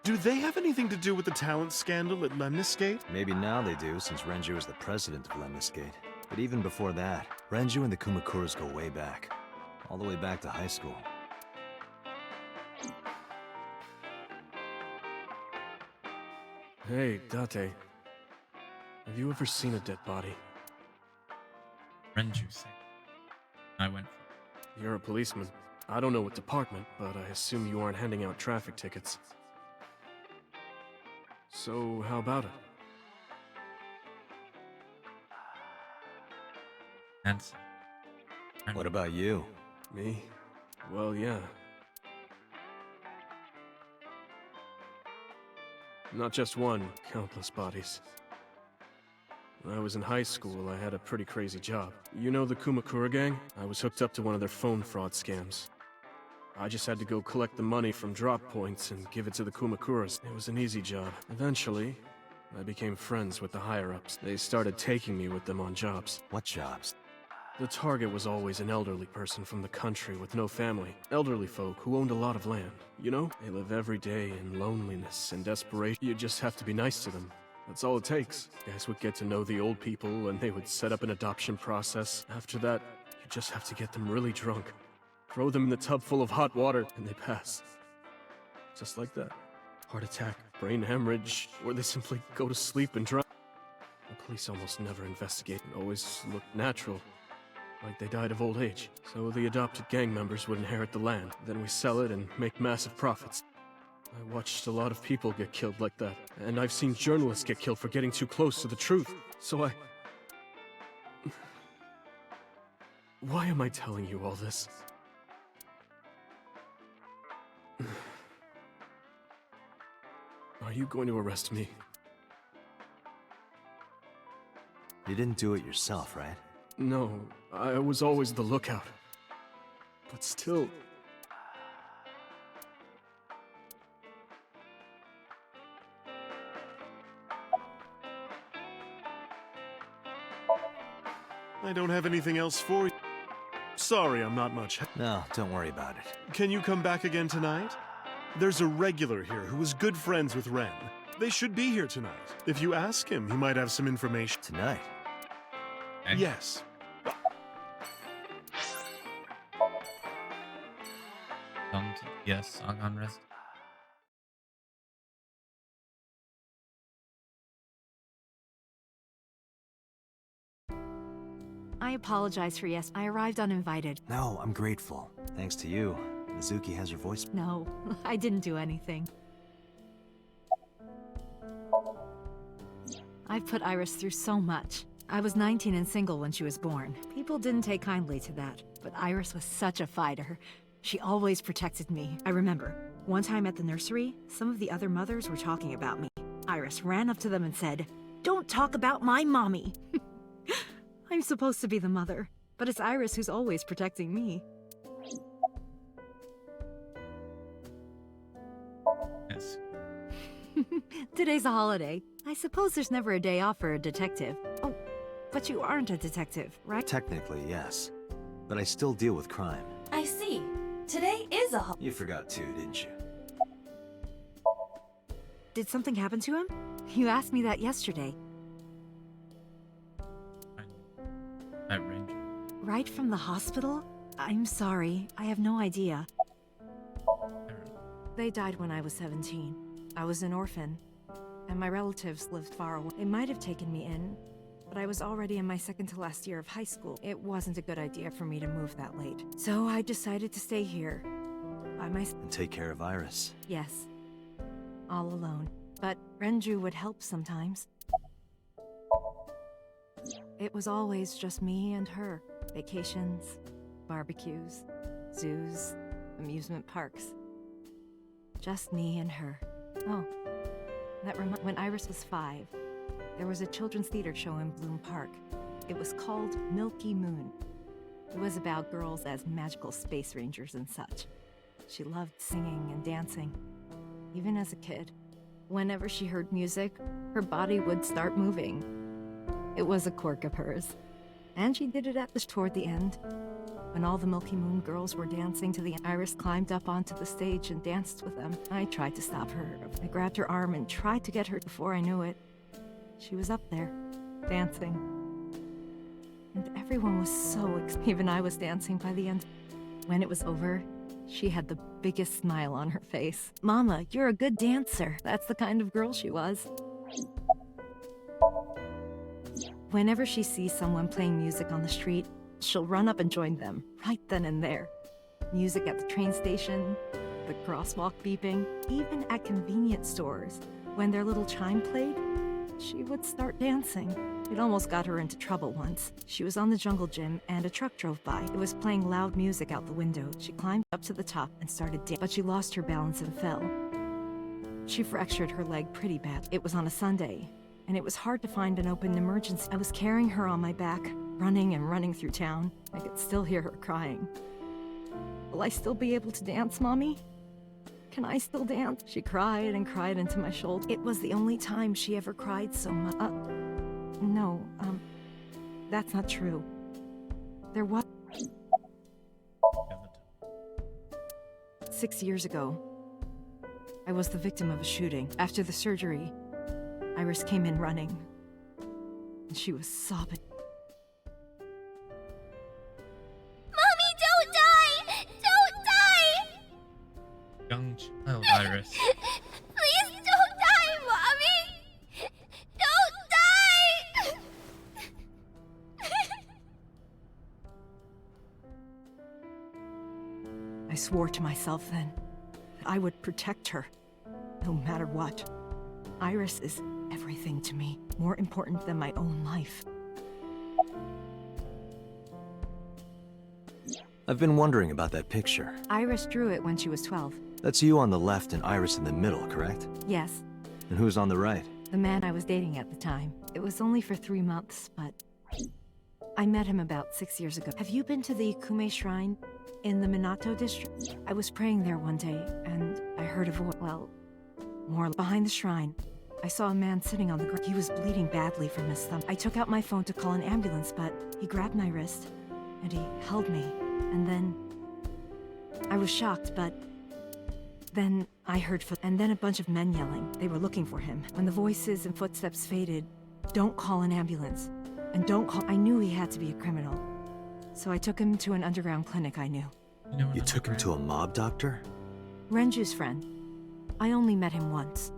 Do they have anything to do with the talent scandal at Lemniscate? Maybe now they do, since Renju is the president of Lemniscate. But even before that, Renju and the Kumakuras go way back. All the way back to high school. Hey, Date. Have you ever seen a dead body? Renju said. I went. You're a policeman. I don't know what department, but I assume you aren't handing out traffic tickets. So, how about it? Answer. What about you? Me? Well, yeah. Not just one, countless bodies. When I was in high school, I had a pretty crazy job. You know the Kumakura gang? I was hooked up to one of their phone fraud scams. I just had to go collect the money from drop points and give it to the Kumakuras. It was an easy job. Eventually, I became friends with the higher-ups. They started taking me with them on jobs. What jobs? The target was always an elderly person from the country with no family. Elderly folk who owned a lot of land. You know? They live every day in loneliness and desperation. You just have to be nice to them. That's all it takes. Guys would get to know the old people and they would set up an adoption process. After that, you just have to get them really drunk. Throw them in the tub full of hot water and they pass. Just like that. Heart attack, brain hemorrhage, or they simply go to sleep and drown. The police almost never investigate and always look natural. Like they died of old age. So the adopted gang members would inherit the land. Then we sell it and make massive profits. I watched a lot of people get killed like that, and I've seen journalists get killed for getting too close to the truth, so I... Why am I telling you all this? Are you going to arrest me? You didn't do it yourself, right? No, I was always the lookout. But still... I don't have anything else for you. Sorry, I'm not much. No, don't worry about it. Can you come back again tonight? There's a regular here who is good friends with Ren. They should be here tonight. If you ask him, he might have some information. Tonight? Yes. Yes, Sagan rest. I apologize for yes. I arrived uninvited. No, I'm grateful. Thanks to you, Mizuki has your voice. No, I didn't do anything. I've put Iris through so much. I was 19 and single when she was born. People didn't take kindly to that, but Iris was such a fighter. She always protected me. I remember, one time at the nursery, some of the other mothers were talking about me. Iris ran up to them and said, "Don't talk about my mommy." I'm supposed to be the mother, but it's Iris who's always protecting me. Yes. Today's a holiday. I suppose there's never a day off for a detective. Oh, but you aren't a detective, right? Technically, yes. But I still deal with crime. I see. Today is a You forgot too, didn't you? Did something happen to him? You asked me that yesterday. That ranger. Right from the hospital? I'm sorry, I have no idea. They died when I was 17. I was an orphan, and my relatives lived far away. They might have taken me in, but I was already in my second to last year of high school. It wasn't a good idea for me to move that late. So I decided to stay here. By myself. And take care of Iris. Yes. All alone. But Renju would help sometimes. It was always just me and her. Vacations, barbecues, zoos, amusement parks. Just me and her. Oh, when Iris was 5, there was a children's theater show in Bloom Park. It was called Milky Moon. It was about girls as magical space rangers and such. She loved singing and dancing, even as a kid. Whenever she heard music, her body would start moving. It was a quirk of hers. And she did it toward the end. When all the Milky Moon girls were dancing to the Iris climbed up onto the stage and danced with them. I tried to stop her. I grabbed her arm and tried to get her before I knew it. She was up there, dancing. And everyone was so excited. Even I was dancing by the end. When it was over, she had the biggest smile on her face. "Mama, you're a good dancer." That's the kind of girl she was. Whenever she sees someone playing music on the street, she'll run up and join them, right then and there. Music at the train station, the crosswalk beeping, even at convenience stores. When their little chime played, she would start dancing. It almost got her into trouble once. She was on the jungle gym and a truck drove by. It was playing loud music out the window. She climbed up to the top and started dancing, but she lost her balance and fell. She fractured her leg pretty bad. It was on a Sunday, and it was hard to find an open emergency. I was carrying her on my back, running and running through town. I could still hear her crying. "Will I still be able to dance, Mommy? Can I still dance?" She cried and cried into my shoulder. It was the only time she ever cried so much. No, that's not true. There was... 6 years ago, I was the victim of a shooting. After the surgery, Iris came in running, and she was sobbing. Mommy, don't die! Don't die! Young child, Iris. Please don't die, Mommy! Don't die! I swore to myself then that I would protect her. no matter what. Iris is everything to me, more important than my own life. I've been wondering about that picture. Iris drew it when she was 12. That's you on the left and Iris in the middle, correct? Yes, And who's on the right? the man I was dating at the time. It was only for 3 months, but I met him about 6 years ago. Have you been to the Ikume Shrine in the Minato district? I was praying there one day, and I heard a voice, well, more behind the shrine. I saw a man sitting on the ground. He was bleeding badly from his thumb. I took out my phone to call an ambulance, but he grabbed my wrist, and he held me, and then... I was shocked, but... Then I heard and then a bunch of men yelling. They were looking for him. When the voices and footsteps faded, don't call an ambulance. And don't call... I knew he had to be a criminal. So I took him to an underground clinic I knew. You took him to a mob doctor? Renju's friend. I only met him once.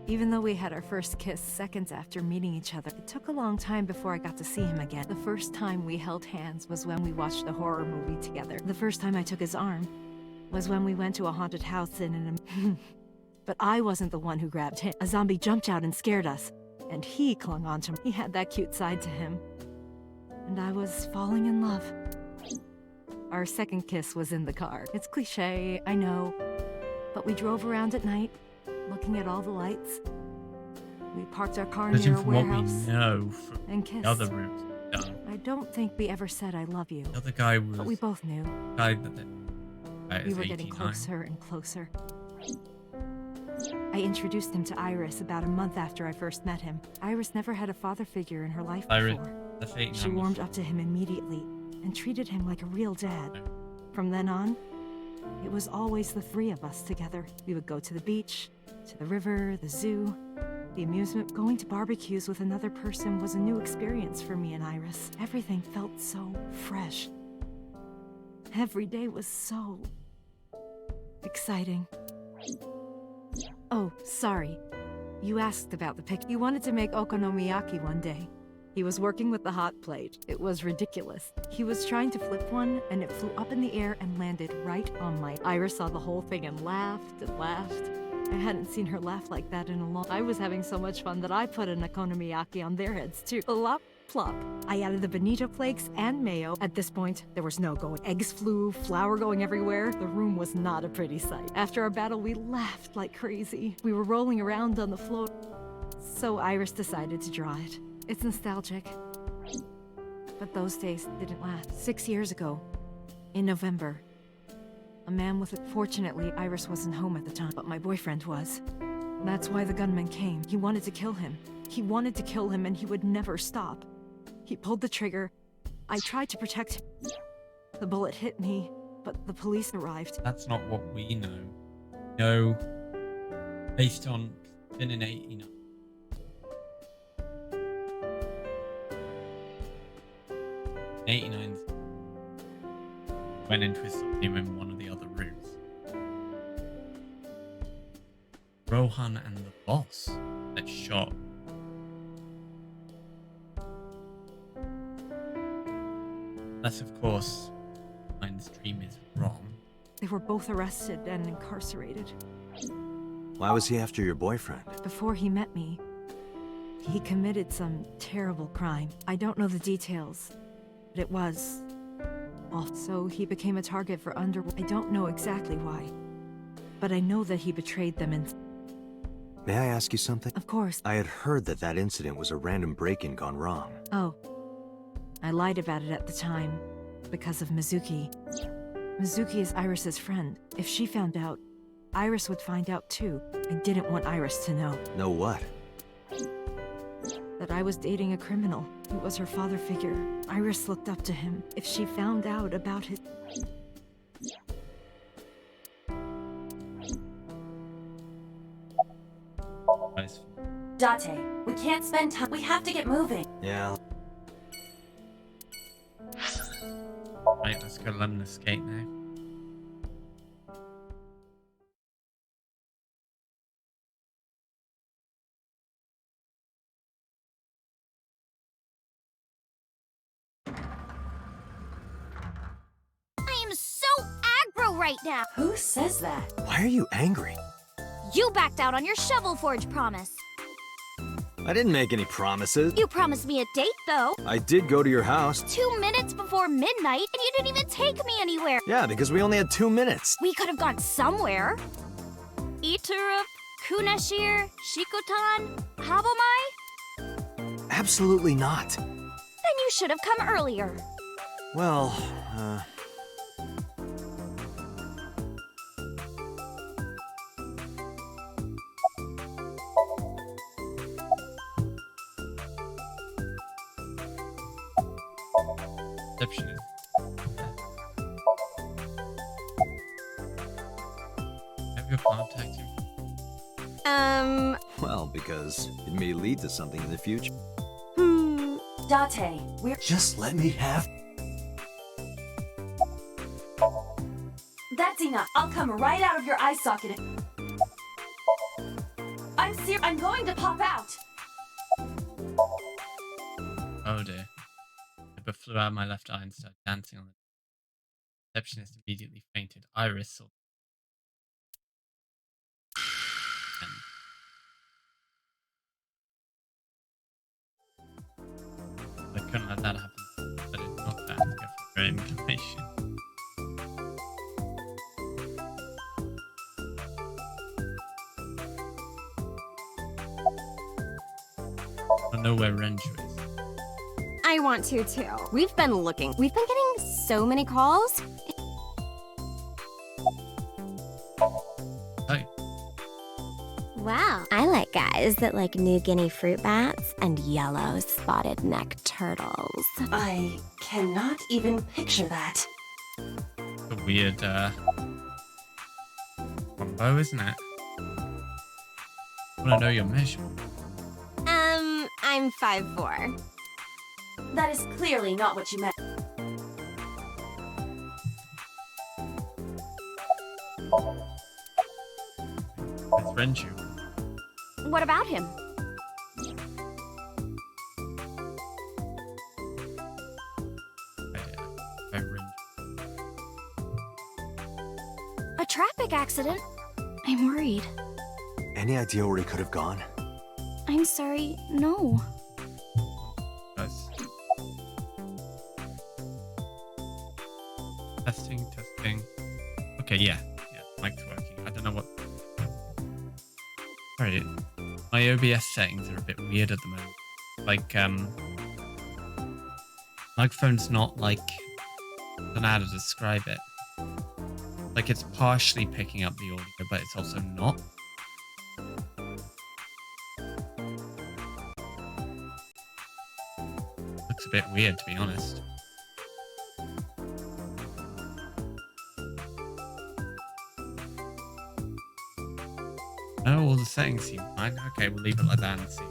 Even though we had our first kiss seconds after meeting each other, it took a long time before I got to see him again. The first time we held hands was when we watched a horror movie together. The first time I took his arm was when we went to a haunted house in an... But I wasn't the one who grabbed him. A zombie jumped out and scared us, and he clung onto me. He had that cute side to him. And I was falling in love. Our second kiss was in the car. It's cliché, I know, but we drove around at night, looking at all the lights. We parked our car Judging near a from what we warehouse know from and kissed. the other routes we've done, I don't think we ever said I love you. the other guy was... But we both knew. Guy that We is were getting 89. closer and closer. I introduced him to Iris about a month after I first met him. Iris never had a father figure in her life Iris, before. that's 89. She warmed up to him immediately and treated him like a real dad. From then on, it was always the three of us together. We would go to the beach, to the river, the zoo, the amusement. Going to barbecues with another person was a new experience for me and Iris. Everything felt so fresh. Every day was so exciting. Oh, sorry. You asked about the pic. He wanted to make okonomiyaki one day. He was working with the hot plate. It was ridiculous. He was trying to flip one, and it flew up in the air and landed right on my... Iris saw the whole thing and laughed and laughed. I hadn't seen her laugh like that in a long... I was having so much fun that I put an okonomiyaki on their heads too. Plop, plop. I added the bonito flakes and mayo. At this point, there was no going. Eggs flew, flour going everywhere. The room was not a pretty sight. After our battle, we laughed like crazy. We were rolling around on the floor. So Iris decided to draw it. It's nostalgic. But those days didn't last. 6 years ago, in November, a man with it. Fortunately, Iris wasn't home at the time, but my boyfriend was. That's why the gunman came. He wanted to kill him. He wanted to kill him, and he would never stop. He pulled the trigger. I tried to protect him. The bullet hit me, but the police arrived. That's not what we know. No, based on been in 89. '89 went into his Somnium in one of the other rooms. Rohan and the boss that shot. Unless, of course, my stream is wrong. They were both arrested and incarcerated. Why was he after your boyfriend? Before he met me, he committed some terrible crime. I don't know the details, but it was awful. So he became a target for underworld. I don't know exactly why, but I know that he betrayed them and... May I ask you something? Of course. I had heard that that incident was a random break-in gone wrong. Oh. I lied about it at the time because of Mizuki. Mizuki is Iris's friend. If she found out, Iris would find out too. I didn't want Iris to know. Know what? That I was dating a criminal. He was her father figure. Iris looked up to him. If she found out about his... Date, we can't spend time. We have to get moving. Yeah. Right, let's go let him escape now. I am so aggro right now. Who says that? Why are you angry? You backed out on your Shovel Forge promise. I didn't make any promises. You promised me a date, though. I did go to your house. 2 minutes before midnight, and you didn't even take me anywhere. Yeah, because we only had 2 minutes. We could have gone somewhere. Iturup, Kunashir, Shikotan, Habomai? Absolutely not. Then you should have come earlier. Well, Deception is. Have your contact him. well, because it may lead to something in the future. Date, we're. Just let me have. That's enough. I'll come right out of your eye socket. I'm going to pop out. Oh dear. I flew out my left eye and started dancing on the receptionist immediately fainted. Iris saw. I couldn't let that happen. I did not have to go for reincarnation. I know where Renju is. I want to too. We've been looking. We've been getting so many calls. Hi. Wow. I like guys that like New Guinea fruit bats and yellow spotted neck turtles. I cannot even picture that. It's a weird combo, isn't it? I want to know your measurement. I'm 5'4". That is clearly not what you meant. It's Renju. What about him? I Renju. A traffic accident? I'm worried. Any idea where he could have gone? I'm sorry, no. Nice. Testing. Okay, yeah, mic's working. I don't know what. Sorry, my OBS settings are a bit weird at the moment. Like, microphone's not like. I don't know how to describe it. Like, it's partially picking up the audio, but it's also not. Looks a bit weird, to be honest. Oh, all the settings seem fine. Okay, we'll leave it like that and see.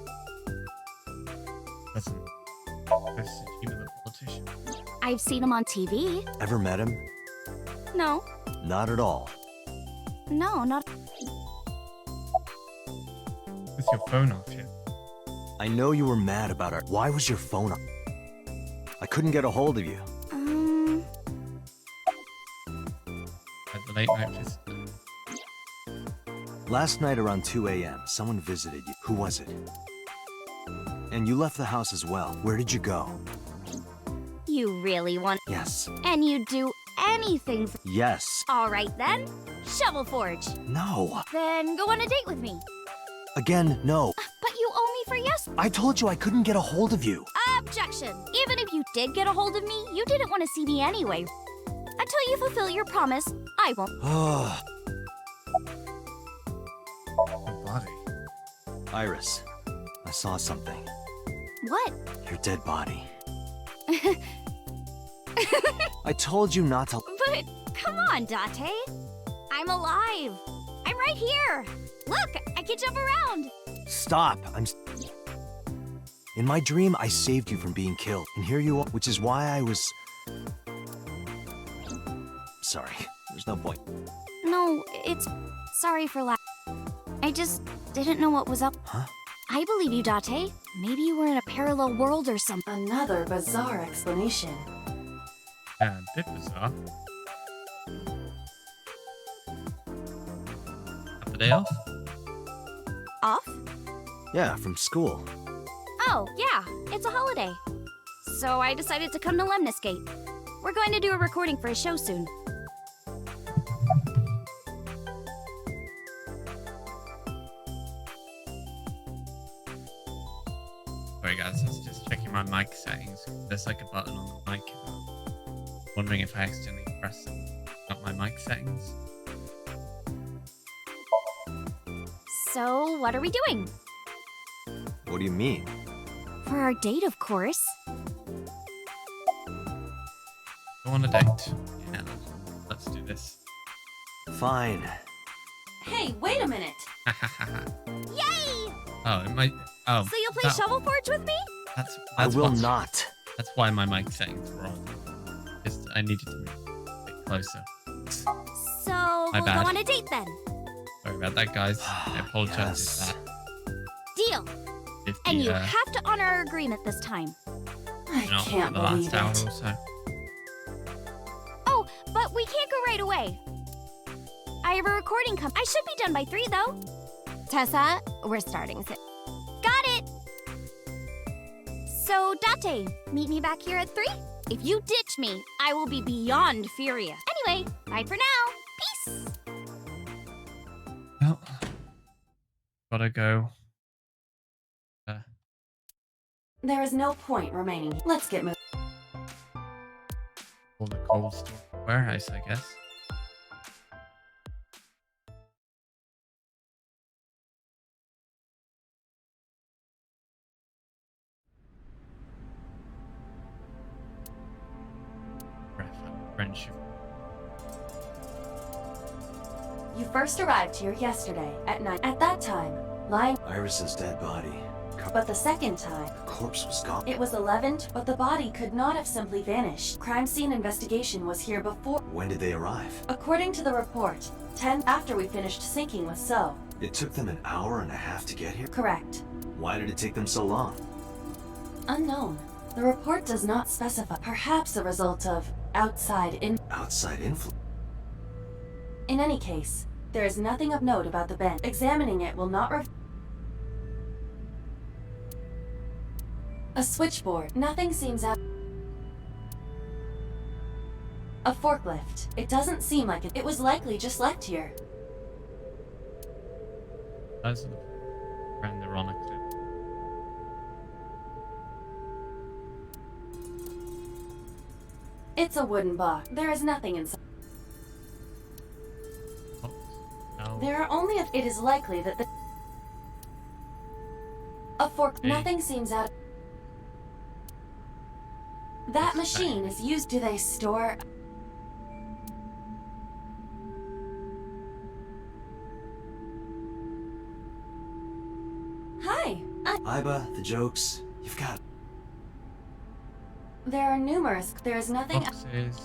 Doesn't. This is even the politician. I've seen him on TV. Ever met him? No. Not at all. No, not. With your phone off here. I know you were mad about our. Why was your phone off? I couldn't get a hold of you. At the late night visit. Last night around 2 a.m., someone visited you. Who was it? And you left the house as well. Where did you go? You really want. Yes. And you'd do anything for. Yes. All right then. Shovel Forge. No. Then go on a date with me. Again, no. But you owe me for yes. I told you I couldn't get a hold of you. Objection. Even if you did get a hold of me, you didn't want to see me anyway. Until you fulfill your promise, I won't. Oh. Body. Iris, I saw something. What? Your dead body. I told you not to. But come on, Date. I'm alive. I'm right here. Look, I can jump around. Stop. In my dream, I saved you from being killed. And here you are, which is why I was. Sorry, there's no point. No, it's. Sorry for laughing. I just didn't know what was up. Huh? I believe you, Date. Maybe you were in a parallel world or something. Another bizarre explanation. Yeah, a bit bizarre. day off? Off? Yeah, from school. Oh, yeah, it's a holiday. So I decided to come to Lemniscate. We're going to do a recording for a show soon. Sorry guys, I was just checking my mic settings. There's like a button on the mic. Wondering if I accidentally pressed up my mic settings. So, what are we doing? What do you mean? For our date, of course. Go on a date. Yeah, let's do this. Fine. Hey, wait a minute. Yay! Oh, it might. Oh. So you'll play Shovel Forge with me? That's I will what's- not. That's why my mic settings were on. Just I needed to move a bit closer. So, we'll bad. go on a date then. Sorry about that, guys. I apologize Yes. if that. Deal. If And the, you have to honor our agreement this time. I not can't for the believe last it. hour or so. Oh, but we can't go right away. I have a recording I should be done by 3, though. Tessa, we're starting soon. Got it! So, Date, meet me back here at 3? If you ditch me, I will be beyond furious. Anyway, bye for now. Peace! Well, gotta go. There is no point remaining. Let's get moving. All the cold storage warehouse, I guess. Friendship. You first arrived here yesterday at night. At that time, lying. Iris's dead body. But the second time, The corpse was gone. it was 11th, but the body could not have simply vanished. Crime scene investigation was here before. When did they arrive? According to the report, 10 after we finished sinking with So. It took them an hour and a half to get here? Correct. Why did it take them so long? Unknown. The report does not specify. Perhaps a result of outside Outside influence? In any case, there is nothing of note about the bench. Examining it will not A switchboard. Nothing seems out. A forklift. It doesn't seem like it. It was likely just left here. Those are the friend they're on a clip. It's a wooden box. There is nothing inside. No. There are only a. It is likely that the. A fork. Okay. Nothing seems out. That machine is used. Do they store? Hi. Iba, the jokes. You've got. There are numerous. There is nothing. Boxes.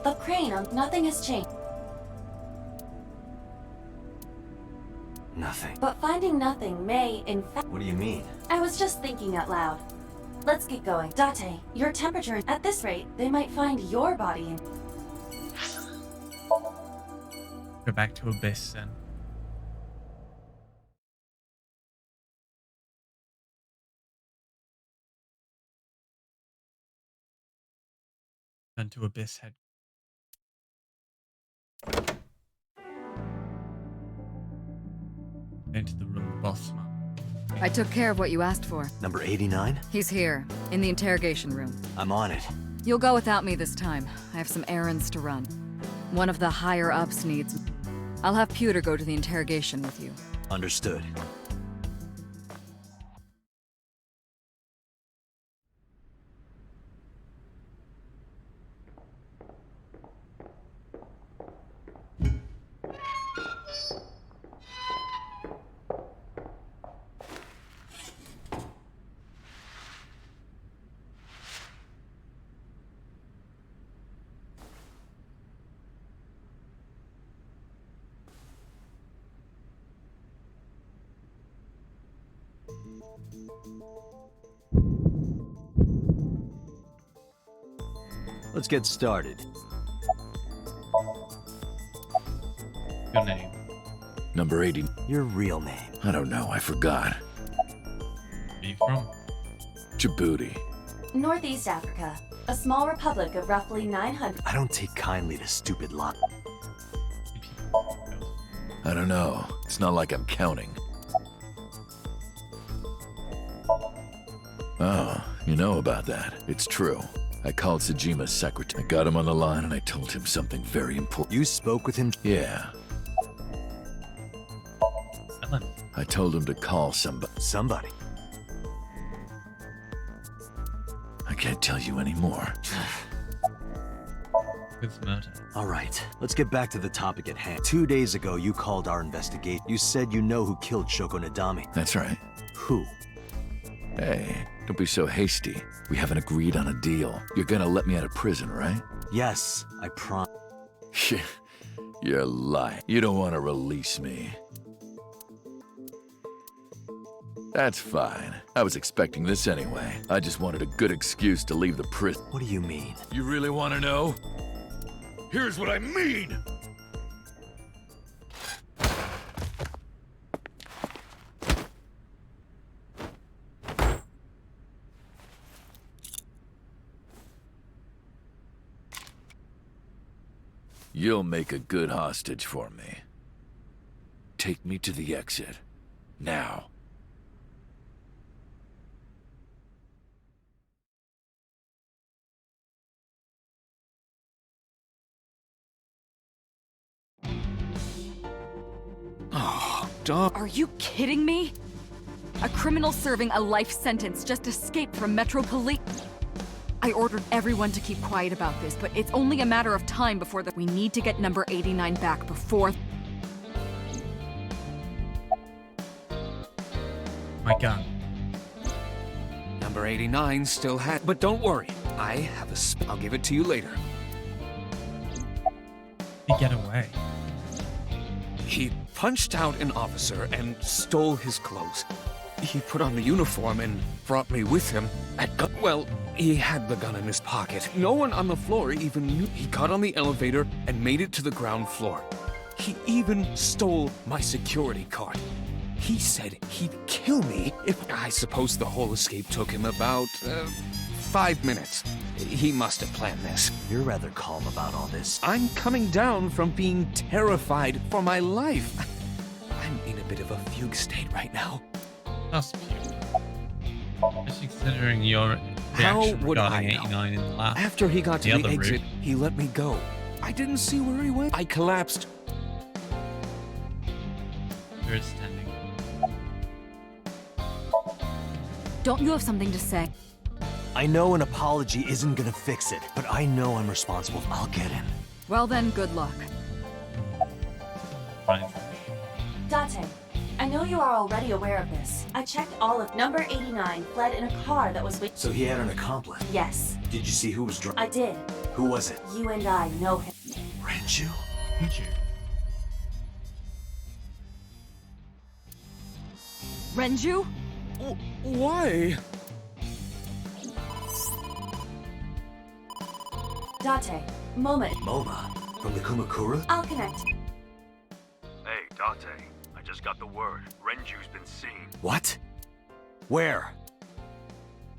The crane on. Nothing has changed. Nothing. But finding nothing may, in fact. What do you mean? I was just thinking out loud. Let's get going. Date, your temperature. At this rate, they might find your body in. Go back to Abyss then. Then to Abyss head. Into the room the boss man. I took care of what you asked for. Number 89? He's here, in the interrogation room. I'm on it. You'll go without me this time. I have some errands to run. One of the higher-ups needs... I'll have Pewter go to the interrogation with you. Understood. Let's get started. Your name. Number 80. Your real name. I don't know, I forgot. Where are you from? Djibouti. Northeast Africa, a small republic of roughly 900. I don't take kindly to stupid lies. I don't know. It's not like I'm counting. Oh, you know about that. It's true. I called Sejima's secretary. I got him on the line and I told him something very important. You spoke with him? Yeah. I told him to call somebody. Somebody? I can't tell you anymore. With murder. All right, let's get back to the topic at hand. 2 days ago, you called our investigation. You said you know who killed Shoko Nadami. That's right. Who? Hey, don't be so hasty. We haven't agreed on a deal. You're gonna let me out of prison, right? Yes, I promise. You're lying. You don't want to release me. That's fine. I was expecting this anyway. I just wanted a good excuse to leave the prison. What do you mean? You really want to know? Here's what I mean! You'll make a good hostage for me. Take me to the exit. Now. Oh, dog. Are you kidding me? A criminal serving a life sentence just escaped from Metro Police. I ordered everyone to keep quiet about this, but it's only a matter of time before we need to get number 89 back before... My gun. Number 89 still had... But don't worry, I have a I'll give it to you later. He get away. He punched out an officer and stole his clothes. He put on the uniform and brought me with him well, he had the gun in his pocket. No one on the floor even knew. He got on the elevator and made it to the ground floor. He even stole my security card. He said he'd kill me if... I suppose the whole escape took him about, 5 minutes. He must have planned this. You're rather calm about all this. I'm coming down from being terrified for my life. I'm in a bit of a fugue state right now. That's cute. Especially considering your reaction regarding 89 in the last. After he got to the other exit, route. he let me go. I didn't see where he went. I collapsed. You're standing. Don't you have something to say? I know an apology isn't gonna fix it, but I know I'm responsible. I'll get him. Well then, good luck. Fine. Date, I know you are already aware of this. I checked all of number 89 fled in a car that was with... So he had an accomplice? Yes. Did you see who was driving? I did. Who was it? You and I know him. Renju? Renju? Why? Date, moment. MoMA? From the Kumakura? I'll connect. Hey, Date. I just got the word. Renju's been seen. What? Where?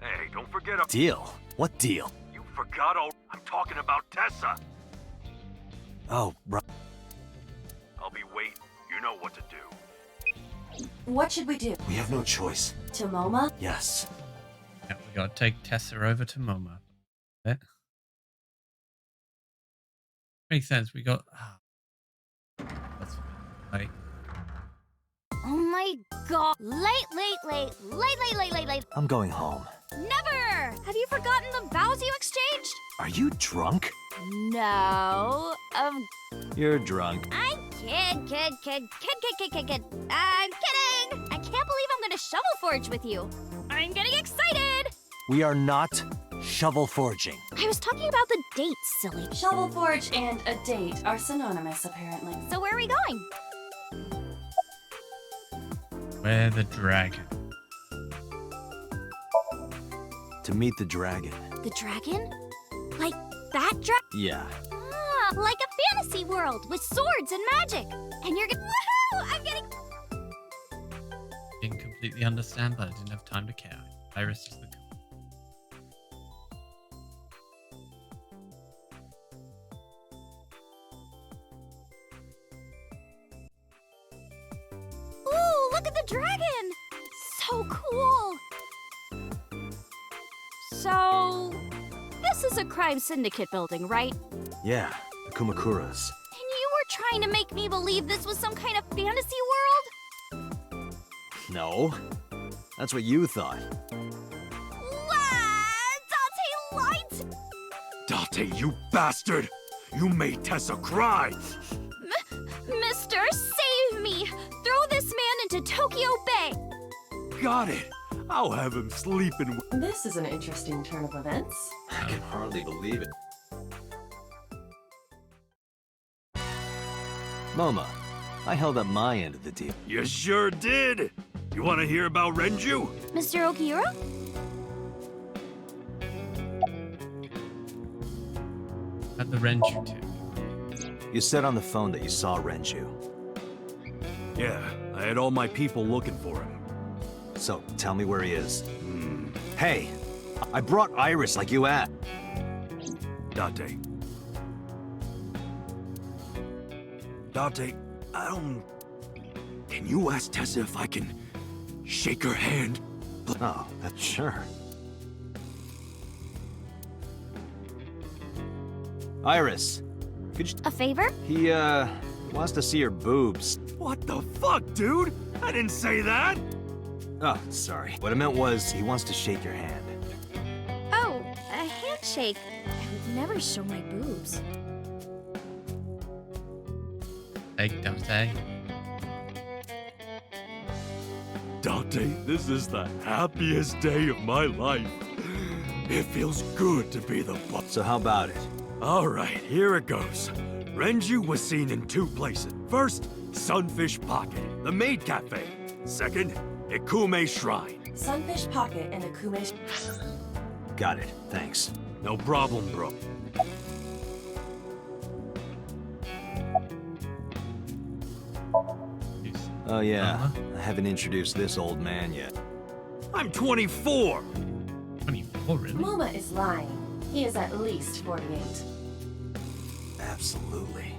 Hey, don't forget Deal? What deal? You forgot all... I'm talking about Tessa. Oh, right. I'll be waiting. You know what to do. What should we do? We have no choice. To MoMA? Yes. Yeah, we gotta take Tessa over to MoMA. Yeah. Makes sense. We got. That's right. Oh my god. Late. I'm going home. Never! Have you forgotten the vows you exchanged? Are you drunk? No. You're drunk. I'm kid. I'm kidding. I can't believe I'm gonna shovel forge with you. I'm getting excited. We are not shovel forging. I was talking about the date, silly. Shovel forge and a date are synonymous, apparently. So where are we going? Where the dragon? To meet the dragon. The dragon? Like that that Yeah. Ah, like a fantasy world with swords and magic. And you're gonna. Woohoo! I'm getting. Didn't completely understand, but I didn't have time to care. Iris is the Ooh, look at the dragon! So cool! So, this is a crime syndicate building, right? Yeah, the Kumakuras. And you were trying to make me believe this was some kind of fantasy world? No. That's what you thought. Date lied! Date, you bastard! You made Tessa cry! Mister, save me! Throw this man into Tokyo Bay! Got it! I'll have him sleeping. This is an interesting turn of events. I can hardly believe it. Moma, I held up my end of the deal. You sure did! You want to hear about Renju? Mr. Okiura? at the Renju too. You said on the phone that you saw Renju. Yeah, I had all my people looking for him. So, tell me where he is. Hey, I brought Iris like you asked. Date. Date, I don't... Can you ask Tessa if I can shake her hand? Oh, that's sure. Iris, could you... A favor? He, wants to see your boobs. What the fuck, dude? I didn't say that! Oh, sorry. What I meant was, he wants to shake your hand. Oh, a handshake. I would never show my boobs. Egg Date. Date, this is the happiest day of my life. It feels good to be the boss. So how about it? Alright, here it goes. Renju was seen in 2 places. First, Sunfish Pocket, the maid cafe. Second, Ikume Shrine. Sunfish Pocket and Akume. Got it, thanks. No problem, bro. Oh yeah, I haven't introduced this old man yet. I'm 24! 24, really? Moma is lying. He is at least 48. Absolutely.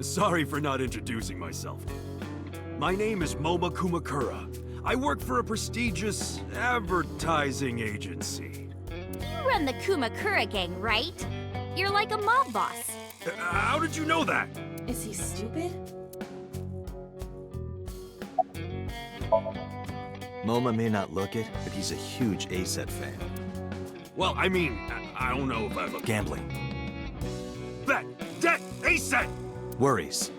Sorry for not introducing myself. My name is Moma Kumakura. I work for a prestigious advertising agency. You run the Kumakura gang, right? You're like a mob boss. How did you know that? Is he stupid? Moma may not look it, but he's a huge ASET fan. Well, I mean, I don't know if I look... Gambling. Bet! Debt! ASET! Worries.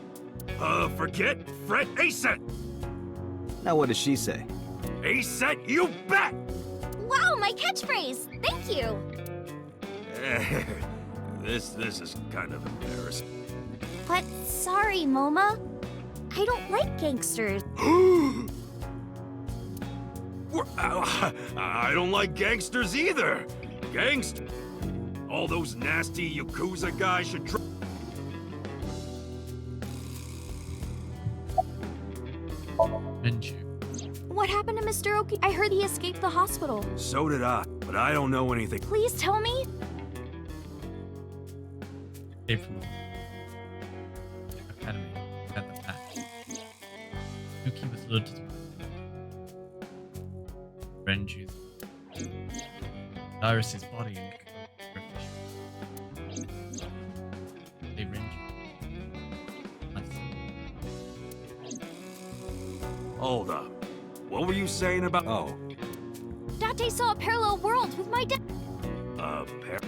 Forget? Fret ASET! Now what does she say? ASET, you bet! Wow, my catchphrase! Thank you! This is kind of embarrassing. But sorry, Moma. I don't like gangsters. I don't like gangsters either. Gangster. All those nasty Yakuza guys should try. Renju. What happened to Mr. Oki? I heard he escaped the hospital. So did I, but I don't know anything. Please tell me. Escape from the academy at the back. Yuki was lured to the Renju's Iris's body and Hey Renju. Hold up. What were you saying about... Oh. Date saw a parallel world with my dad.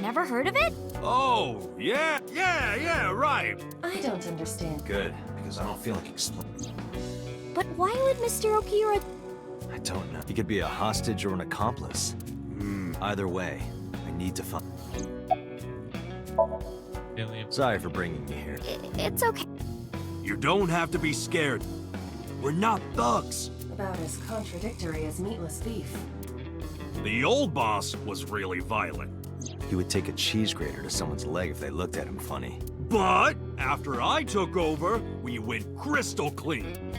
Never heard of it? Oh, yeah, right. I don't understand. Good, because I don't feel like explaining. But why would Mr. Okiura... I don't know. He could be a hostage or an accomplice. Either way, I need to find... Sorry for bringing you here. It's okay. You don't have to be scared. We're not thugs. About as contradictory as meatless beef. The old boss was really violent. He would take a cheese grater to someone's leg if they looked at him funny. But after I took over, we went crystal clean.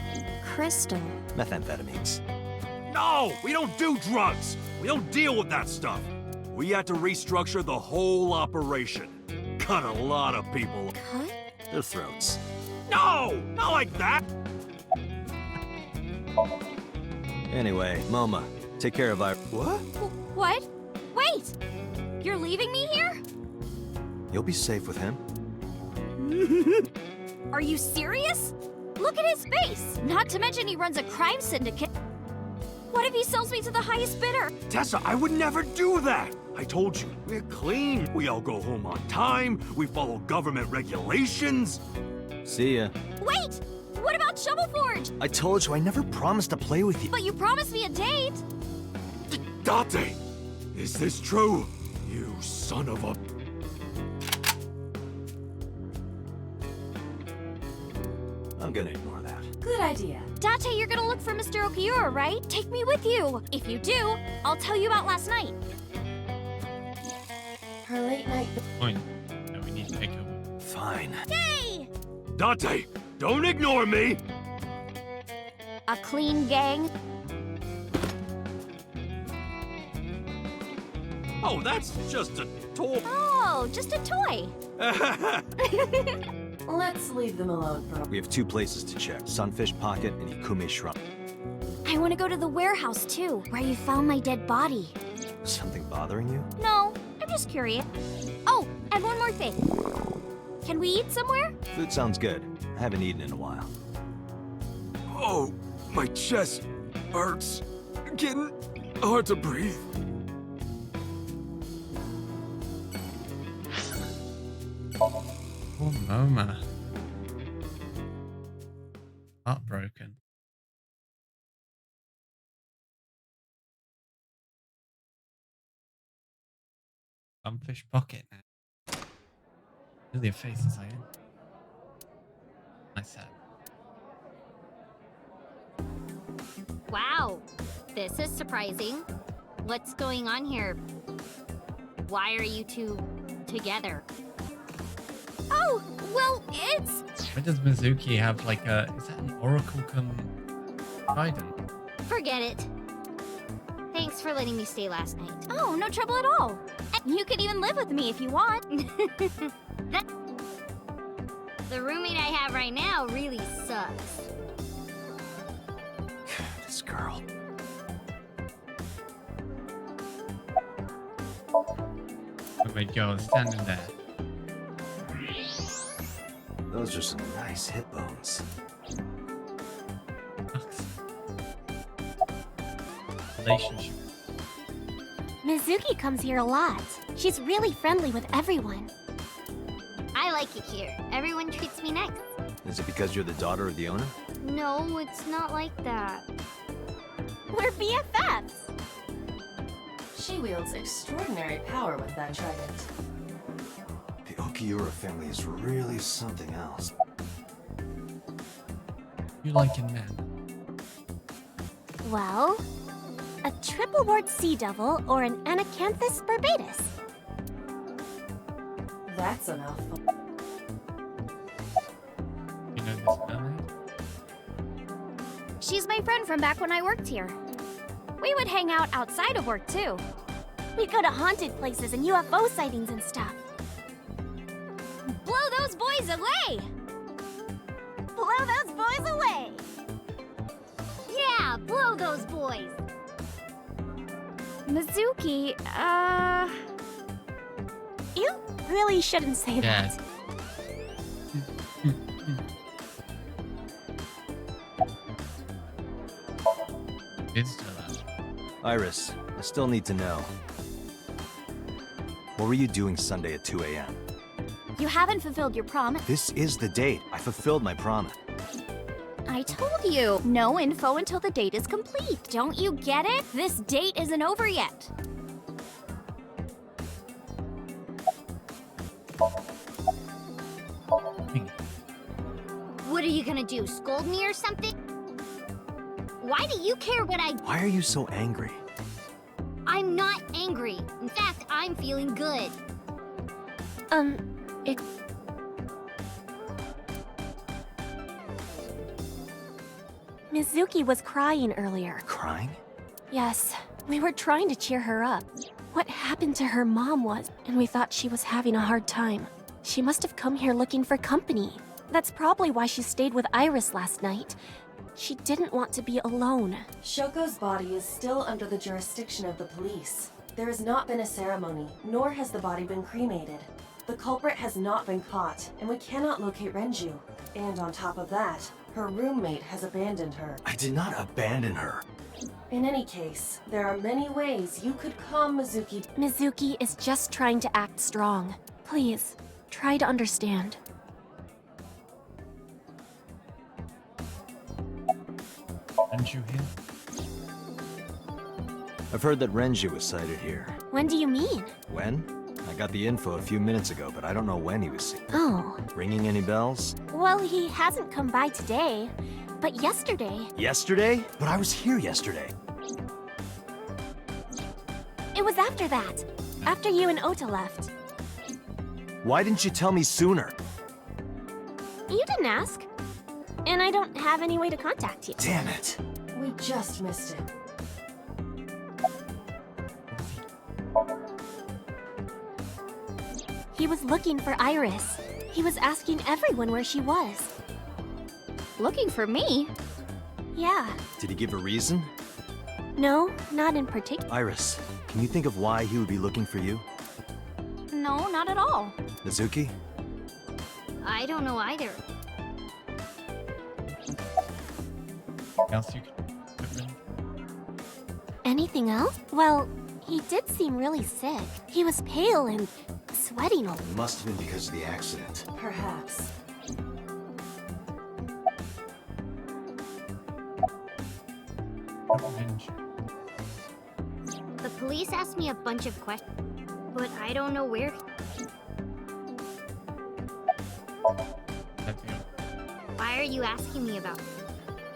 Crystal. Methamphetamines. No, we don't do drugs. We don't deal with that stuff. We had to restructure the whole operation. Cut a lot of people. Cut? Their throats. No, not like that. Anyway, Moma, take care of What? Wait! You're leaving me here? You'll be safe with him. Are you serious? Look at his face! Not to mention he runs a crime syndicate. What if he sells me to the highest bidder? Tessa, I would never do that. I told you, we're clean. We all go home on time. We follow government regulations. See ya. Wait! What about Shovel Forge? I told you I never promised to play with you. But you promised me a date. Date! Is this true? You son of a... I'm gonna ignore that. Good idea. Date, you're gonna look for Mr. Okiura, right? Take me with you. If you do, I'll tell you about last night. Her late night. Point. No, we need to pick up. Fine. Hey! Date, don't ignore me! A clean gang. Oh, that's just a toy. Oh, just a toy. Let's leave them alone for a We have 2 places to check. Sunfish Pocket and Ikume Shrine. I want to go to the warehouse too, where you found my dead body. Something bothering you? No, I'm just curious. Oh, and one more thing. Can we eat somewhere? Food sounds good. I haven't eaten in a while. Oh, my chest hurts. Getting hard to breathe. Oh, Moma. Heartbroken. Sunfish Pocket now. Really a face as I am. Nice set. Wow, this is surprising. What's going on here? Why are you two together? Oh, well, it's... Why does Mizuki have like a... Is that an oracle come trident? Forget it. Thanks for letting me stay last night. Oh, no trouble at all. And you could even live with me if you want. The roommate I have right now really sucks. This girl. Oh my god, standing there. Those are some nice hip bones. Relationship. Mizuki comes here a lot. She's really friendly with everyone. I like it here. Everyone treats me nice. Is it because you're the daughter of the owner? No, it's not like that. We're BFFs. She wields extraordinary power with that trident. The Okiura family is really something else. You like in men? Well, a triple wart sea devil or an Anacanthus barbatus. That's enough. You know this mermaid? She's my friend from back when I worked here. We would hang out outside of work, too. We go to haunted places and UFO sightings and stuff. Blow those boys away! Blow those boys away! Yeah, blow those boys! Mizuki, You really shouldn't say that. It's still out. Iris, I still need to know. What were you doing Sunday at 2 a.m.? you haven't fulfilled your promise. This is the date. I fulfilled my promise. I told you, no info until the date is complete. Don't you get it? This date isn't over yet. What are you gonna do, scold me or something? Why do you care what I... Why are you so angry? I'm not angry. In fact, I'm feeling good. It... Mizuki was crying earlier. Crying? Yes, we were trying to cheer her up. What happened to her mom was, and we thought she was having a hard time. She must have come here looking for company. That's probably why she stayed with Iris last night. She didn't want to be alone. Shoko's body is still under the jurisdiction of the police. There has not been a ceremony, nor has the body been cremated. The culprit has not been caught, and we cannot locate Renju. And on top of that, her roommate has abandoned her. I did not abandon her. In any case, there are many ways you could calm Mizuki. Mizuki is just trying to act strong. Please, try to understand. Renju here? I've heard that Renju was sighted here. When do you mean? When? I got the info a few minutes ago, but I don't know when he was seen. Oh. Ringing any bells? Well, he hasn't come by today, but yesterday... Yesterday? But I was here yesterday. It was after that. After you and Ota left. Why didn't you tell me sooner? You didn't ask. And I don't have any way to contact you. Damn it. We just missed him. He was looking for Iris. He was asking everyone where she was. Looking for me? Yeah. Did he give a reason? No, not in particular. Iris, can you think of why he would be looking for you? No, not at all. Mizuki? I don't know either. Else you can... Anything else? Well, he did seem really sick. He was pale and sweating a lot. It must have been because of the accident. Perhaps. The police asked me a bunch of questions, but I don't know where. Why are you asking me about it?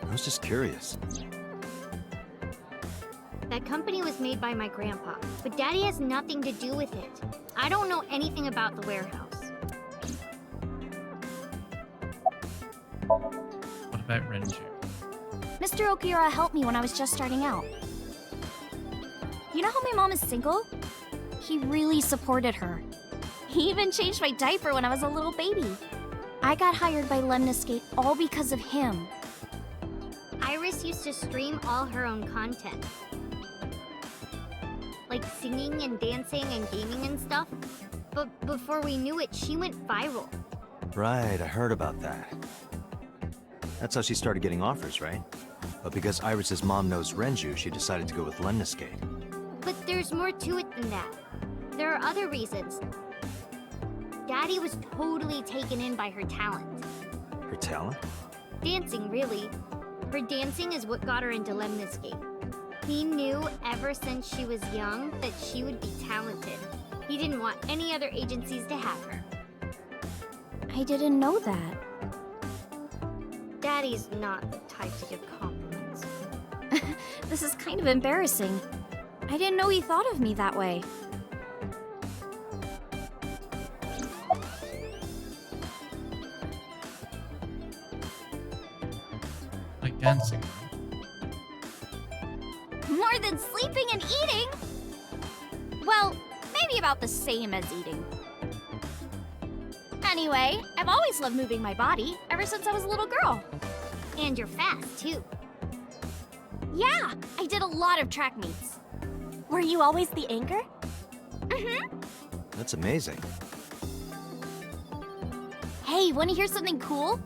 I was just curious. That company was made by my grandpa, but Daddy has nothing to do with it. I don't know anything about the warehouse. What about Renju? Mr. Okiura helped me when I was just starting out. You know how my mom is single? He really supported her. He even changed my diaper when I was a little baby. I got hired by Lemniscate all because of him. Iris used to stream all her own content. Like singing and dancing and gaming and stuff. But before we knew it, she went viral. Right, I heard about that. That's how she started getting offers, right? But because Iris's mom knows Renju, she decided to go with Lemniscate. But there's more to it than that. There are other reasons. Daddy was totally taken in by her talent. Her talent? Dancing, really. Her dancing is what got her into Lemniscate. He knew ever since she was young that she would be talented. He didn't want any other agencies to have her. I didn't know that. Daddy's not the type to give compliments. This is kind of embarrassing. I didn't know he thought of me that way. Like dancing, More than sleeping and eating? Well, maybe about the same as eating. Anyway, I've always loved moving my body, ever since I was a little girl. And you're fast, too. Yeah, I did a lot of track meets. Were you always the anchor? Mm-hmm. That's amazing. Hey, want to hear something cool?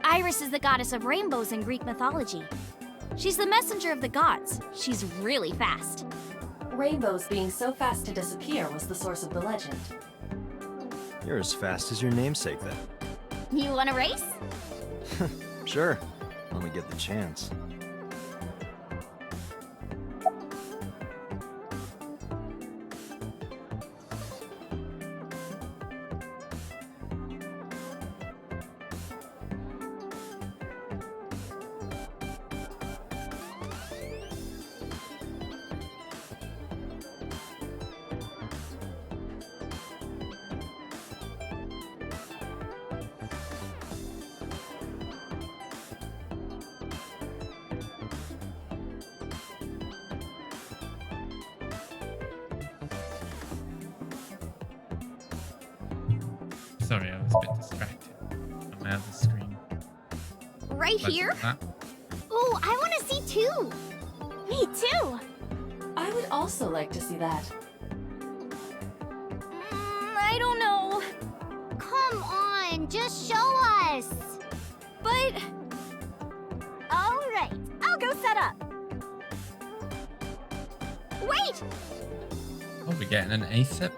Iris is the goddess of rainbows in Greek mythology. She's the messenger of the gods. She's really fast. Rainbows being so fast to disappear was the source of the legend. You're as fast as your namesake, then. You want a race? Sure, when we get the chance. Sorry, I was a bit distracted on my other screen. Right here? That. Oh, I want to see too. Me too. I would also like to see that. I don't know. Come on, just show us. But... Alright, I'll go set up. Wait! Oh, we're getting an ASIP.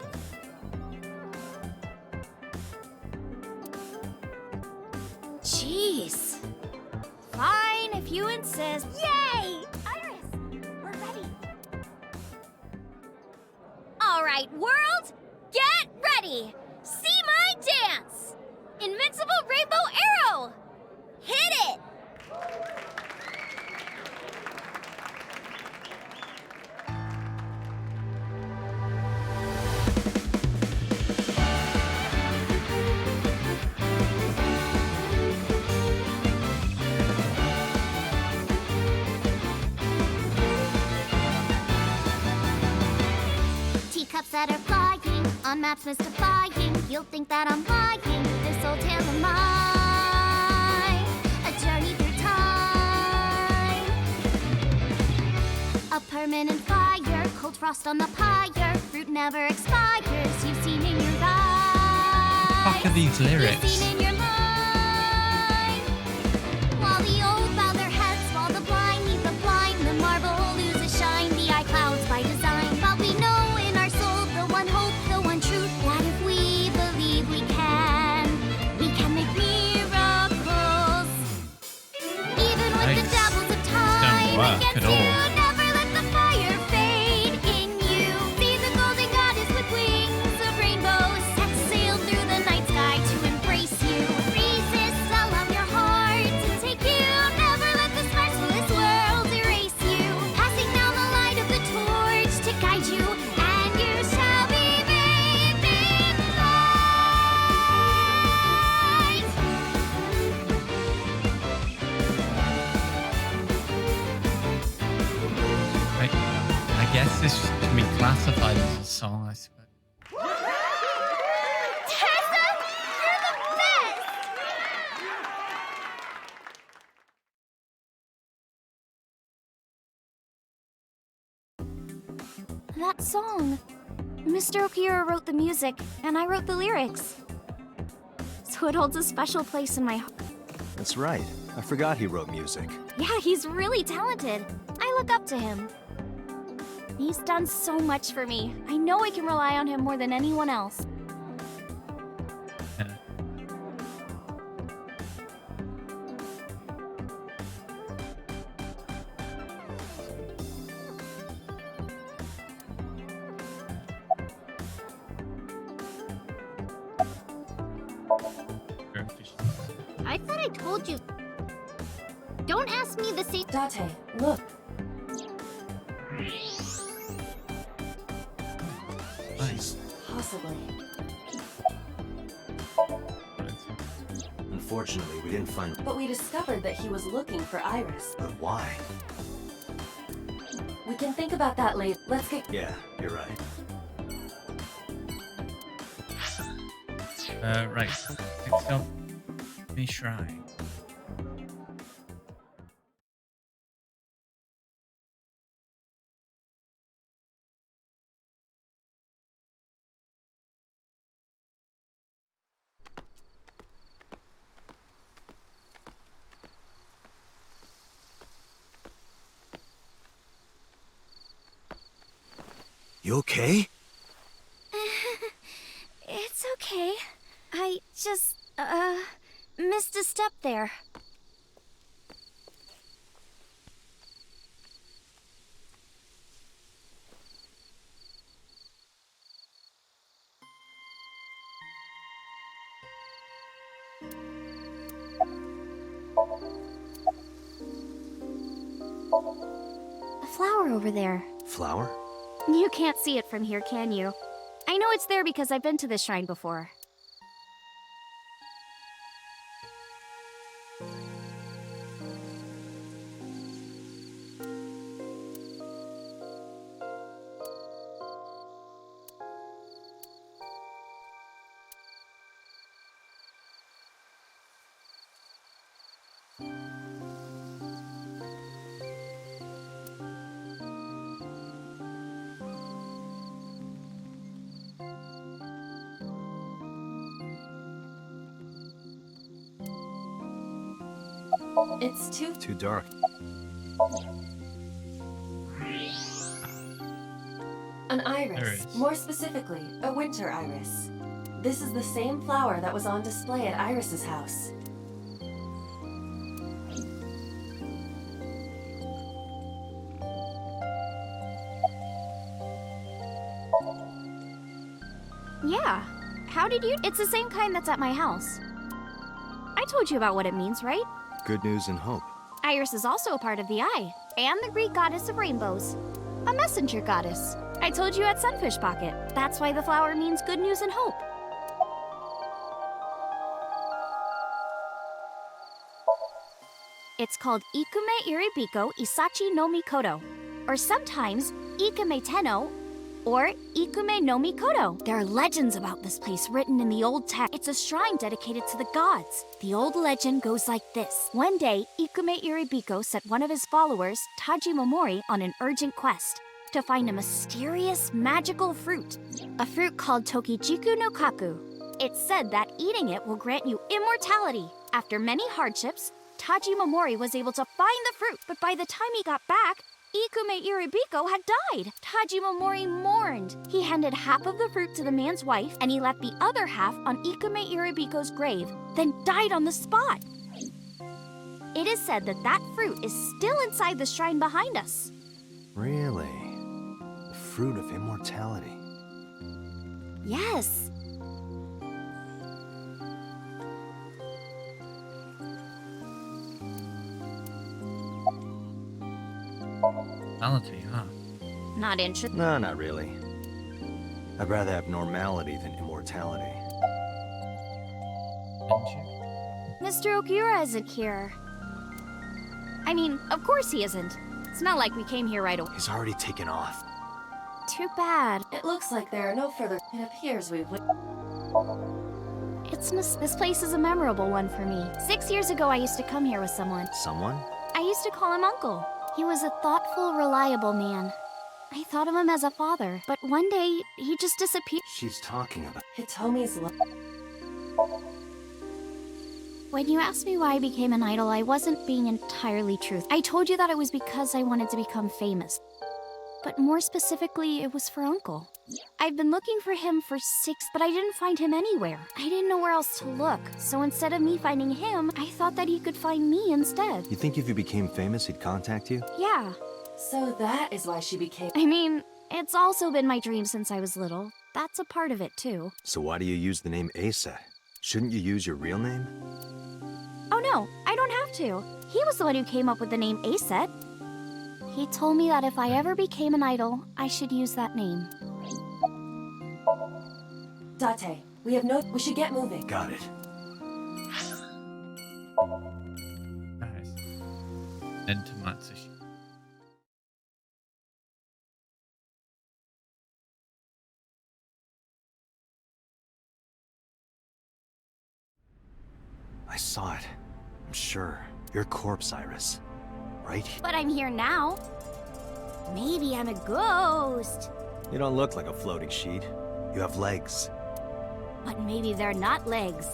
Jeez. Fine, if you insist. Yay! Iris, we're ready. Alright, world, get ready! See my dance! Invincible Rainbow Arrow! Hit it! Teacups that are flying, on maps mystifying. You'll think that I'm lying. This old tale of mine, a journey through time. A permanent fire, cold frost on the pyre. Fruit never expires. You've seen in your eyes. Fuck are these You've lyrics? seen in your mind. While the old bow their heads, while the blind lead the blind, the marble loses shine. The eye clouds by design, but we know in our soul the one hope, the one truth, that if we believe we can make miracles. Even with the Yikes. dabbles of This time don't work against at you, all. never let the fire fade in you. See the golden goddess with wings of rainbows, set sail through the night sky to embrace you. Resist, allow your heart to take you. Never let the scars of this world erase you. Passing down the light of the torch to guide you, and you shall be bathed in light. I guess this can be classified as a song, I suppose. Tessa, you're the best! That song. Mr. Okira wrote the music, and I wrote the lyrics. So it holds a special place in my heart. That's right. I forgot he wrote music. Yeah, he's really talented. I look up to him. He's done so much for me. I know I can rely on him more than anyone else. Yeah. I thought I told you. Don't ask me the same. Date, look. Nice. Possibly. Unfortunately, we didn't find... But we discovered that he was looking for Iris. But why? We can think about that later. Let's get... Yeah, you're right. Right. Next up, the shrine. You okay? It's okay. I just, missed a step there. A flower over there. Flower? You can't see it from here, can you? I know it's there because I've been to this shrine before. It's Too dark. an iris. More specifically, a winter iris. This is the same flower that was on display at Iris's house. Yeah. How did you? It's the same kind that's at my house. I told you about what it means, right? Good news and hope. Iris is also a part of the eye, and the Greek goddess of rainbows. A messenger goddess. I told you at Sunfish Pocket. That's why the flower means good news and hope. It's called Ikume Iribiko Isachi no Mikoto, or sometimes Ikume Tenno, or Ikume no Mikoto. There are legends about this place written in the old text. It's a shrine dedicated to the gods. The old legend goes like this. One day, Ikume Iribiko sent one of his followers, Taji Momori, on an urgent quest to find a mysterious magical fruit. A fruit called Tokichiku no Kaku. It's said that eating it will grant you immortality. After many hardships, Taji Momori was able to find the fruit, but by the time he got back, Ikume Iribiko had died. Taji Momori mourned. He handed half of the fruit to the man's wife, and he left the other half on Ikume Iribiko's grave, then died on the spot. It is said that that fruit is still inside the shrine behind us. Really? The fruit of immortality. Yes. Reality, huh? Not interested. No, not really. I'd rather have normality than immortality. Mr. Okiura isn't here. I mean, of course he isn't. It's not like we came here right away. He's already taken off. Too bad. It looks like there are no further. It appears we've. This place is a memorable one for me. 6 years ago, I used to come here with someone. Someone? I used to call him Uncle. He was a thoughtful, reliable man. I thought of him as a father, but one day, he just disappeared. She's talking about Hitomi's love. When you asked me why I became an idol, I wasn't being entirely truthful. I told you that it was because I wanted to become famous. But more specifically, it was for Uncle. I've been looking for him for but I didn't find him anywhere. I didn't know where else to look, so instead of me finding him, I thought that he could find me instead. You think if you became famous, he'd contact you? Yeah. So that is why she became. I mean, it's also been my dream since I was little. That's a part of it, too. So why do you use the name Asa? Shouldn't you use your real name? Oh no, I don't have to. He was the one who came up with the name Aset. He told me that if I ever became an idol, I should use that name. Date, we should get moving. Got it. Nice. Then to Matsushi. I saw it. I'm sure. Your corpse, Iris. Right? But I'm here now. Maybe I'm a ghost. You don't look like a floating sheet. You have legs. But maybe they're not legs.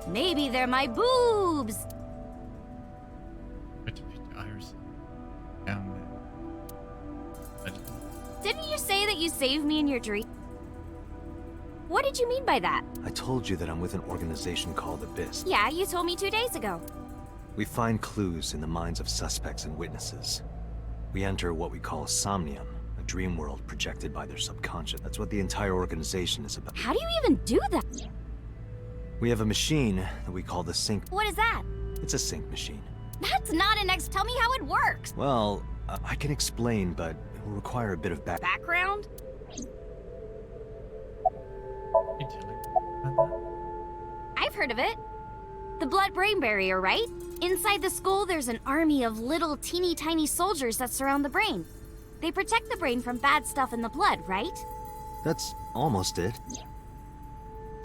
Maybe they're my boobs. But to put Iris down there. Didn't you say that you saved me in your dream? What did you mean by that? I told you that I'm with an organization called Abyss. Yeah, you told me 2 days ago. We find clues in the minds of suspects and witnesses. We enter what we call Somnium, a dream world projected by their subconscious. That's what the entire organization is about. How do you even do that? We have a machine that we call the sync. What is that? It's a sync machine. That's not an Tell me how it works. Well, I can explain, but it will require a bit of Background? I've heard of it. The blood-brain barrier, right? Inside the skull, there's an army of little teeny tiny soldiers that surround the brain. They protect the brain from bad stuff in the blood, right? That's almost it.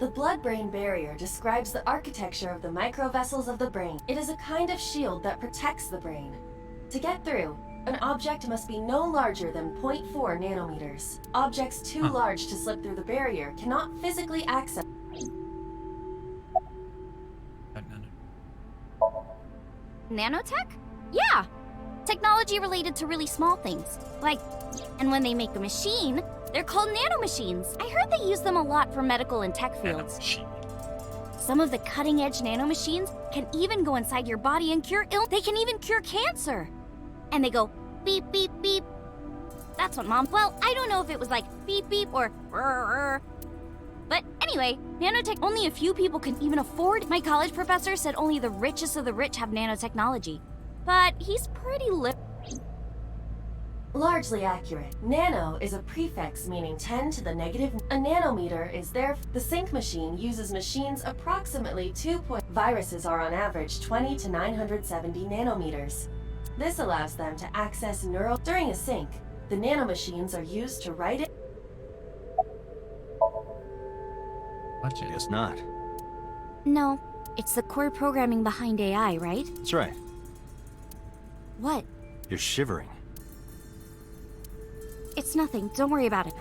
The blood-brain barrier describes the architecture of the microvessels of the brain. It is a kind of shield that protects the brain. To get through, an object must be no larger than 0.4 nanometers. Objects too large to slip through the barrier cannot physically access. Nanotech? Yeah. Technology related to really small things. Like, and when they make a machine, they're called nanomachines. I heard they use them a lot for medical and tech fields. Some of the cutting-edge nanomachines can even go inside your body and cure They can even cure cancer. And they go beep, beep, beep. That's what Mom... Well, I don't know if it was like beep, beep or rrr. But anyway, nanotech, only a few people can even afford. My college professor said only the richest of the rich have nanotechnology. But he's pretty Largely accurate. Nano is a prefix meaning 10 to the negative. A nanometer is there. The sync machine uses machines approximately 2. Viruses are on average 20 to 970 nanometers. This allows them to access neural. During a sync, the nanomachines are used to write it. Guess not. No, it's the core programming behind AI, right? That's right. What? You're shivering. It's nothing. Don't worry about it.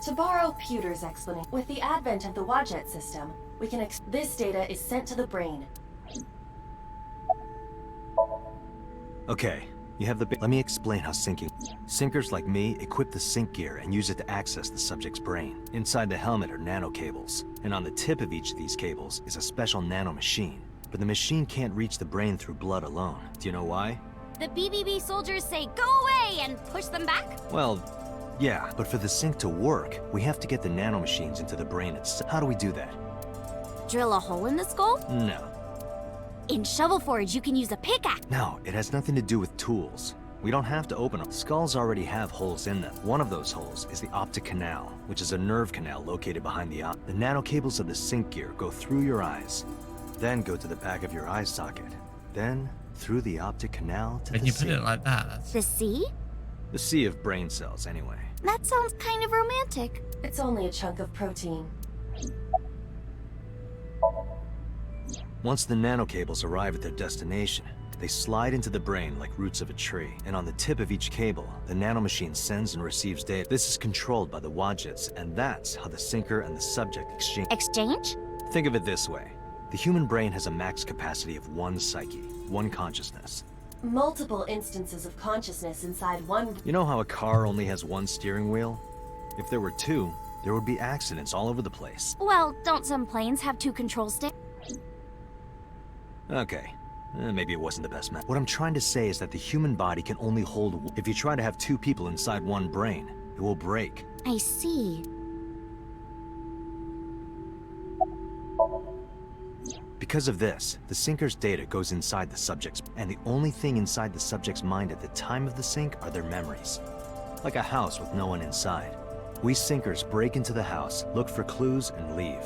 To borrow Pewter's explanation, with the advent of the Wadjet system, we can this data is sent to the brain. Okay, you have the Let me explain how syncing. Syncers like me equip the sync gear and use it to access the subject's brain. Inside the helmet are nano cables, and on the tip of each of these cables is a special nano machine. But the machine can't reach the brain through blood alone. Do you know why? The BBB soldiers say, "Go away," and push them back? Well, yeah, but for the sync to work, we have to get the nanomachines into the brain itself. How do we do that? Drill a hole in the skull? No. In Shovel Forge, you can use a pickaxe. No, it has nothing to do with tools. We don't have to open them. Skulls already have holes in them. One of those holes is the optic canal, which is a nerve canal located behind the The nanocables of the sync gear go through your eyes, then go to the back of your eye socket, then through the optic canal to When the you put sea. it like that, that's... The sea? The sea of brain cells, anyway. That sounds kind of romantic. It's only a chunk of protein. Once the nanocables arrive at their destination, they slide into the brain like roots of a tree, and on the tip of each cable, the nanomachine sends and receives data. This is controlled by the Wadjets, and that's how the syncer and the subject exchange. Exchange? Think of it this way. The human brain has a max capacity of one psyche, one consciousness. Multiple instances of consciousness inside one. You know how a car only has one steering wheel? If there were two, there would be accidents all over the place. Well, don't some planes have 2 control sticks? Okay, maybe it wasn't the best match. What I'm trying to say is that the human body can only hold. If you try to have 2 people inside one brain, it will break. I see. Because of this, the syncer's data goes inside the subject's, and the only thing inside the subject's mind at the time of the sync are their memories. Like a house with no one inside. We syncers break into the house, look for clues, and leave.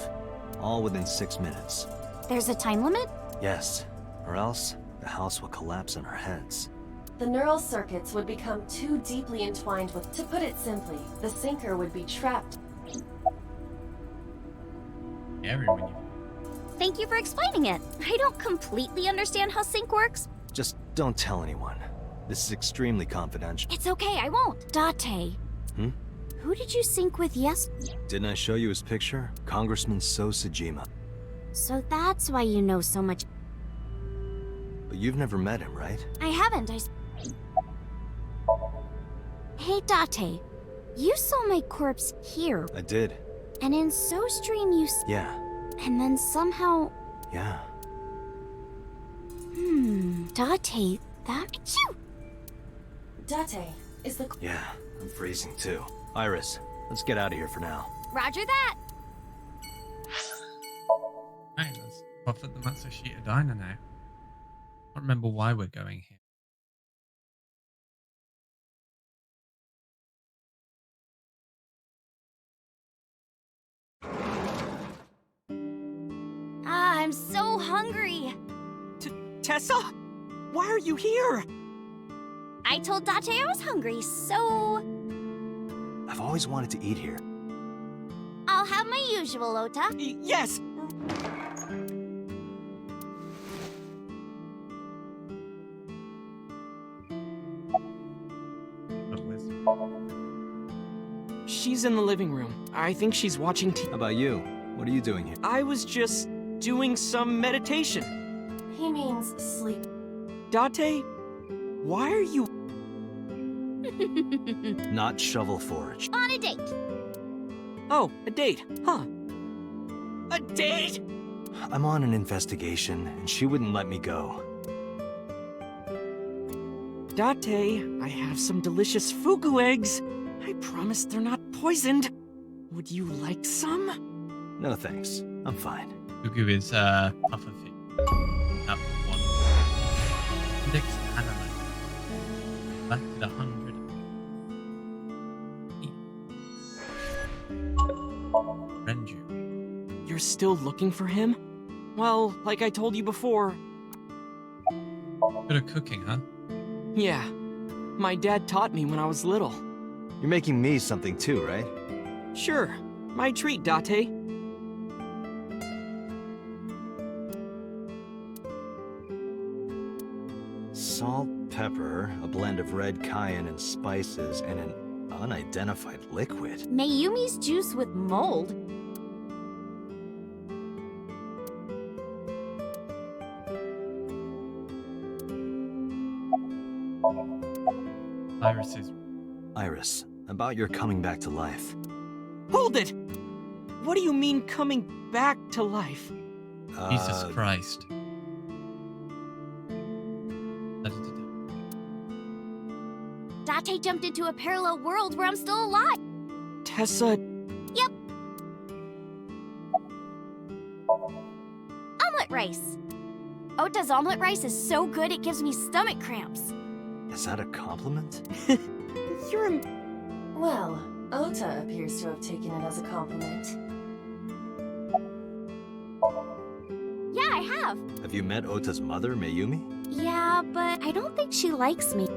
All within 6 minutes. There's a time limit? Yes, or else the house will collapse on our heads. The neural circuits would become too deeply entwined with. To put it simply, the syncer would be trapped. Thank you for explaining it. I don't completely understand how sync works. Just don't tell anyone. This is extremely confidential. It's okay, I won't. Date. Who did you sync with Didn't I show you his picture? Congressman So Sajima. So that's why you know so much. But you've never met him, right? I haven't. Hey, Date. You saw my corpse here. I did. And in SoStream you Yeah. And then somehow... Yeah. Date, that... Date is the... Yeah, I'm freezing too. Iris, let's get out of here for now. Roger that! Hey, let's off at the Matsushita Diner now. I don't remember why we're going here. I'm so hungry. Tessa? Why are you here? I told Date I was hungry, so... I've always wanted to eat here. I'll have my usual, Ota. Yes! She's in the living room. I think she's watching TV. How about you? What are you doing here? I was just doing some meditation. He means sleep. Date, why are you... Not shovel forage. On a date. Oh, a date, huh? A date? I'm on an investigation, and she wouldn't let me go. Date, I have some delicious fugu eggs. I promise they're not poisoned. Would you like some? No thanks. I'm fine. Fugu is pufferfish. That one. Index animal. Collected 100. Renju. You're still looking for him? Well, like I told you before. Good at cooking, huh? Yeah. My dad taught me when I was little. You're making me something too, right? Sure. My treat, Date. Salt, pepper, a blend of red cayenne and spices, and an unidentified liquid. Mayumi's juice with mold? Iris, about your coming back to life. Hold it! What do you mean coming back to life? Jesus Christ. Date jumped into a parallel world where I'm still alive. Tessa... Yep. Omelet rice. Ota's omelet rice is so good it gives me stomach cramps. Is that a compliment? You're a... Well, Ota appears to have taken it as a compliment. Yeah, I have. Have you met Ota's mother, Mayumi? Yeah, but I don't think she likes me.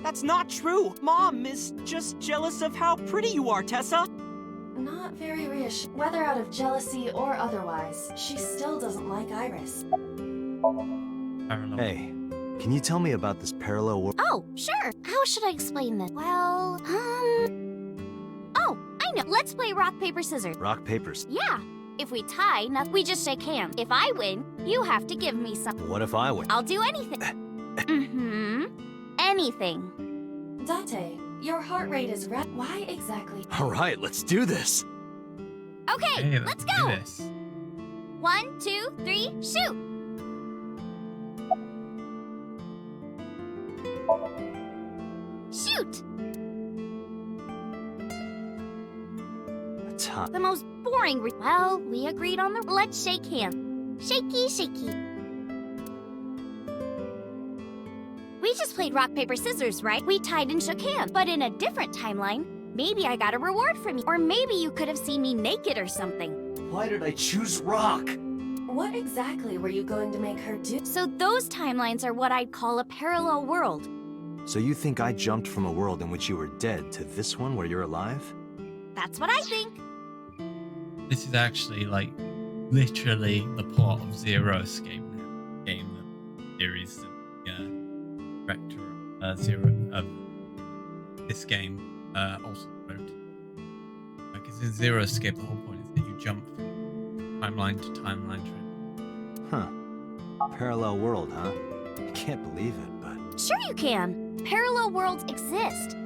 That's not true! Mom is just jealous of how pretty you are, Tessa! Not very reassuring. Whether out of jealousy or otherwise, she still doesn't like Iris. Hey, can you tell me about this parallel world? Oh, sure. How should I explain this? Well, Oh, I know. Let's play rock, paper, scissors. Rock, papers. Yeah. If we tie, we just shake hands. If I win, you have to give me something. What if I win? I'll do anything. Mm-hmm. Anything. Date, your heart rate is Why exactly? All right, let's do this. Okay, Hey, let's do go. this. 1, 2, 3, shoot. Shoot. The most boring. Well, we agreed on the. Let's shake hands. Shaky, shaky. We just played rock, paper, scissors, right? We tied and shook hands. But in a different timeline, maybe I got a reward from you. Or maybe you could have seen me naked or something. Why did I choose rock? What exactly were you going to make her do? So those timelines are what I'd call a parallel world. So you think I jumped from a world in which you were dead to this one where you're alive? That's what I think. This is actually like literally the plot of Zero Escape now. Game, the series that director Zero of this game also wrote. Because in Zero Escape, the whole point is that you jump from timeline to timeline. Huh. Parallel world, huh? I can't believe it, but... Sure you can. Parallel worlds exist.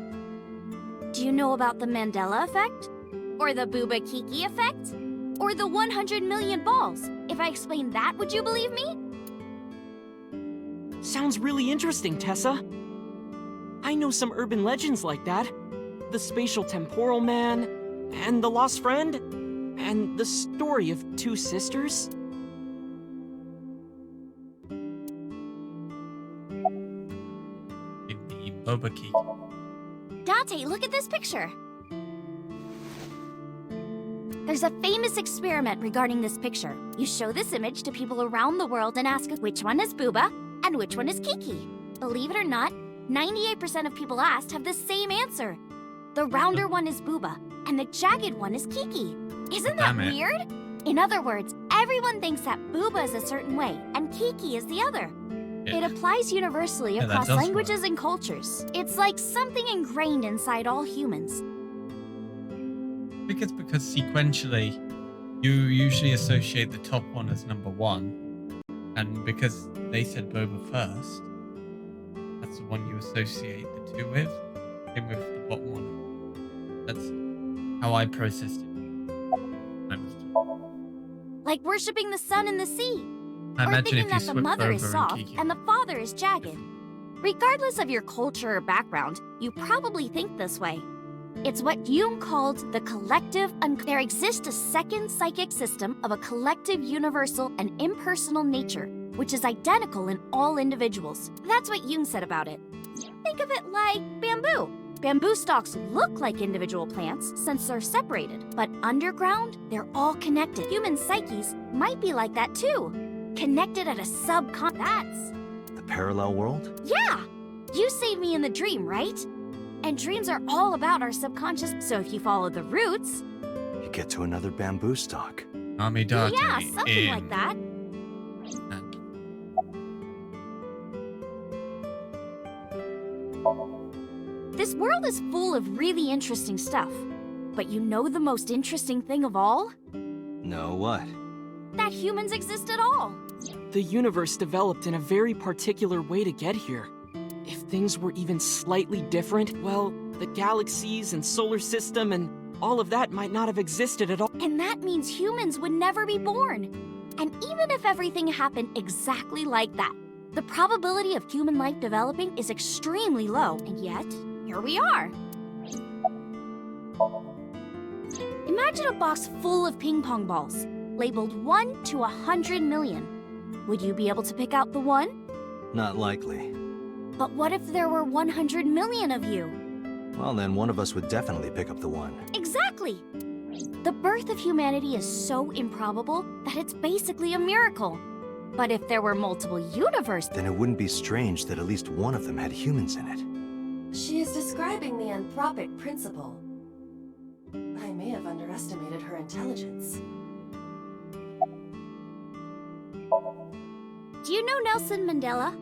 Do you know about the Mandela effect? Or the Booba Kiki effect? Or the 100 million balls? If I explained that, would you believe me? Sounds really interesting, Tessa. I know some urban legends like that. The spatial temporal man, and the lost friend, and the story of two sisters. The Boba Key. Date, look at this picture. There's a famous experiment regarding this picture. You show this image to people around the world and ask which one is Booba and which one is Kiki. Believe it or not, 98% of people asked have the same answer. The rounder one is Booba, and the jagged one is Kiki. Isn't that weird? In other words, everyone thinks that Booba is a certain way, and Kiki is the other. It applies universally across languages and cultures. It's like something ingrained inside all humans. I think it's because sequentially, you usually associate the top one as number one, and because they said Boba first, the one you associate the two with. Same with the bottom one. That's how I processed it. Like worshipping the sun and the sea. I Or imagine thinking if you that the switched mother is over soft and Kiki. and the father is jagged. Regardless of your culture or background, you probably think this way. It's what Jung called the collective there exists a second psychic system of a collective universal and impersonal nature, which is identical in all individuals. That's what Jung said about it. Think of it like bamboo. Bamboo stalks look like individual plants since they're separated, but underground, they're all connected. Human psyches might be like that too. Connected at a That's... The parallel world? Yeah! You saved me in the dream, right? And dreams are all about our subconscious, so if you follow the roots... You get to another bamboo stalk. Amidate Yeah, something like that. This world is full of really interesting stuff. But you know the most interesting thing of all? No, what? That humans exist at all. The universe developed in a very particular way to get here. If things were even slightly different, well, the galaxies and solar system and all of that might not have existed at all. And that means humans would never be born. And even if everything happened exactly like that, the probability of human life developing is extremely low, and yet, here we are. Imagine a box full of ping pong balls, labeled 1 to 100 million. Would you be able to pick out the one? Not likely. But what if there were 100 million of you? Well, then one of us would definitely pick up the one. Exactly! The birth of humanity is so improbable that it's basically a miracle. But if there were multiple universes... Then it wouldn't be strange that at least one of them had humans in it. She is describing the anthropic principle. I may have underestimated her intelligence. Do you know Nelson Mandela?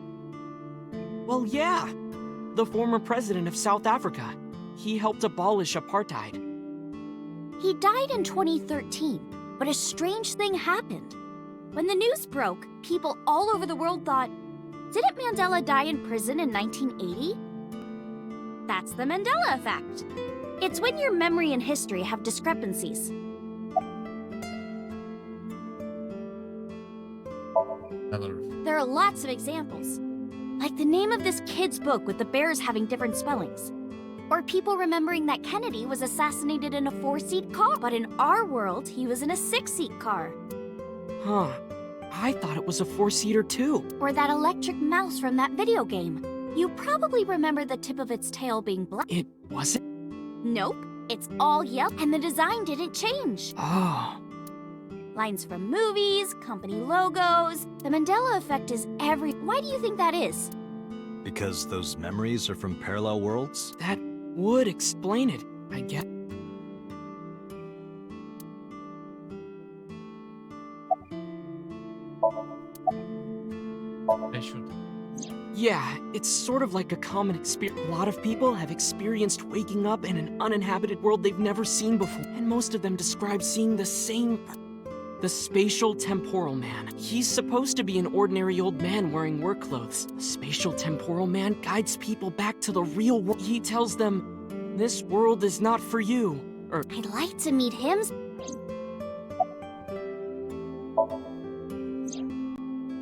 Well, yeah. The former president of South Africa. He helped abolish apartheid. He died in 2013, but a strange thing happened. When the news broke, people all over the world thought, didn't Mandela die in prison in 1980? That's the Mandela effect. It's when your memory and history have discrepancies. There are lots of examples. Like the name of this kid's book with the bears having different spellings. Or people remembering that Kennedy was assassinated in a 4-seat car, but in our world, he was in a 6-seat car. Huh. I thought it was a 4-seater too. Or that electric mouse from that video game. You probably remember the tip of its tail being black. It wasn't? Nope. It's all yellow, and the design didn't change. Oh. Lines from movies, company logos. The Mandela effect is every... Why do you think that is? Because those memories are from parallel worlds? That would explain it, I guess. Yeah, it's sort of like a common experience. A lot of people have experienced waking up in an uninhabited world they've never seen before, and most of them describe seeing the same... The spatial temporal man. He's supposed to be an ordinary old man wearing work clothes. The spatial temporal man guides people back to the real world. He tells them, this world is not for you. Or, I'd like to meet him.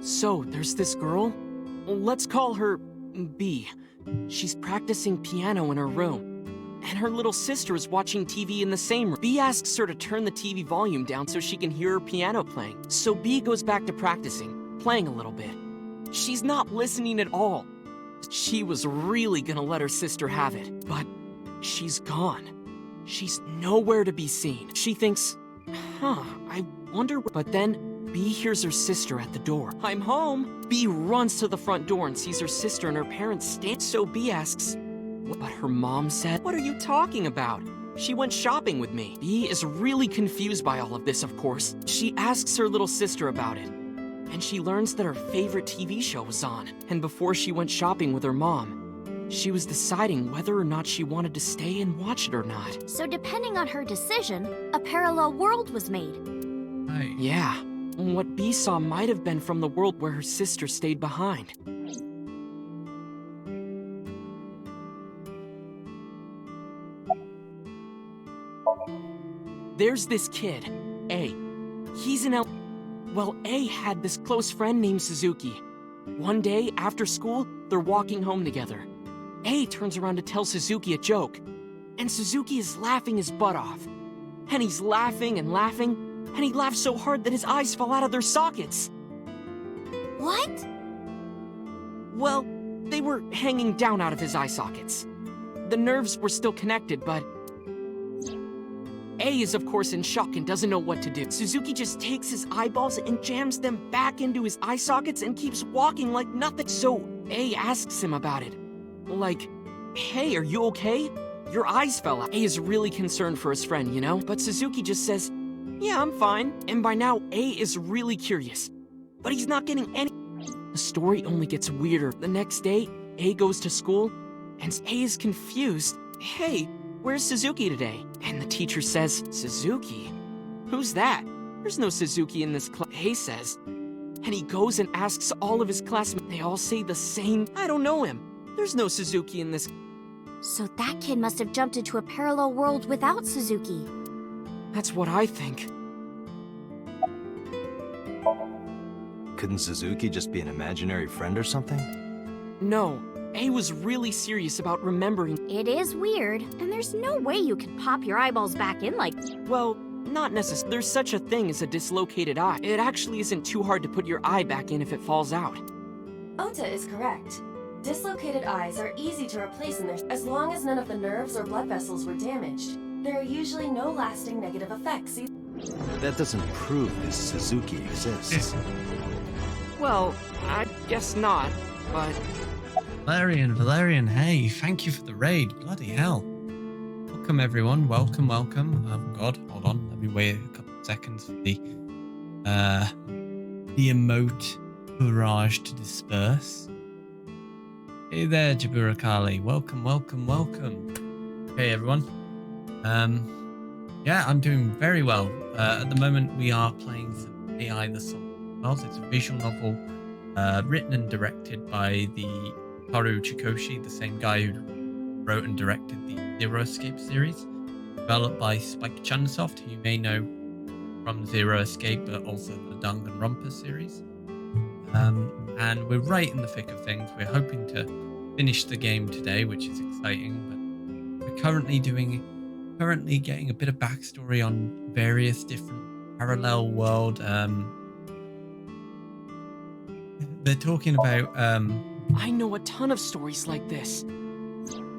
So, there's this girl. Let's call her B. She's practicing piano in her room. And her little sister is watching TV in the same room. B asks her to turn the TV volume down so she can hear her piano playing. So B goes back to practicing, playing a little bit. She's not listening at all. She was really gonna let her sister have it, but she's gone. She's nowhere to be seen. She thinks, I wonder But then B hears her sister at the door. I'm home. B runs to the front door and sees her sister and her parents stand. So B asks, but her mom said, what are you talking about? She went shopping with me. B is really confused by all of this, of course. She asks her little sister about it. And she learns that her favorite TV show was on. And before she went shopping with her mom, she was deciding whether or not she wanted to stay and watch it or not. So depending on her decision, a parallel world was made. Yeah. What B saw might have been from the world where her sister stayed behind. there's this kid, A. He's in Well, A had this close friend named Suzuki. One day, after school, they're walking home together. A turns around to tell Suzuki a joke, and Suzuki is laughing his butt off. And he's laughing and laughing, and he laughs so hard that his eyes fall out of their sockets. What? Well, they were hanging down out of his eye sockets. The nerves were still connected, but A is of course in shock and doesn't know what to do. Suzuki just takes his eyeballs and jams them back into his eye sockets and keeps walking like nothing. So A asks him about it. Like, hey, are you okay? Your eyes fell out. A is really concerned for his friend, you know? But Suzuki just says, yeah, I'm fine. And by now, A is really curious. But he's not getting any. The story only gets weirder. The next day, A goes to school, and A is confused. Hey, where's Suzuki today? And the teacher says, Suzuki? Who's that? There's no Suzuki in this class. A says. And he goes and asks all of his classmates. They all say the same, I don't know him. There's no Suzuki in this. So that kid must have jumped into a parallel world without Suzuki. That's what I think. Couldn't Suzuki just be an imaginary friend or something? No, A was really serious about remembering. It is weird, and there's no way you can pop your eyeballs back in like... Well, not necessarily. There's such a thing as a dislocated eye. It actually isn't too hard to put your eye back in if it falls out. Ota is correct. Dislocated eyes are easy to replace in there as long as none of the nerves or blood vessels were damaged. There are usually no lasting negative effects. That doesn't prove this Suzuki exists. Well, I guess not, but... Valerian, hey, thank you for the raid. Bloody hell. Welcome, everyone. Welcome. Oh, God, hold on. Let me wait a couple of seconds for the emote barrage to disperse. Hey there, Jaburakali. Welcome. Hey, everyone. Yeah, I'm doing very well. At the moment, we are playing some AI the Somnium. It's a visual novel written and directed by the Haru Chikoshi, the same guy who wrote and directed the Zero Escape series, developed by Spike Chunsoft, who you may know from Zero Escape, but also the Danganronpa series. And we're right in the thick of things. We're hoping to finish the game today, which is exciting, but we're currently getting a bit of backstory on various different parallel world. They're talking about I know a ton of stories like this.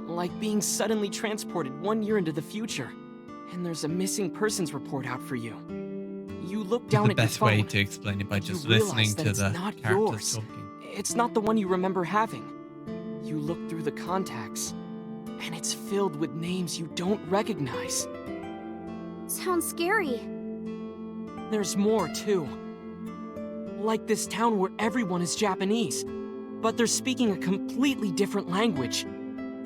Like being suddenly transported 1 year into the future, and there's a missing persons report out for you. You look down at your phone. The best way to explain it by just listening to the characters talking. It's not the one you remember having. You look through the contacts, and it's filled with names you don't recognize. Sounds scary. There's more, too. Like this town where everyone is Japanese, but they're speaking a completely different language.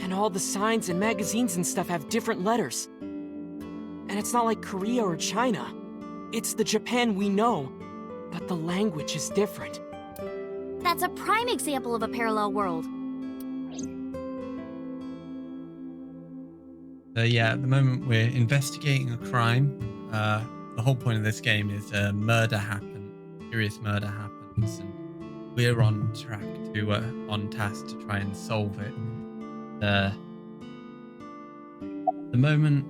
And all the signs and magazines and stuff have different letters. And it's not like Korea or China. It's the Japan we know, but the language is different. That's a prime example of a parallel world. Yeah, at the moment we're investigating a crime. The whole point of this game is a murder happened, serious murder happens, and we're on track to, on task to try and solve it. At the moment,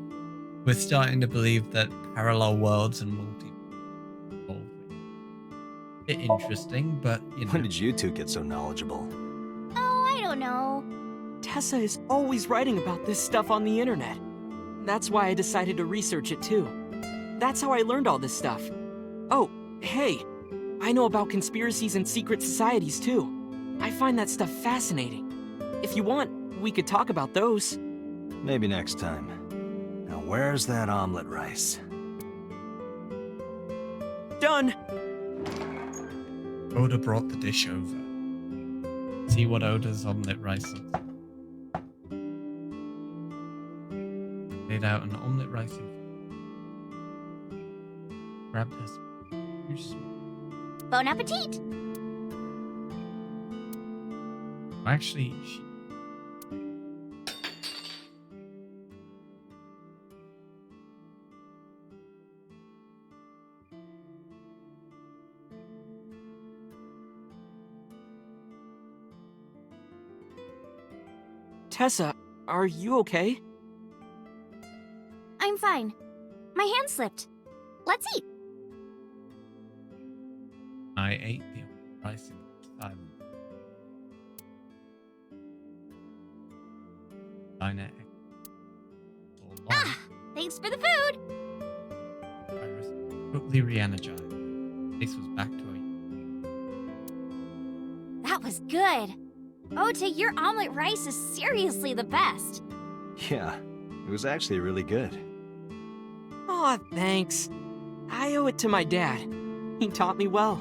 we're starting to believe that parallel worlds and multi. Bit interesting, but you know. When did you two get so knowledgeable? Oh, I don't know. Tessa is always writing about this stuff on the internet. That's why I decided to research it too. That's how I learned all this stuff. Oh, hey, I know about conspiracies and secret societies too. I find that stuff fascinating. If you want, we could talk about those. Maybe next time. Now where's that omelet rice? Done! Oda brought the dish over. See what Oda's omelette rice looks like. Laid out an omelette rice in. Grabbed her juice. Bon appetit! Actually, she... Tessa, are you okay? I'm fine. My hand slipped. Let's eat. I ate the rice in silence. Dinah Thanks for the food. Iris totally re-energized. Face was back to a That was good. Ote, your omelet rice is seriously the best. Yeah, it was actually really good. Aw, thanks. I owe it to my dad. He taught me well.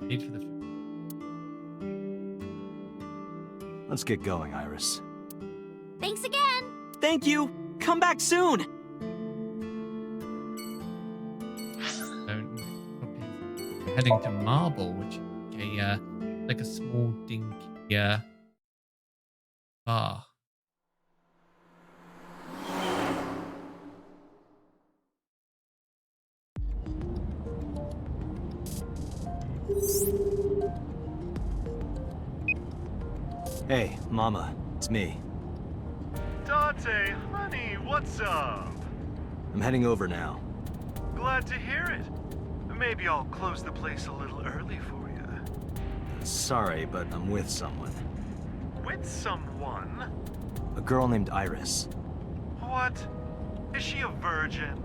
need for the food. Let's get going, Iris. Thanks again. Thank you. Come back soon. We're heading to Marble, which is like a small dinky bar. Hey, Mama, it's me. Dante, honey, what's up? I'm heading over now. Glad to hear it. Maybe I'll close the place a little early for you. Sorry, but I'm with someone. With someone? A girl named Iris. What? Is she a virgin?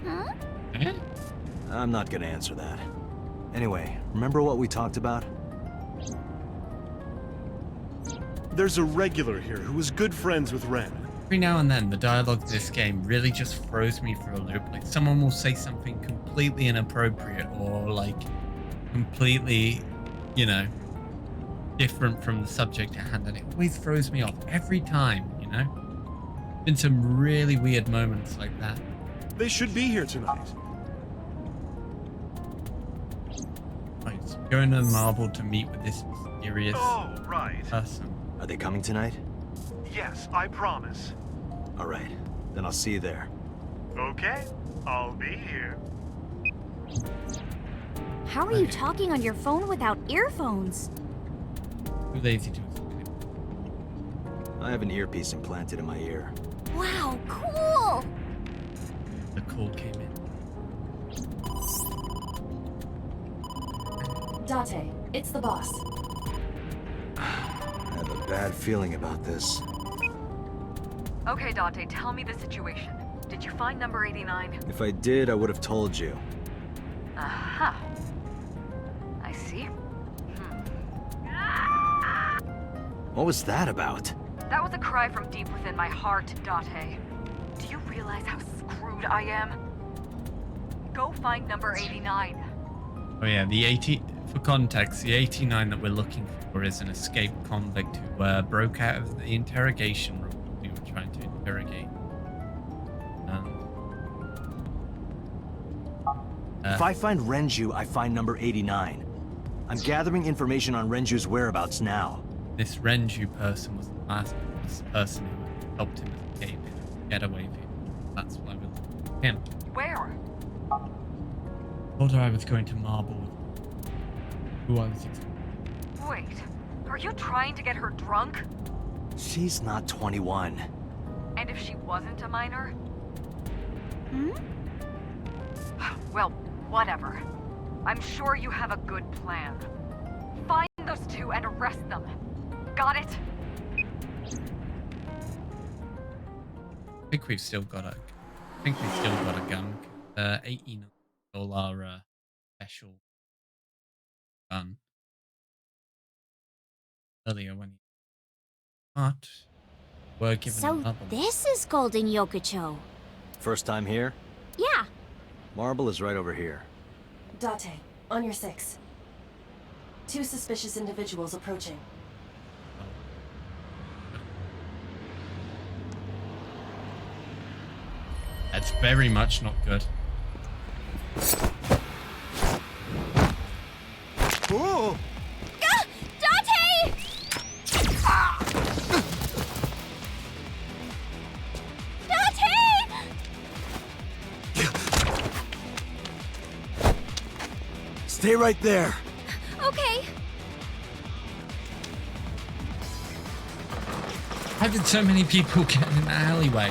Huh? I'm not gonna answer that. Anyway, remember what we talked about? There's a regular here who was good friends with Ren. Every now and then, the dialogue of this game really just throws me for a loop. Like, someone will say something completely inappropriate or, like, completely, you know, different from the subject at hand, and it always throws me off every time, you know? Been some really weird moments like that. They should be here tonight. Right, so going to Marble to meet with this mysterious person. Are they coming tonight? Yes, I promise. All right, then I'll see you there. Okay, I'll be here. How are you talking on your phone without earphones? Too lazy to explain. I have an earpiece implanted in my ear. Wow, cool! The call came in. Date, it's the boss. I have a bad feeling about this. Okay, Dante, tell me the situation. Did you find number 89? If I did, I would have told you. Aha. I see. What was that about? That was a cry from deep within my heart, Dante. Do you realize how screwed I am? Go find number 89. Oh yeah, for context, the 89 that we're looking for is an escaped convict who broke out of the interrogation room we were trying to interrogate. If I find Renju, I find number 89. I'm gathering information on Renju's whereabouts now. This Renju person was the last person who helped him escape in a getaway vehicle. That's why we're looking for him. Where? Told her I was going to Marble with who I was expecting. Wait, are you trying to get her drunk? She's not 21. And if she wasn't a minor? Hmm? Well, whatever. I'm sure you have a good plan. Find those two and arrest them. Got it? I think we've still got a gun. 89 all our special gun. Earlier when we're given So another one. this is Golden Yokocho. First time here? Yeah. Marble is right over here. Date, on your 6. 2 suspicious individuals approaching. That's very much not good. Oh! Dante! Dante! Stay right there. Okay. Why did so many people get in the alleyway?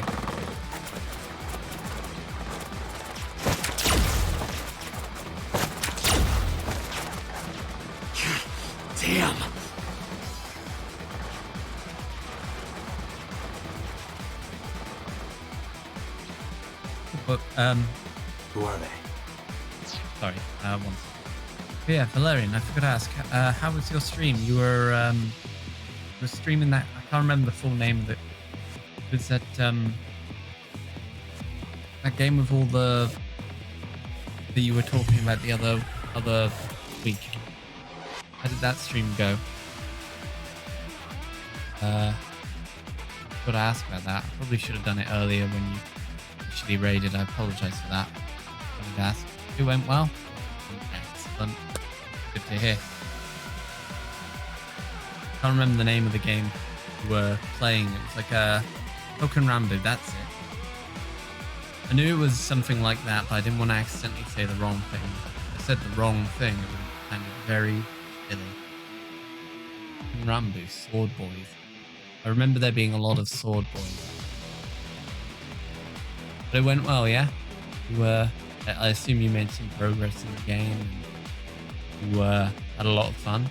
Damn. But, Who are they? sorry, one second. But yeah, Valerian, I forgot to ask, how was your stream? You were streaming that, I can't remember the full name of it. It was that, that game with all the, that you were talking about the other week. How did that stream go? Got to ask about that. I probably should have done it earlier when you actually raided. I apologize for that. I wanted to ask. It went well? Excellent. Good to hear. Can't remember the name of the game you were playing. It was like a Pokken Rambo, that's it. I knew it was something like that, but I didn't want to accidentally say the wrong thing. If I said the wrong thing, it would kind of very silly. Pokken Rambo, Sword Boys. I remember there being a lot of Sword Boys. But it went well, yeah? You I assume you made some progress in the game. And you had a lot of fun.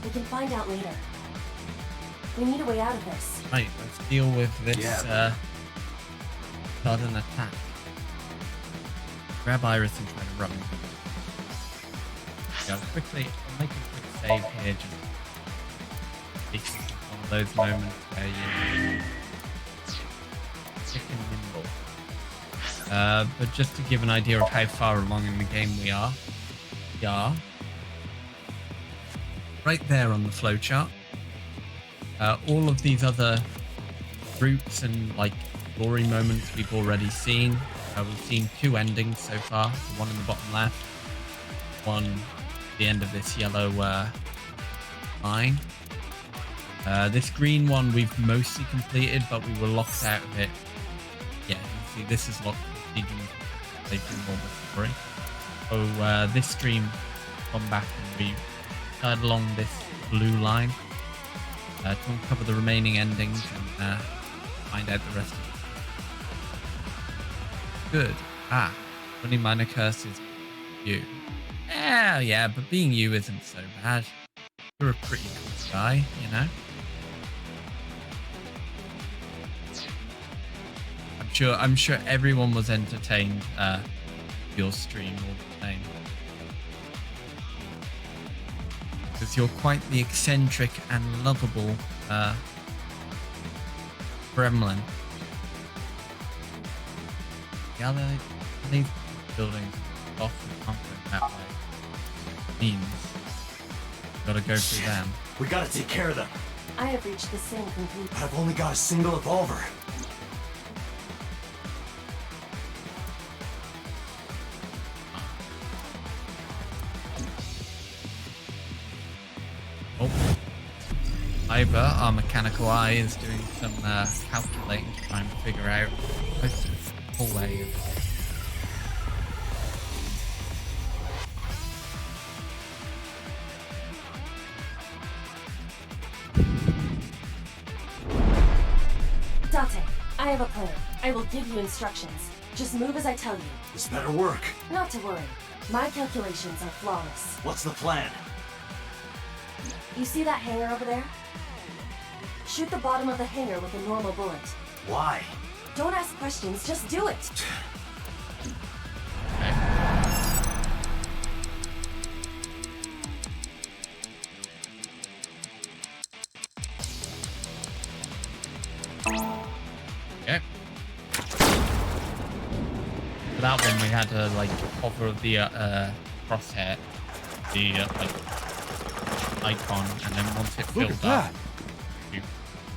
We can find out later. We need a way out of this. Right, let's deal with this sudden attack. Grab Iris and try to run. Yeah, I'll make a quick save here, just because it's one of those moments where you're quick and nimble. But just to give an idea of how far along in the game we are, right there on the flowchart. All of these other routes and like glory moments we've already seen. We've seen 2 endings so far. The one in the bottom left, one at the end of this yellow line. This green one we've mostly completed, but we were locked out of it. Yeah, you see this is locked. They do more of the story. So this stream, gone back and we started along this blue line to uncover the remaining endings and find out the rest of it. Good. Only minor curses. You. Yeah, but being you isn't so bad. You're a pretty cool guy, you know? I'm sure everyone was entertained your stream all the same. Because you're quite the eccentric and lovable gremlin. Yeah, these buildings off the conflict that way. Means gotta go through them. We gotta take care of them. I have reached the same conclusion. But I've only got a single revolver. Oh. Iva, our mechanical eye, is doing some calculating to try and figure out most of the whole way of Date, I have a plan. I will give you instructions. Just move as I tell you. This better work. Not to worry. My calculations are flawless. What's the plan? You see that hangar over there? Shoot the bottom of the hangar with a normal bullet. Why? Don't ask questions, just do it. Okay. For that one, we had to like hover the crosshair, the like icon, and then once it filled Look at up, that!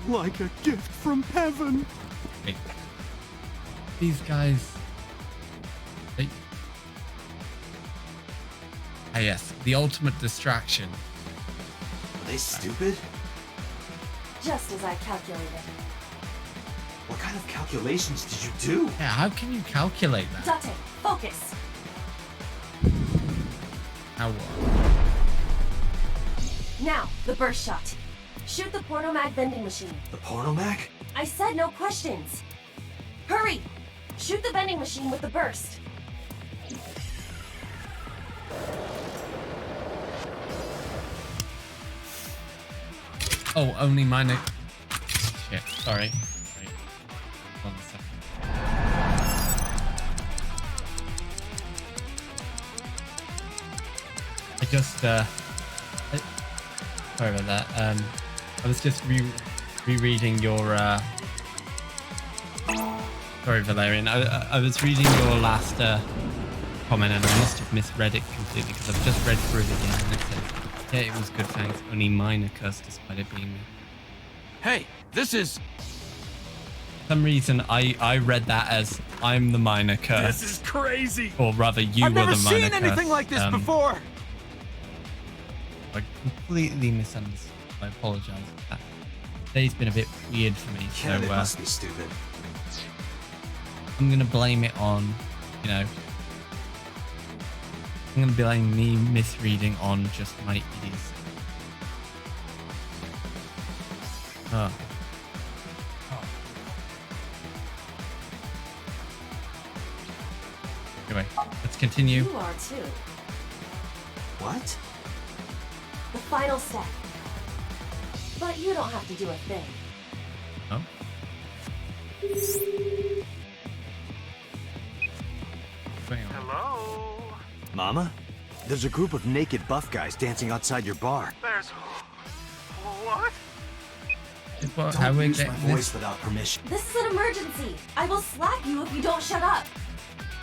Like a gift from heaven. wait. These guys. Yes, the ultimate distraction. Are they stupid? Just as I calculated. What kind of calculations did you do? Yeah, how can you calculate that? Date, focus. power. Now, the burst shot. Shoot the pornomag vending machine. The pornomag? I said no questions. Hurry! Shoot the vending machine with the burst. Oh, only minor. Shit, sorry. Wait. Hold on a second. I just, sorry about that. I was just rereading your, sorry, Valerian. I was reading your last, comment and I must have misread it completely because I've just read through it again and it says, yeah, it was good, thanks. Only minor curse despite it being me. Hey, this is... For some reason, I read that as I'm the minor curse. This is crazy! Or rather, you I've were never the minor curse. seen anything like this before! I completely misunderstood. I apologize for that. Today's been a bit weird for me, so It must be stupid. I'm gonna blame it on, you know, I'm gonna blame me misreading on just my idiocy. Oh. Anyway, let's continue. You are too. What? The final step. But you don't have to do a thing. Oh. Hello? Mama? There's a group of naked buff guys dancing outside your bar. There's... What? How Don't we use my get voice this? without permission. This is an emergency. I will slap you if you don't shut up.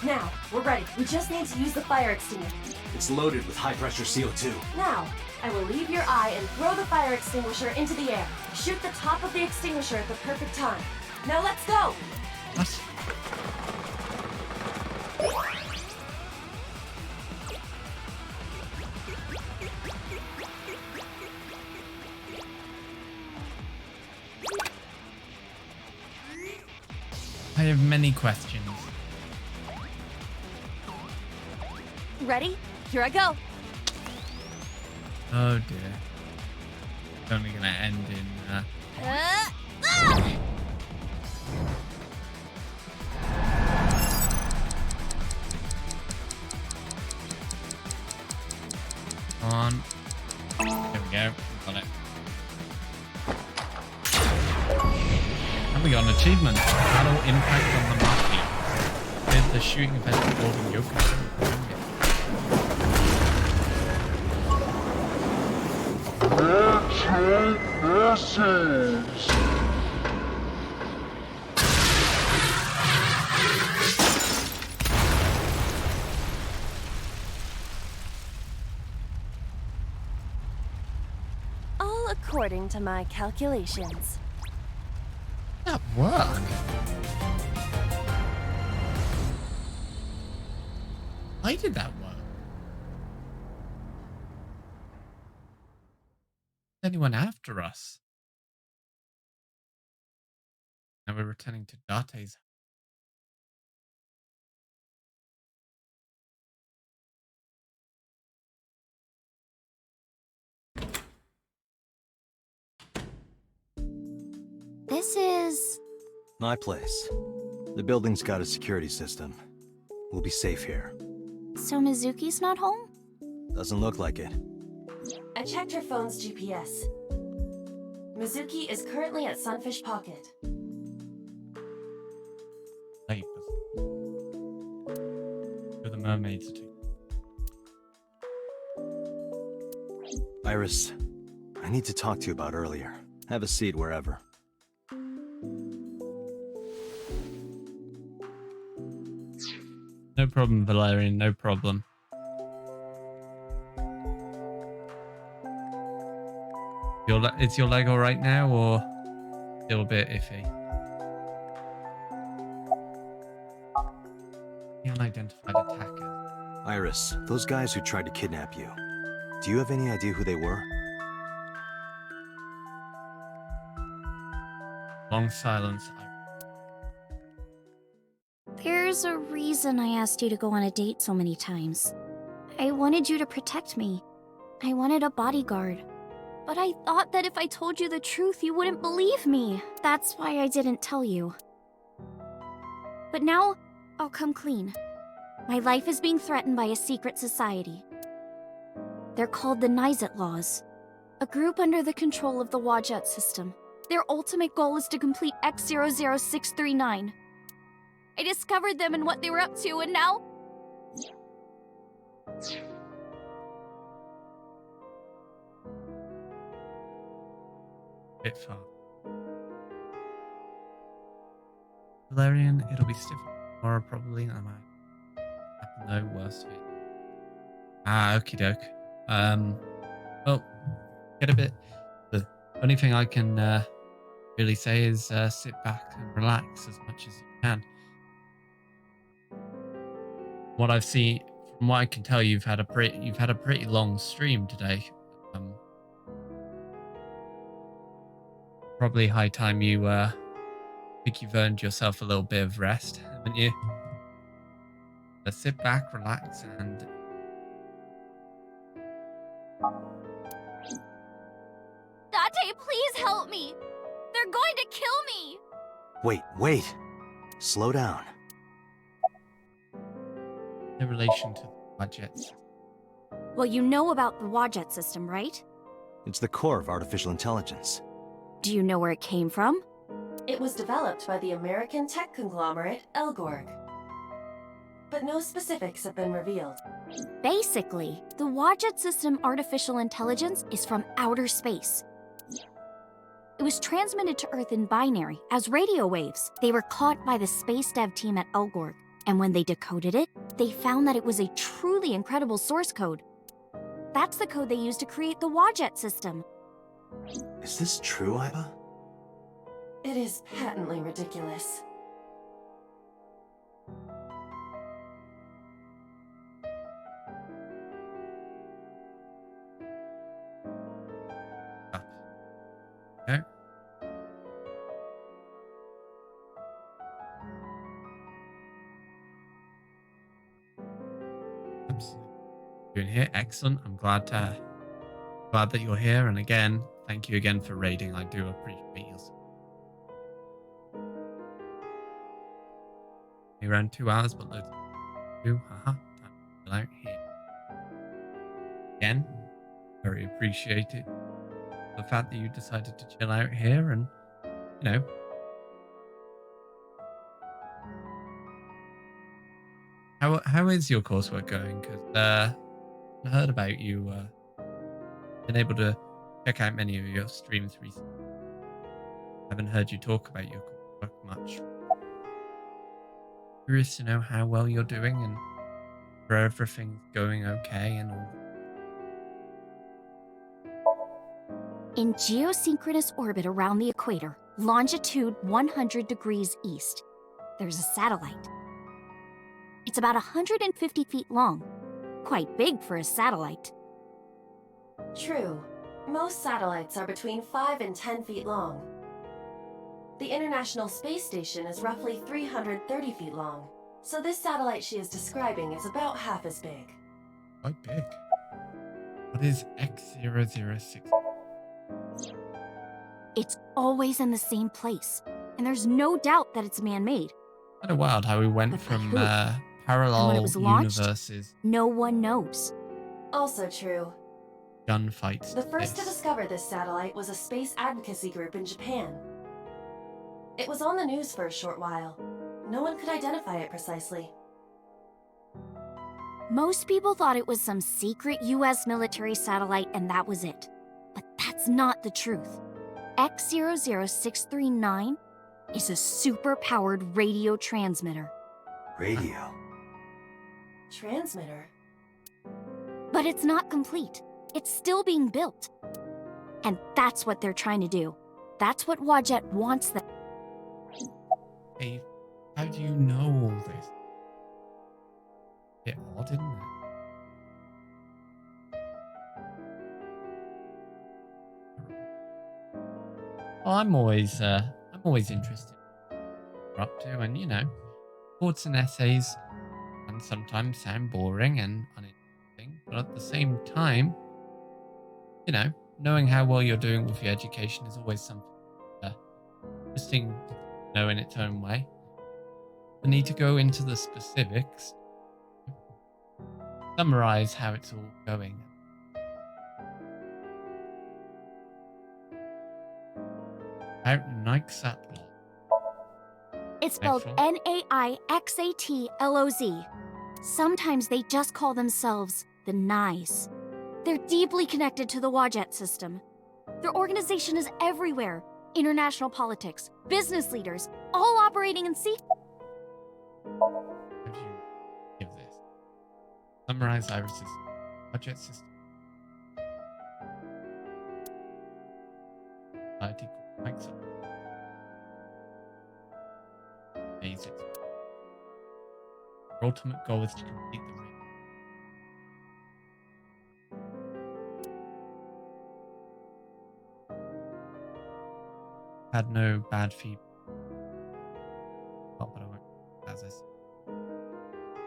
Now, we're ready. We just need to use the fire extinguisher. It's loaded with high-pressure CO2. Now, I will leave your eye and throw the fire extinguisher into the air. Shoot the top of the extinguisher at the perfect time. Now let's go! What? I have many questions. Ready? Here I go. Oh dear. It's only gonna end in, on. There we go. Got it. And we got an achievement. Battle impact on the market. With the shooting event involving Yoko. All according to my calculations. That work? Why did that work? Anyone after us? Now we're returning to Date's. This is... My place. The building's got a security system. We'll be safe here. So Mizuki's not home? Doesn't look like it. I checked her phone's GPS. Mizuki is currently at Sunfish Pocket. Who the mermaids to? Iris, I need to talk to you about earlier. Have a seat wherever. No problem, Valerian, no problem. Is your leg alright now, or still a bit iffy? The unidentified attackers. Iris, those guys who tried to kidnap you, do you have any idea who they were? Long silence. There's a reason I asked you to go on a date so many times. I wanted you to protect me. I wanted a bodyguard. But I thought that if I told you the truth, you wouldn't believe me. That's why I didn't tell you. But now, I'll come clean. My life is being threatened by a secret society. They're called the Nizet Laws, a group under the control of the Wadjet system. Their ultimate goal is to complete X00639. I discovered them and what they were up to, and now... Bit far. Valerian, it'll be stiff tomorrow probably. I might happen though, worst of it. Okie doke. Well, get a bit. The only thing I can really say is sit back and relax as much as you can. What I've seen, from what I can tell, you've had a pretty long stream today. Probably high time you think you've earned yourself a little bit of rest, haven't you? Let's sit back, relax, and Date, please help me! They're going to kill me! Wait. Slow down. in relation to the budgets. Well, you know about the Wadjet system, right? It's the core of artificial intelligence. Do you know where it came from? It was developed by the American tech conglomerate Elgorg. But no specifics have been revealed. Basically, the Wadjet system artificial intelligence is from outer space. It was transmitted to Earth in binary, as radio waves. They were caught by the space dev team at Elgorg, and when they decoded it, they found that it was a truly incredible source code. That's the code they used to create the Wadjet system. Is this true, Iba? It is patently ridiculous. Okay. You're in here, excellent. I'm glad that you're here, and again, thank you again for raiding. I do appreciate your support. Around 2 hours, but loads of you. Haha. Time to chill out here. Again, very appreciated. The fact that you decided to chill out here, and you know, how is your coursework going? Because I heard about you. Been able to check out many of your streams recently. Haven't heard you talk about your coursework much. Curious to know how well you're doing and if everything's going okay and all. In geosynchronous orbit around the equator, longitude 100 degrees east, there's a satellite. It's about 150 feet long. Quite big for a satellite. True. Most satellites are between 5 and 10 feet long. The International Space Station is roughly 330 feet long, so this satellite she is describing is about half as big. Quite big. What is X006? It's always in the same place, and there's no doubt that it's man-made. Kind of wild how we went But from who? And parallel when it was launched, universes, no one knows. Also true. gunfights. The first to space. discover this satellite was a space advocacy group in Japan. It was on the news for a short while. No one could identify it precisely. Most people thought it was some secret US military satellite and that was it. But that's not the truth. X00639 is a super-powered radio transmitter. Radio? Transmitter? But it's not complete. It's still being built. And that's what they're trying to do. That's what Wadjet wants them. Hey, how do you know all this? Bit odd, isn't it? Well, I'm always interested in what you're up to, and you know, reports and essays can sometimes sound boring and uninteresting, but at the same time, you know, knowing how well you're doing with your education is always something interesting to know in its own way. The need to go into the specifics, summarize how it's all going. Out Nixatloz. It's spelled Naixatloz. Sometimes they just call themselves the Nais. They're deeply connected to the Wadjet system. Their organization is everywhere. International politics, business leaders, all operating in secret. How do you give this? Summarize Iris's budget system. Society called Nixatloz. Amazing. Your ultimate goal is to complete the ring. Had no bad feedback. Oh, but I won't, as I said.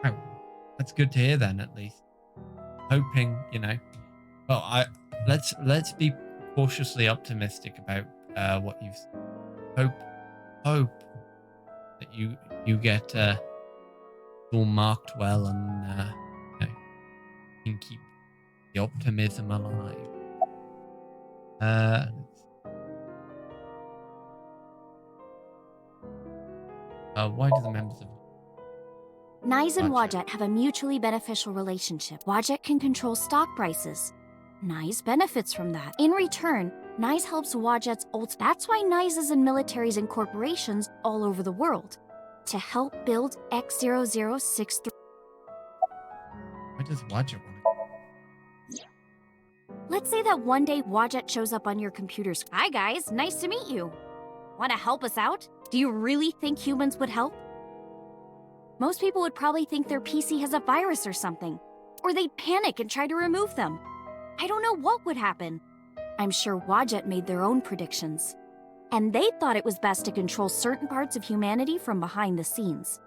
Oh, that's good to hear then, at least. Hoping, you know. Well, let's be cautiously optimistic about what you've hope that you get all marked well and you know, can keep the optimism alive. Why do the members of Nais and Wadjet. Wadjet have a mutually beneficial relationship. Wadjet can control stock prices. Nais benefits from that. In return, Nais helps Wadjet's ult. That's why Nais is in militaries and corporations all over the world. To help build X0063. Why does Wadjet want to? Let's say that one day Wadjet shows up on your computer screen. Hi guys, nice to meet you. Want to help us out? Do you really think humans would help? Most people would probably think their PC has a virus or something. Or they'd panic and try to remove them. I don't know what would happen. I'm sure Wadjet made their own predictions. And they thought it was best to control certain parts of humanity from behind the scenes.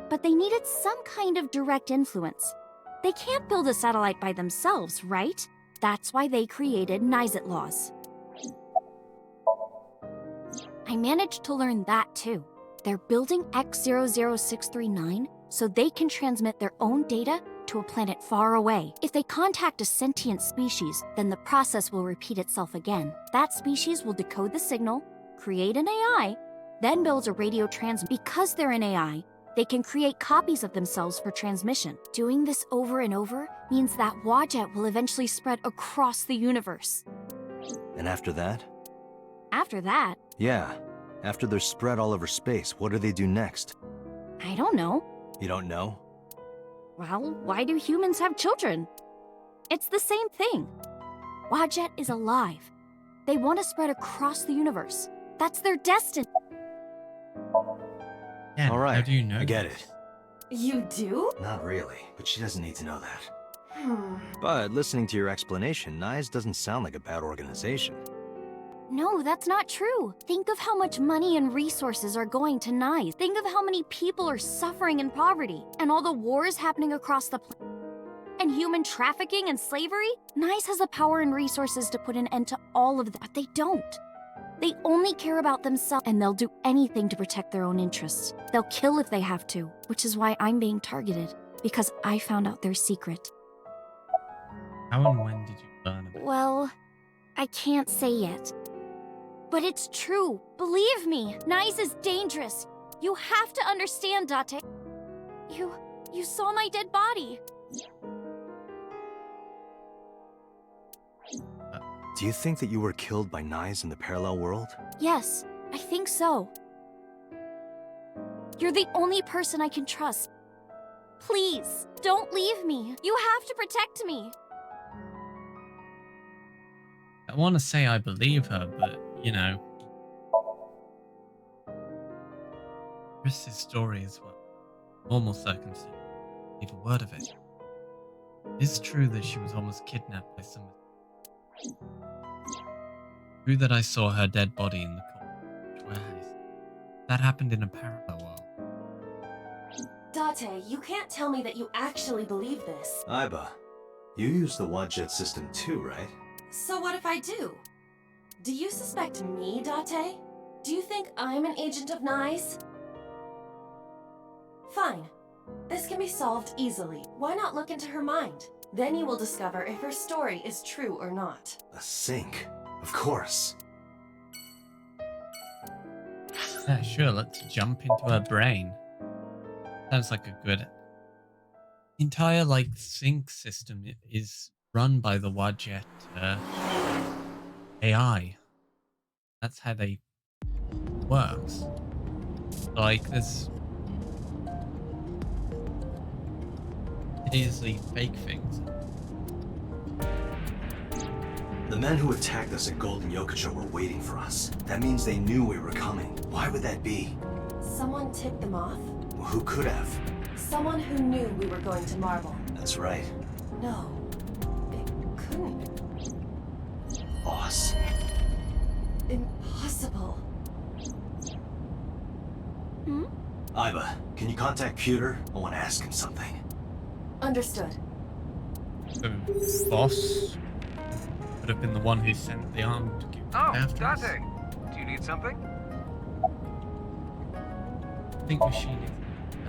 But they needed some kind of direct influence. They can't build a satellite by themselves, right? That's why they created Nixatloz. I managed to learn that too. They're building X00639 so they can transmit their own data to a planet far away. If they contact a sentient species, then the process will repeat itself again. That species will decode the signal, create an AI, then build a radio transmitter. Because they're an AI, they can create copies of themselves for transmission. Doing this over and over means that Wadjet will eventually spread across the universe. And after that? After that, Yeah. After they're spread all over space, what do they do next? I don't know. You don't know? Well, why do humans have children? It's the same thing. Wadjet is alive. They want to spread across the universe. That's their destiny. Yeah, All right, how do you know? I get it. You do? Not really, but she doesn't need to know that. Hmm. But listening to your explanation, Nais doesn't sound like a bad organization. No, that's not true. Think of how much money and resources are going to Nais. Think of how many people are suffering in poverty, and all the wars happening across the planet. And human trafficking and slavery? Nais has the power and resources to put an end to all of that, but they don't. They only care about themselves, and they'll do anything to protect their own interests. They'll kill if they have to, which is why I'm being targeted, because I found out their secret. How and when did you learn about it? Well, I can't say yet. But it's true. Believe me, Nais is dangerous. You have to understand, Date. You saw my dead body. Do you think that you were killed by Nais in the parallel world? Yes, I think so. You're the only person I can trust. Please, don't leave me. You have to protect me. I want to say I believe her, but, you know, Chris's story is what normal circumstances. Believe a word of it. It is true that she was almost kidnapped by someone. True that I saw her dead body in the cold warehouse. That happened in a parallel world. Date, you can't tell me that you actually believe this. Aiba, You use the Wadjet system too, right? So what if I do? Do you suspect me, Date? Do you think I'm an agent of Nye's? Fine. This can be solved easily. Why not look into her mind? Then you will discover if her story is true or not. A sync? Of course. Yeah, sure, let's jump into her brain. Sounds like a good... Entire, like, sync system is run by the Wadjet AI. That's how they works. Like, there's hideously fake things. The men who attacked us at Golden Yokocho were waiting for us. That means they knew we were coming. Why would that be? Someone tipped them off? Well, who could have? Someone who knew we were going to Marble. That's right. No, it couldn't. Boss. Impossible. Hmm? Iba, can you contact Pewter? I want to ask him something. Understood. The boss would have been the one who sent the armed Oh, after us. Date. Do you need something? I think machine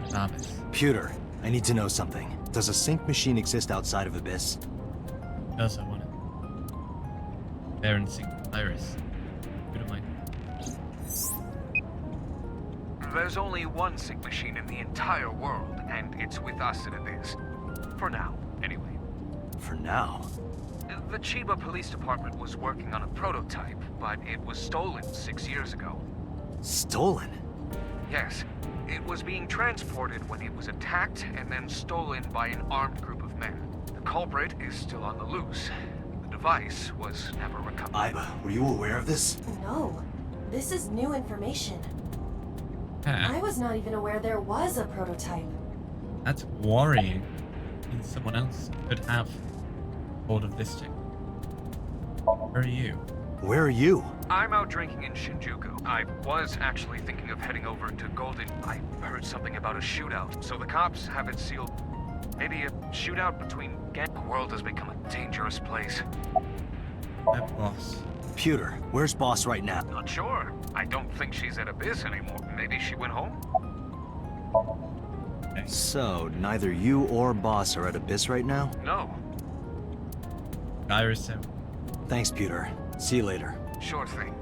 is Abyss. Pewter, I need to know something. Does a sync machine exist outside of Abyss? Does I want it? There in sync with Iris. Good of mine. There's only one sync machine in the entire world, and it's with us at Abyss. For now, anyway. For now? The Chiba Police Department was working on a prototype, but it was stolen 6 years ago. Stolen? Yes. It was being transported when it was attacked and then stolen by an armed group of men. The culprit is still on the loose. The device was never recovered. Iba, were you aware of this? No, this is new information. I was not even aware there was a prototype. That's worrying. Means someone else could have hold of this thing. Where are you? Where are you? I'm out drinking in Shinjuku. I was actually thinking of heading over to Golden. I heard something about a shootout, so the cops have it sealed. Maybe a shootout between gang. The world has become a dangerous place. That boss. Pewter, where's Boss right now? Not sure. I don't think she's at Abyss anymore. Maybe she went home? Okay. So, neither you or Boss are at Abyss right now? No. Iris said. Thanks, Pewter. See you later. Sure thing.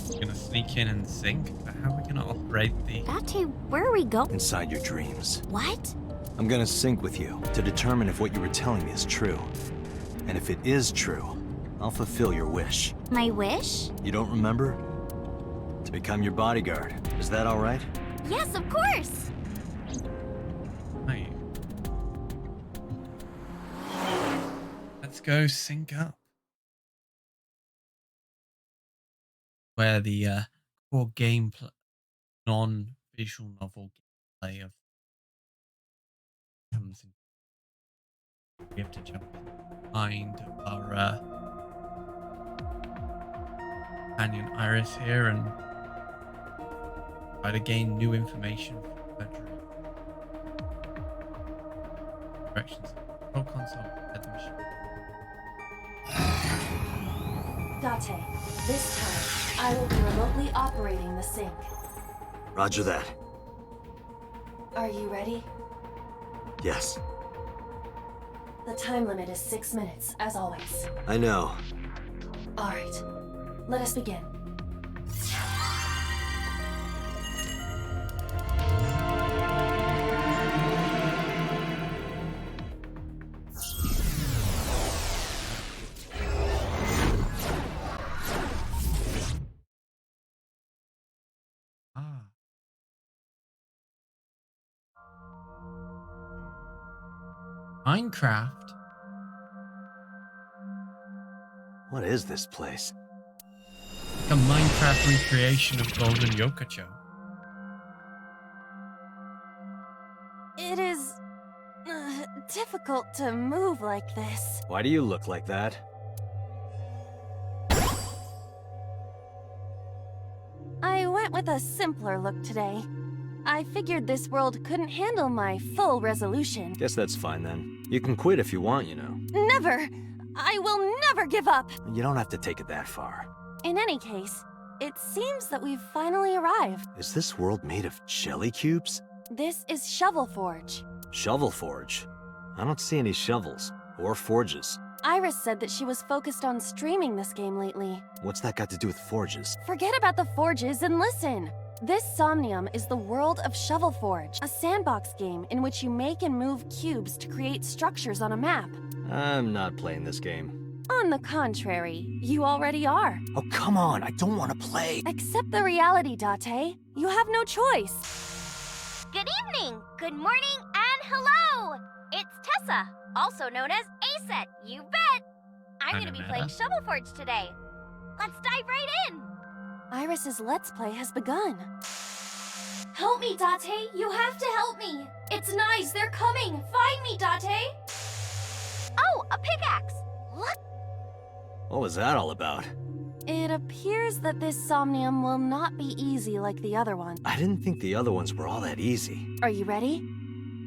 We're gonna sneak in and sync, but how are we gonna operate the... Date, where are we going? Inside your dreams. What? I'm gonna sync with you to determine if what you were telling me is true. And if it is true, I'll fulfill your wish. My wish? You don't remember? To become your bodyguard. Is that all right? Yes, of course! Hey. Let's go sync up. Where the core gameplay, non-visual novel gameplay of comes in. We have to jump behind our companion Iris here and try to gain new information from her dream. Directions. Control console at the machine. Date, this time, I will be remotely operating the sync. Roger that. Are you ready? Yes. The time limit is 6 minutes, as always. I know. Alright, let us begin. Minecraft? What is this place? A Minecraft recreation of Golden Yokocho. It is difficult to move like this. Why do you look like that? I went with a simpler look today. I figured this world couldn't handle my full resolution. Guess that's fine then. You can quit if you want, you know. Never! I will never give up! You don't have to take it that far. In any case, it seems that we've finally arrived. Is this world made of jelly cubes? This is Shovel Forge. Shovel Forge? I don't see any shovels. Or forges. Iris said that she was focused on streaming this game lately. What's that got to do with forges? Forget about the forges and listen! This Somnium is the world of Shovel Forge, a sandbox game in which you make and move cubes to create structures on a map. I'm not playing this game. On the contrary, you already are. Oh, come on, I don't want to play. Accept the reality, Date. You have no choice. Good evening, good morning, and hello! It's Tessa, also known as Aset, you bet! I'm gonna be playing Shovel Forge today. Let's dive right in! Iris's Let's Play has begun. Help me, Date! You have to help me! It's nice, they're coming! Find me, Date! Oh, a pickaxe! Look! What was that all about? It appears that this Somnium will not be easy like the other one. I didn't think the other ones were all that easy. Are you ready?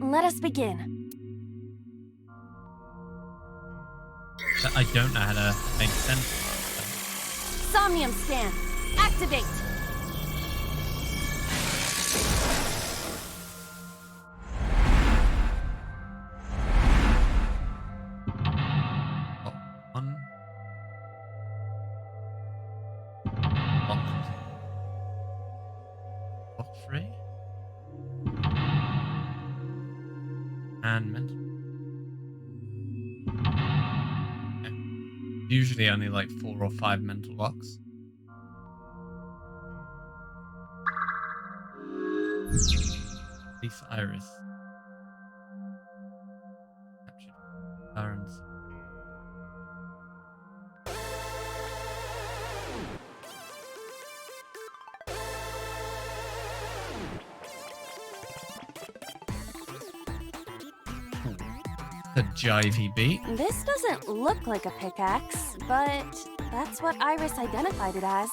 Let us begin. I don't know how to make sense. Somnium scan. Activate. One. Block 3. And mental. Okay. Usually only like 4 or 5 mental locks. Lisa Iris. Captured. Barons. The jivey beat. This doesn't look like a pickaxe, but that's what Iris identified it as.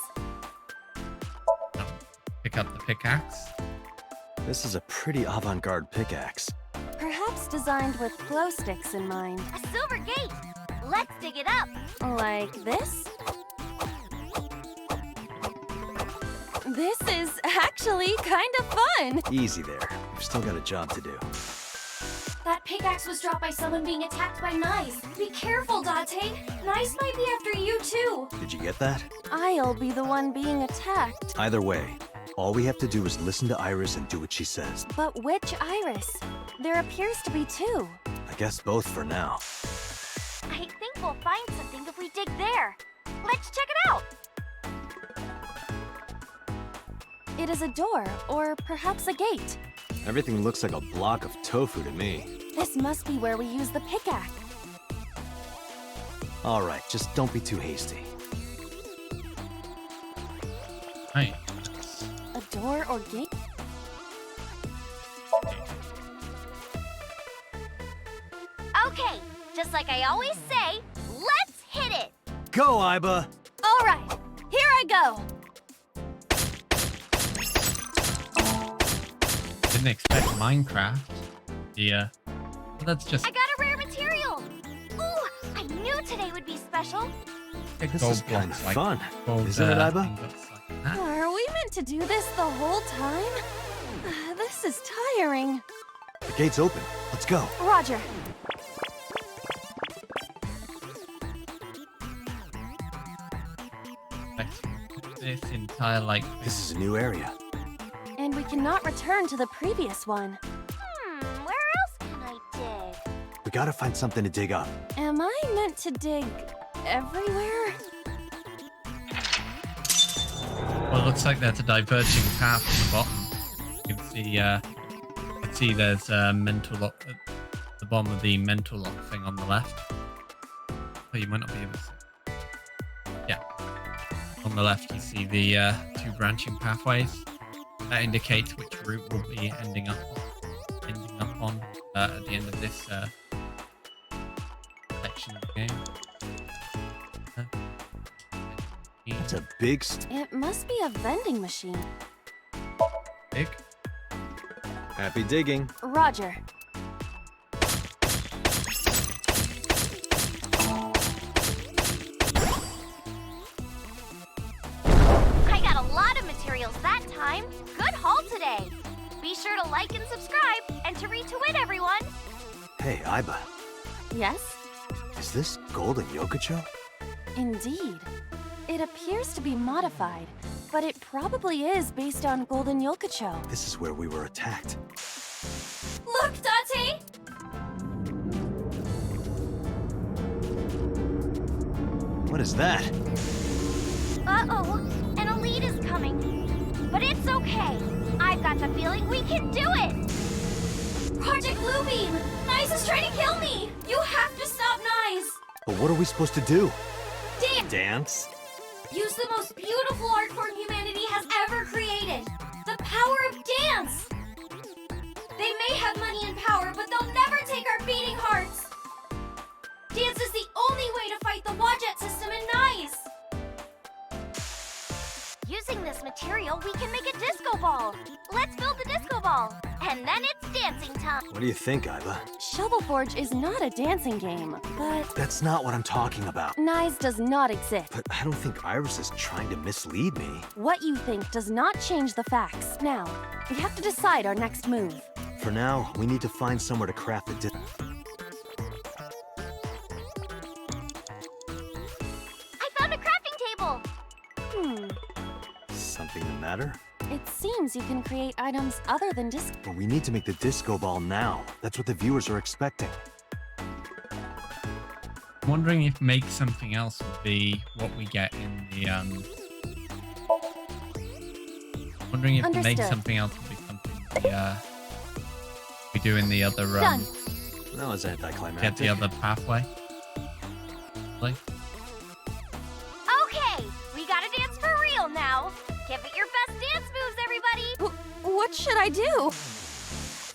Pick up the pickaxe. This is a pretty avant-garde pickaxe. Perhaps designed with glow sticks in mind. A silver gate! Let's dig it up! Like this? This is actually kind of fun! Easy there. We've still got a job to do. That pickaxe was dropped by someone being attacked by knives. Be careful, Date. Knives might be after you, too. Did you get that? I'll be the one being attacked. Either way, all we have to do is listen to Iris and do what she says. But which Iris? There appears to be 2. I guess both for now. I think we'll find something if we dig there. Let's check it out! It is a door, or perhaps a gate. Everything looks like a block of tofu to me. This must be where we use the pickaxe. All right, just don't be too hasty. Right. A door or gate? Okay, just like I always say, let's hit it! Go, Iba! All right, here I go! Didn't expect Minecraft. Yeah. Well, that's just I got a rare material! Ooh, I knew today would be special! This is kind of fun. Isn't it, Iba? Are we meant to do this the whole time? This is tiring. The gate's open. Let's go. Roger. This entire, like... This is a new area. And we cannot return to the previous one. Where else can I dig? We gotta find something to dig up. Am I meant to dig everywhere? Well, it looks like there's a diverging path at the bottom. You can see there's a mental lock at the bottom of the mental lock thing on the left. Oh, you might not be able to see. Yeah. On the left, you see the 2 branching pathways. That indicates which route we'll be ending up on at the end of this section of the game. It's a big... It must be a vending machine. Big? Happy digging. Roger. I got a lot of materials that time. Good haul today. Be sure to like and subscribe, and to retweet everyone. Hey, Aiba. Yes? Is this Golden Yokocho? Indeed. It appears to be modified, but it probably is based on Golden Yokocho. This is where we were attacked. Look, Date! What is that? Uh-oh, an elite is coming. But it's okay. I've got the feeling we can do it! Project Bluebeam! Nyes is trying to kill me! You have to stop Nyes! But what are we supposed to do? Dance! Dance? Use the most beautiful art form humanity has ever created! The power of dance! They may have money and power, but they'll never take our beating hearts! Dance is the only way to fight the Wadjet system in Nyes! Using this material, we can make a disco ball! Let's build the disco ball! And then it's dancing time! What do you think, Aiba? Shovel Forge is not a dancing game, but That's not what I'm talking about. Nyes does not exist. But I don't think Iris is trying to mislead me. What you think does not change the facts. Now, we have to decide our next move. For now, we need to find somewhere to craft the I found a crafting table! Something the matter? It seems you can create items other than disc. But we need to make the disco ball now. That's what the viewers are expecting. I'm wondering if make something else would be what we get in the wondering if make Understood. something else would be something we do in the other Done. That was anticlimactic. get the other pathway. Like, Okay, we gotta dance for real now! Give it your best dance moves, everybody! What should I do?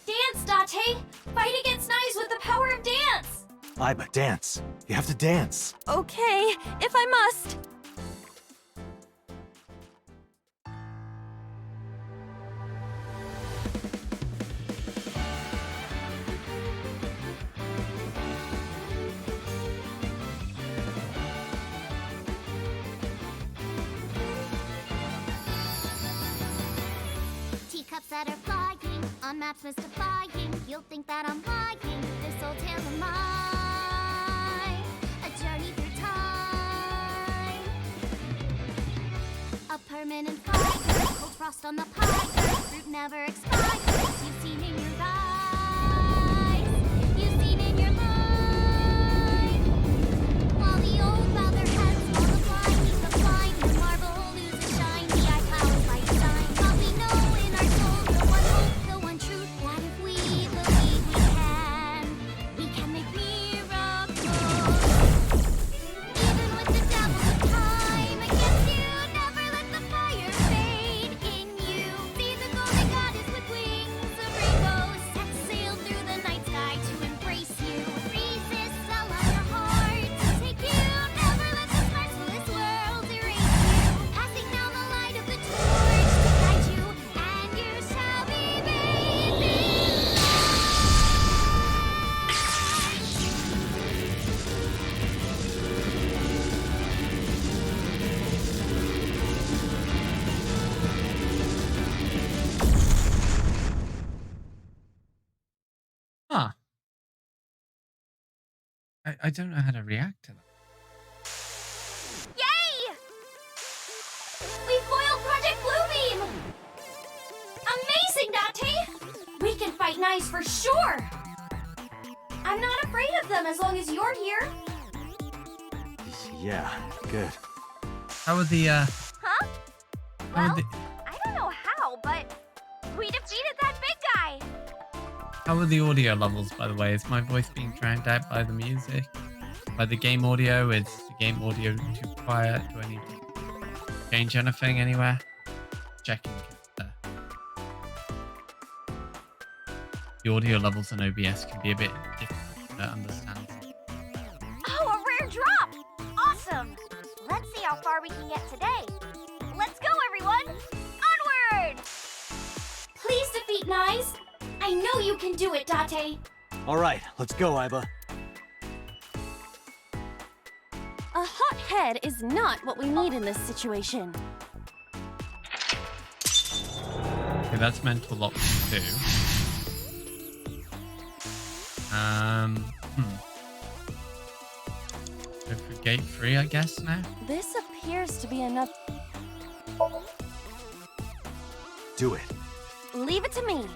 Dance, Date! Fight against Nyes with the power of dance! Aiba, dance. You have to dance. Okay, if I must. Teacups that are flying, on maps mystifying. You'll think that I'm lying. This old tale of mine, a journey through time. A permanent fire, cold frost on the pie. Fruit never expires. You've seen in your eyes, you've seen in your mind. While the old bow their heads, while the blind keep the blind, the marble loses shine. The eye powers by design. But we know in our soul the one hope, the one truth, that if we believe we can make miracles. Even with the devil of time against you, never let the fire fade in you. See the golden goddess with wings of rainbows, set sail through the night sky to embrace you. Resist, allow your heart to take you. Never let this merciless world erase you. Passing down the light of the torch to guide you, and you shall be bathed in huh. I don't know how to react to that. Yay! We foiled Project Bluebeam! Amazing, Date! We can fight Nyes for sure! I'm not afraid of them as long as you're here. Yeah, good. How are the Huh? how Well, are the I don't know how, but we defeated that big guy! how are the audio levels, by the way? Is my voice being drowned out by the music? By the game audio? Is the game audio too quiet? Do I need to change anything anywhere? Checking. The audio levels on OBS can be a bit difficult to understand. Oh, a rare drop! Awesome! Let's see how far we can get today. Let's go, everyone! Onward! Please defeat Nyes. You can do it, Date! All right, let's go, Iba. A hot head is not what we need in this situation. Okay, that's mental option 2. Go for gate 3, I guess, now? This appears to be another. Do it. Leave it to me.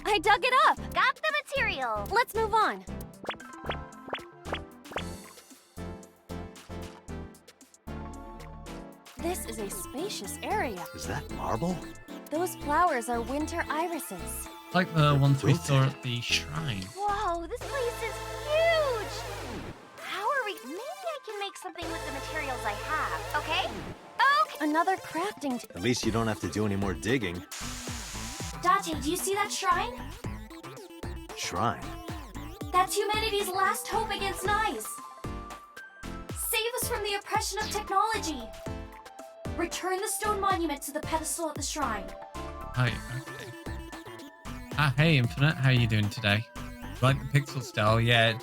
I dug it up. Got the material. Let's move on. This is a spacious area. Is that marble? Those flowers are winter irises. Like the ones we saw at the shrine. Whoa, this place is huge! How are we... Maybe I can make something with the materials I have, okay? Okay! Another crafting... At least you don't have to do any more digging. Date, do you see that shrine? Shrine? That's humanity's last hope against Nice. Save us from the oppression of technology. Return the stone monument to the pedestal at the shrine. Hi, okay. Hey Infinite, how are you doing today? Like the pixel style? Yeah,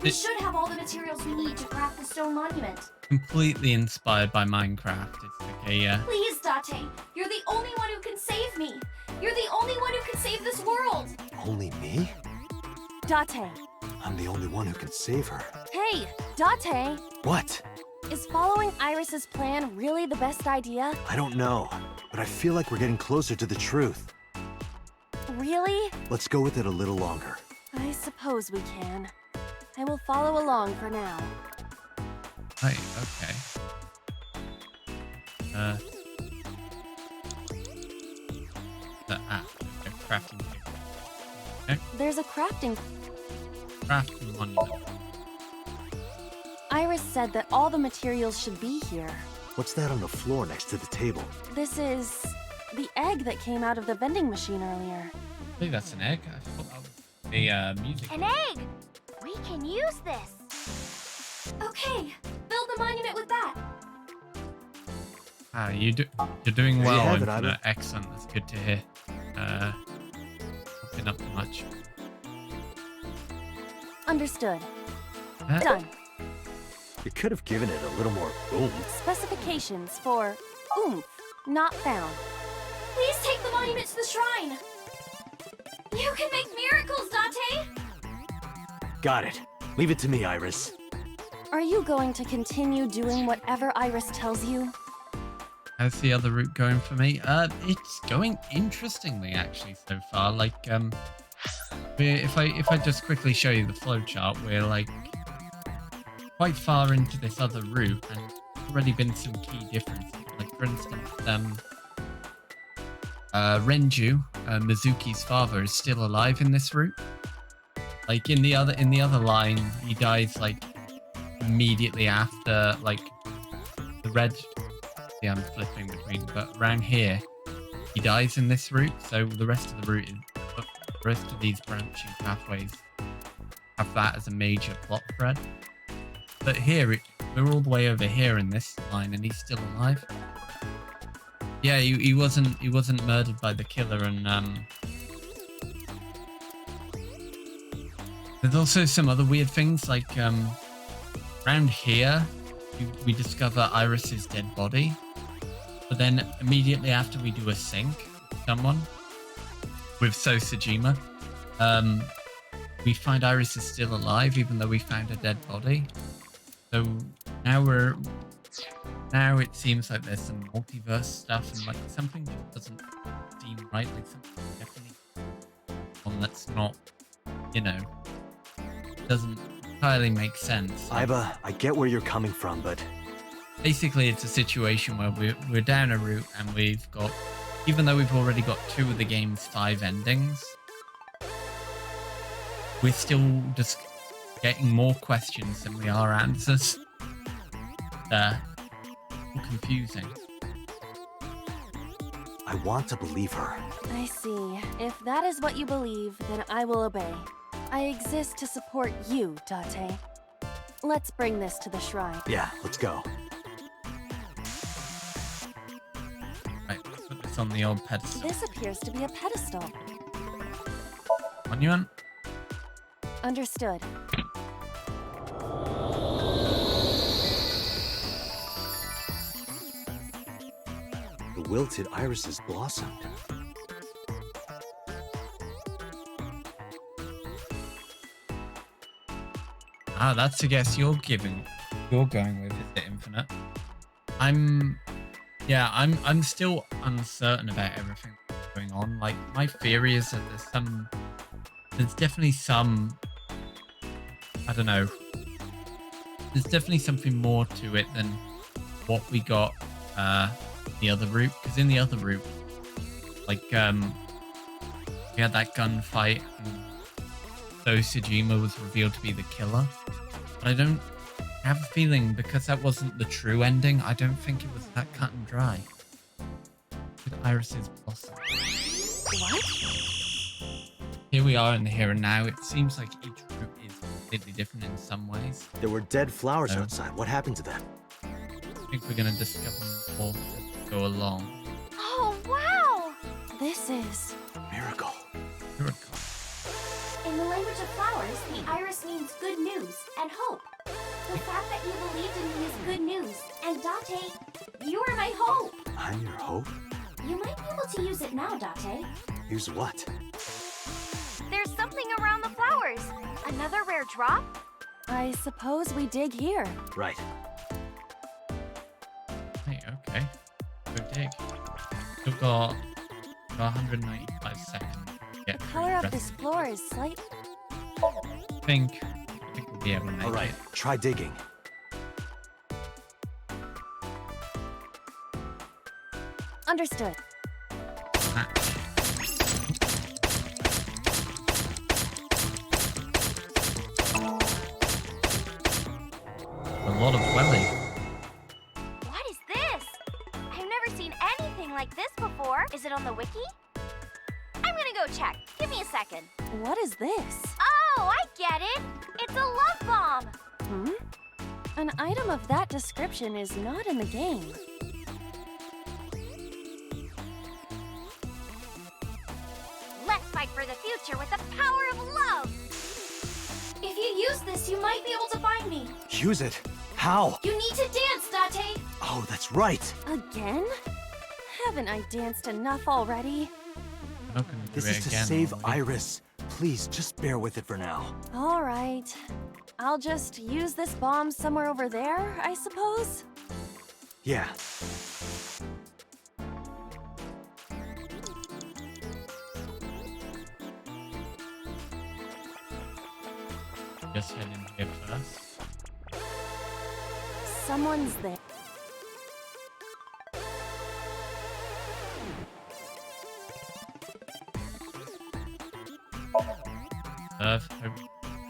We it's should have all the materials we need to craft the stone monument. completely inspired by Minecraft. It's like a, Please, Date, you're the only one who can save me. You're the only one who can save this world. Only me? Date. I'm the only one who can save her. Hey, Date. What? Is following Iris's plan really the best idea? I don't know, but I feel like we're getting closer to the truth. Really? Let's go with it a little longer. I suppose we can. I will follow along for now. Right, okay. Okay, crafting table. Okay, There's a crafting... crafting monument. Iris said that all the materials should be here. What's that on the floor next to the table? This is... the egg that came out of the vending machine earlier. I think that's an egg. I thought that was a music. An egg! We can use this. Okay, build the monument with that. You're doing There you well, have it, Infinite. Ida. Excellent. That's good to hear. Not been up to much. Understood. Huh? Done. You could have given it a little more oomph. Specifications for oomph not found. Please take the monument to the shrine. You can make miracles, Date. Got it. Leave it to me, Iris. Are you going to continue doing whatever Iris tells you? How's the other route going for me? It's going interestingly actually so far. Like, if I just quickly show you the flowchart, we're like quite far into this other route, and already been some key differences. Like for instance, Renju, Mizuki's father, is still alive in this route. Like in the other line, he dies like immediately after like the red. Yeah, I'm flipping between, but around here, he dies in this route. So the rest of the route, the rest of these branching pathways, have that as a major plot thread. But here, we're all the way over here in this line, and he's still alive. Yeah, he wasn't murdered by the killer, and there's also some other weird things like around here, we discover Iris's dead body. But then immediately after we do a sync with someone, with Sosajima, we find Iris is still alive even though we found a dead body. So now it seems like there's some multiverse stuff and like something just doesn't seem right. Like something definitely one that's not, doesn't entirely make sense. Iba, I get where you're coming from, but basically it's a situation where we're down a route and we've got, even though we've already got 2 of the game's 5 endings, we're still just getting more questions than we are answers. Confusing. I want to believe her. I see. If that is what you believe, then I will obey. I exist to support you, Date. Let's bring this to the shrine. Yeah, let's go. What's on the old pedestal? This appears to be a pedestal. Monument? Understood. The wilted irises blossomed. Ah, that's a guess you're giving. You're going with, is it Infinite? I'm still uncertain about everything that's going on. Like, my theory is that there's definitely some, I don't know, there's definitely something more to it than what we got the other route. Because in the other route, like, we had that gunfight, and so Sejima was revealed to be the killer. But I don't have a feeling, because that wasn't the true ending, I don't think it was that cut and dry. With Iris's blossom. What? Here we are in the here and now. It seems like each route is completely different in some ways. There were dead flowers outside. What happened to them? I think we're going to discover more as we go along. Oh, wow! This is... Miracle. Miracle. In the language of flowers, the iris means good news and hope. The fact that you believed in me is good news. And Date, you are my hope. I'm your hope? You might be able to use it now, Date. Use what? There's something around the flowers. Another rare drop? I suppose we dig here. Right. Hey, okay. Go dig. Still got 195 seconds. The color of this floor is slight. I think we'll be able to make All right, it. try digging. Understood. A lot of welly. What is this? I've never seen anything like this before. Is it on the wiki? I'm gonna go check. Give me a second. What is this? Oh, I get it. It's a love bomb. Hmm? An item of that description is not in the game. Let's fight for the future with the power of love. If you use this, you might be able to find me. Use it? How? You need to dance, Date. Oh, that's right. Again? Haven't I danced enough already? I'm not gonna do This it is to again, save Molly. Iris. Please, just bear with it for now. All right. I'll just use this bomb somewhere over there, I suppose? Yeah. Just head in here first. Someone's there.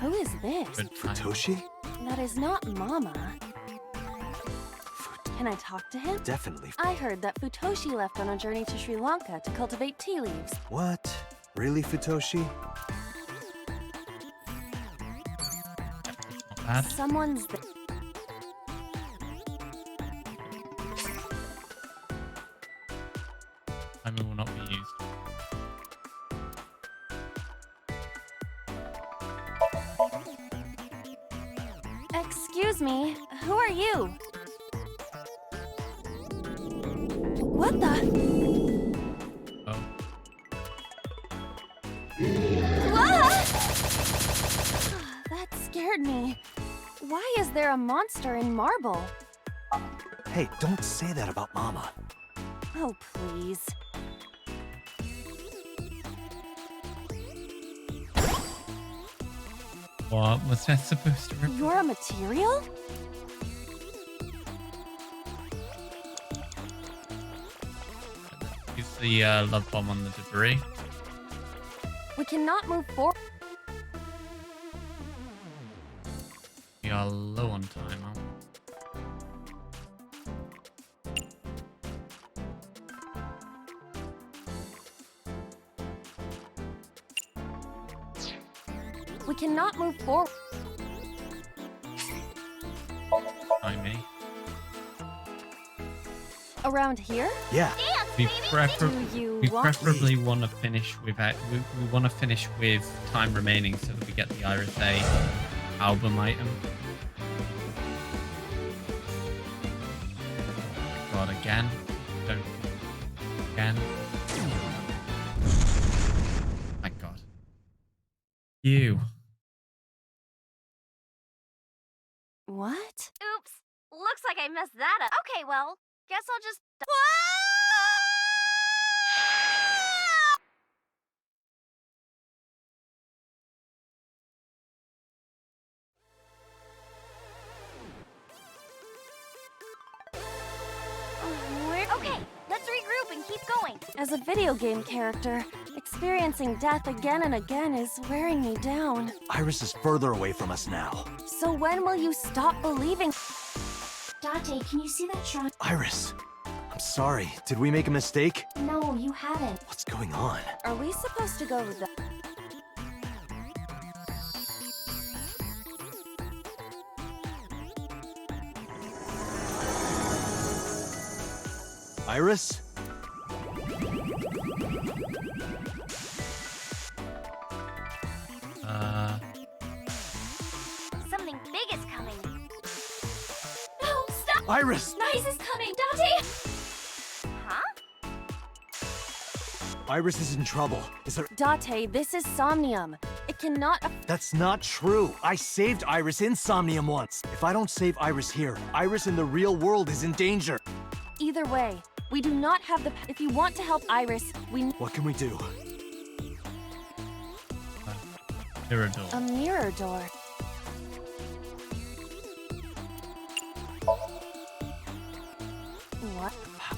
Who is this? Futoshi? That is not Mama. Can I talk to him? Definitely. I heard that Futoshi left on a journey to Sri Lanka to cultivate tea leaves. What? Really, Futoshi? Someone's there. Timing will not be used. Excuse me, who are you? What the? Oh. That scared me. Why is there a monster in marble? Hey, don't say that about Mama. Oh, please. What was that supposed to represent? You're a material? Use the love bomb on the debris. We cannot move forward. We are low on time, aren't we? We cannot move forward. I me. Around here? Yeah. Dance, we preferably want to finish without. We want to finish with time remaining so that we get the Iris A album item. God, again. Don't. Again. My God. You. What? Oops. Looks like I messed that up. Okay, well, guess I'll just... Okay, let's regroup and keep going. As a video game character, experiencing death again and again is wearing me down. Iris is further away from us now. So when will you stop believing? Date, can you see that shrine? Iris, I'm sorry. Did we make a mistake? No, you haven't. What's going on? Are we supposed to go with the... Iris? Something big is coming. No, stop! Iris! Nice is coming, Date! Huh? Iris is in trouble. Is there... Date, this is Somnium. It cannot... That's not true. I saved Iris in Somnium once. If I don't save Iris here, Iris in the real world is in danger. Either way, we do not have the... If you want to help Iris, we... What can we do? Mirror door. A mirror door. What?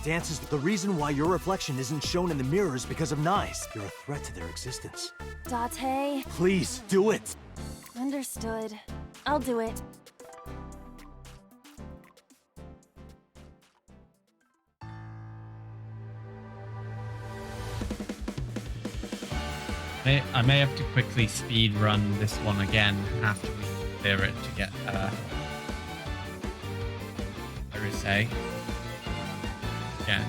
Dances, the reason why your reflection isn't shown in the mirror is because of Nyes. You're a threat to their existence. Date. Please, do it! Understood. I'll do it. I may have to quickly speed run this one again after we clear it to get Iris A. Again,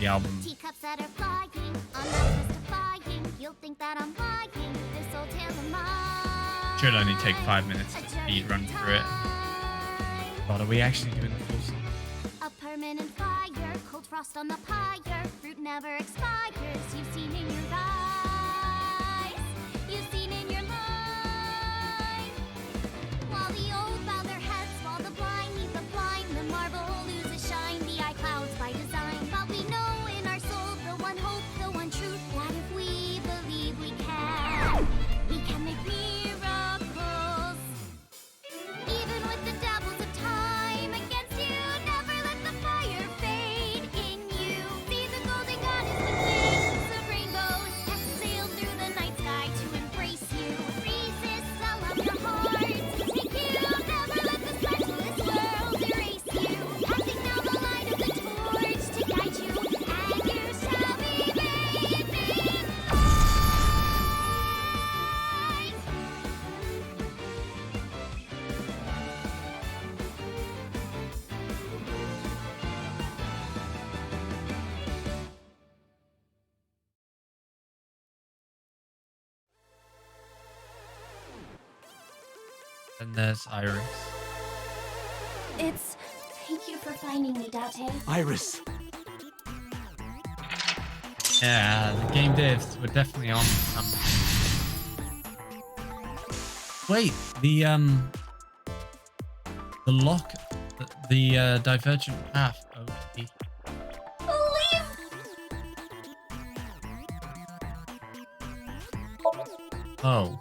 the album. Teacups that are flying, I'm not mystifying. You'll think that I'm lying. This old tale of mine. Should only take 5 minutes to speed run through it. God, are we actually doing the full song? A permanent fire, cold frost on the pyre. Fruit never expires. You've seen in your eyes. You've seen in your life. While the old bow their heads, while the blind meet the blind, the marble loses shine. The eye clouds by design. But we know in our soul the one hope, the one truth, that if we believe we can make miracles. Even with the devils of time against you, never let the fire fade in you. See the golden goddess with wings of rainbows has sailed through the night sky to embrace you. Resist, I'll love your heart to take you. Never let the specialist world erase you. Passing down the light of the torch to guide you, and you shall be made big. And there's Iris. It's... Thank you for finding me, Date. Iris! Yeah, the game devs were definitely on something. Wait, the lock, the divergent path. Okay. Oh.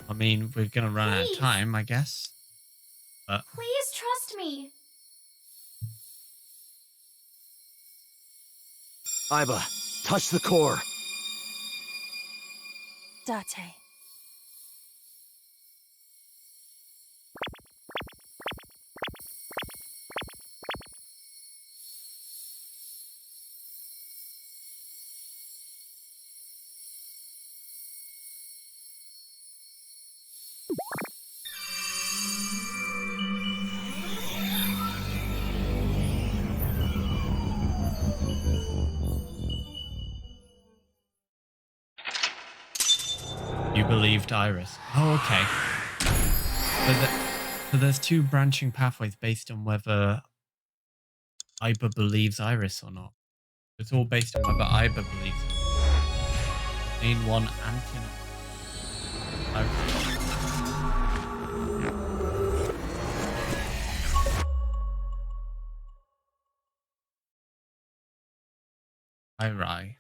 I mean, we're gonna run out of time, I guess. But Please trust me. Iva, touch the core. Date. You believed Iris. Oh, okay. So there's two branching pathways based on whether Iba believes Iris or not. It's all based on whether Iba believes her. Main one, Anton. Irai.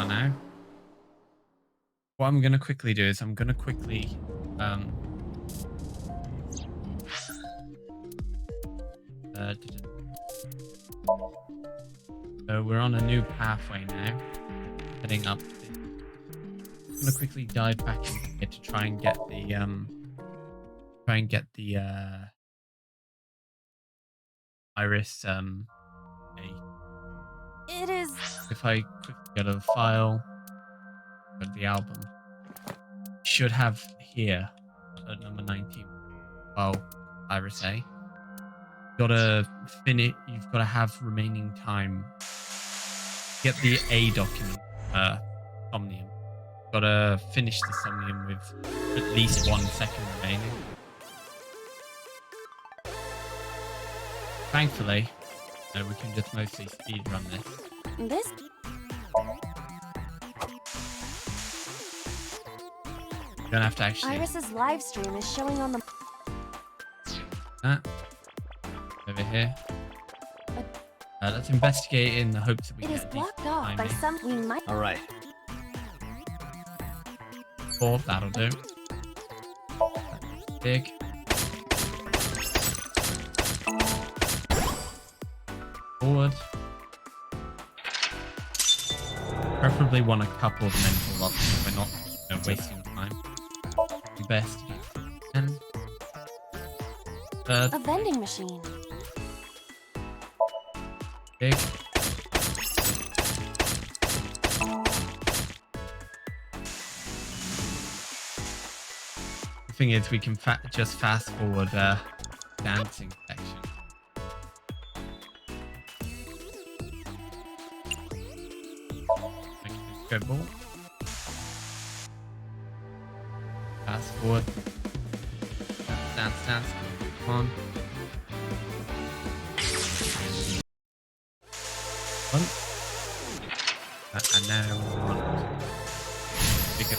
Now. What I'm gonna quickly do is I'm gonna quickly so we're on a new pathway now, heading up. I'm gonna quickly dive back in here to try and get the Iris It is. If I quickly go to the file, go to the album, should have here at number 19. Well, Iris A. Gotta finish. You've got to have remaining time. Get the A document. Somnium. Gotta finish the Somnium with at least 1 second remaining. Thankfully, we can just mostly speedrun this. This. You don't have to actually. Iris's live stream is showing on the. Over here. Let's investigate in the hopes that we It get is blocked off by timing. some. We might. All right. 4, that'll do. Big. Forward. Preferably want a couple of mental locks so we're not wasting time. Investigate. 10. Third. A vending machine. Big. The thing is, we can just fast forward dancing section. Go ball. Fast forward. Dance, dance. Come on. One. And now we're on. Bigger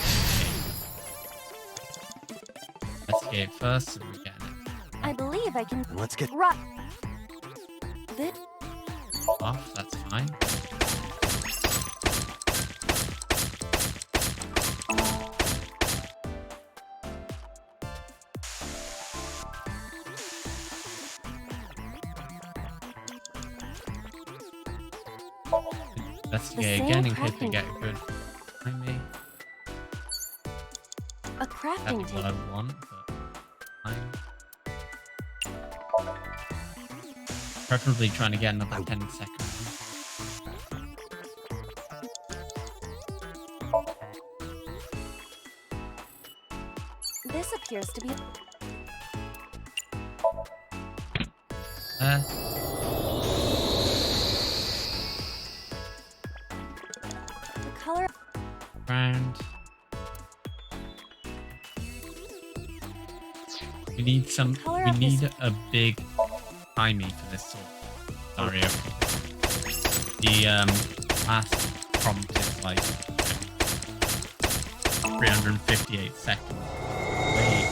investigate first so we get it. I believe I can. Let's get. Rock. This. Off, that's fine. Investigate again in case we get a good timing. A crafting That's what I want, but fine. Preferably trying to get another 10 seconds. This appears to be. The color. Round. We need some. We need a big timey for this sort of scenario. The last prompt is like 358 seconds. Wait.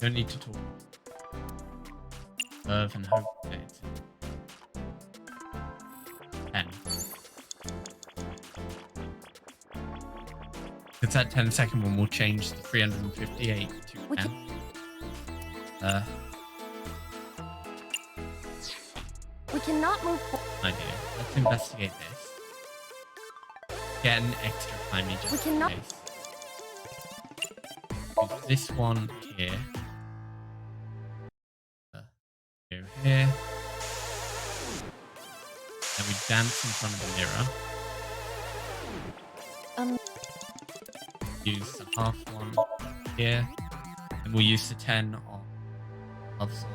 Don't need to talk. Observe and hope that it's 10. It's that 10-second one will change the 358 to 10. We cannot move. Idea. Let's investigate this. Get an extra timey just We cannot. in case. Use this one here. Go here. And we dance in front of the mirror. Use the half one here. And we'll use the 10 on love sword.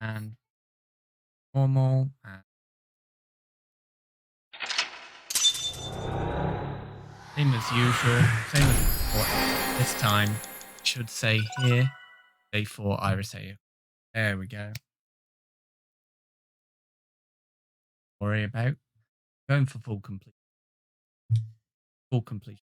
And normal. And same as usual. Same as before. This time, it should say here, day 4 Iris AU. There we go. Worry about going for full complete. Full completion.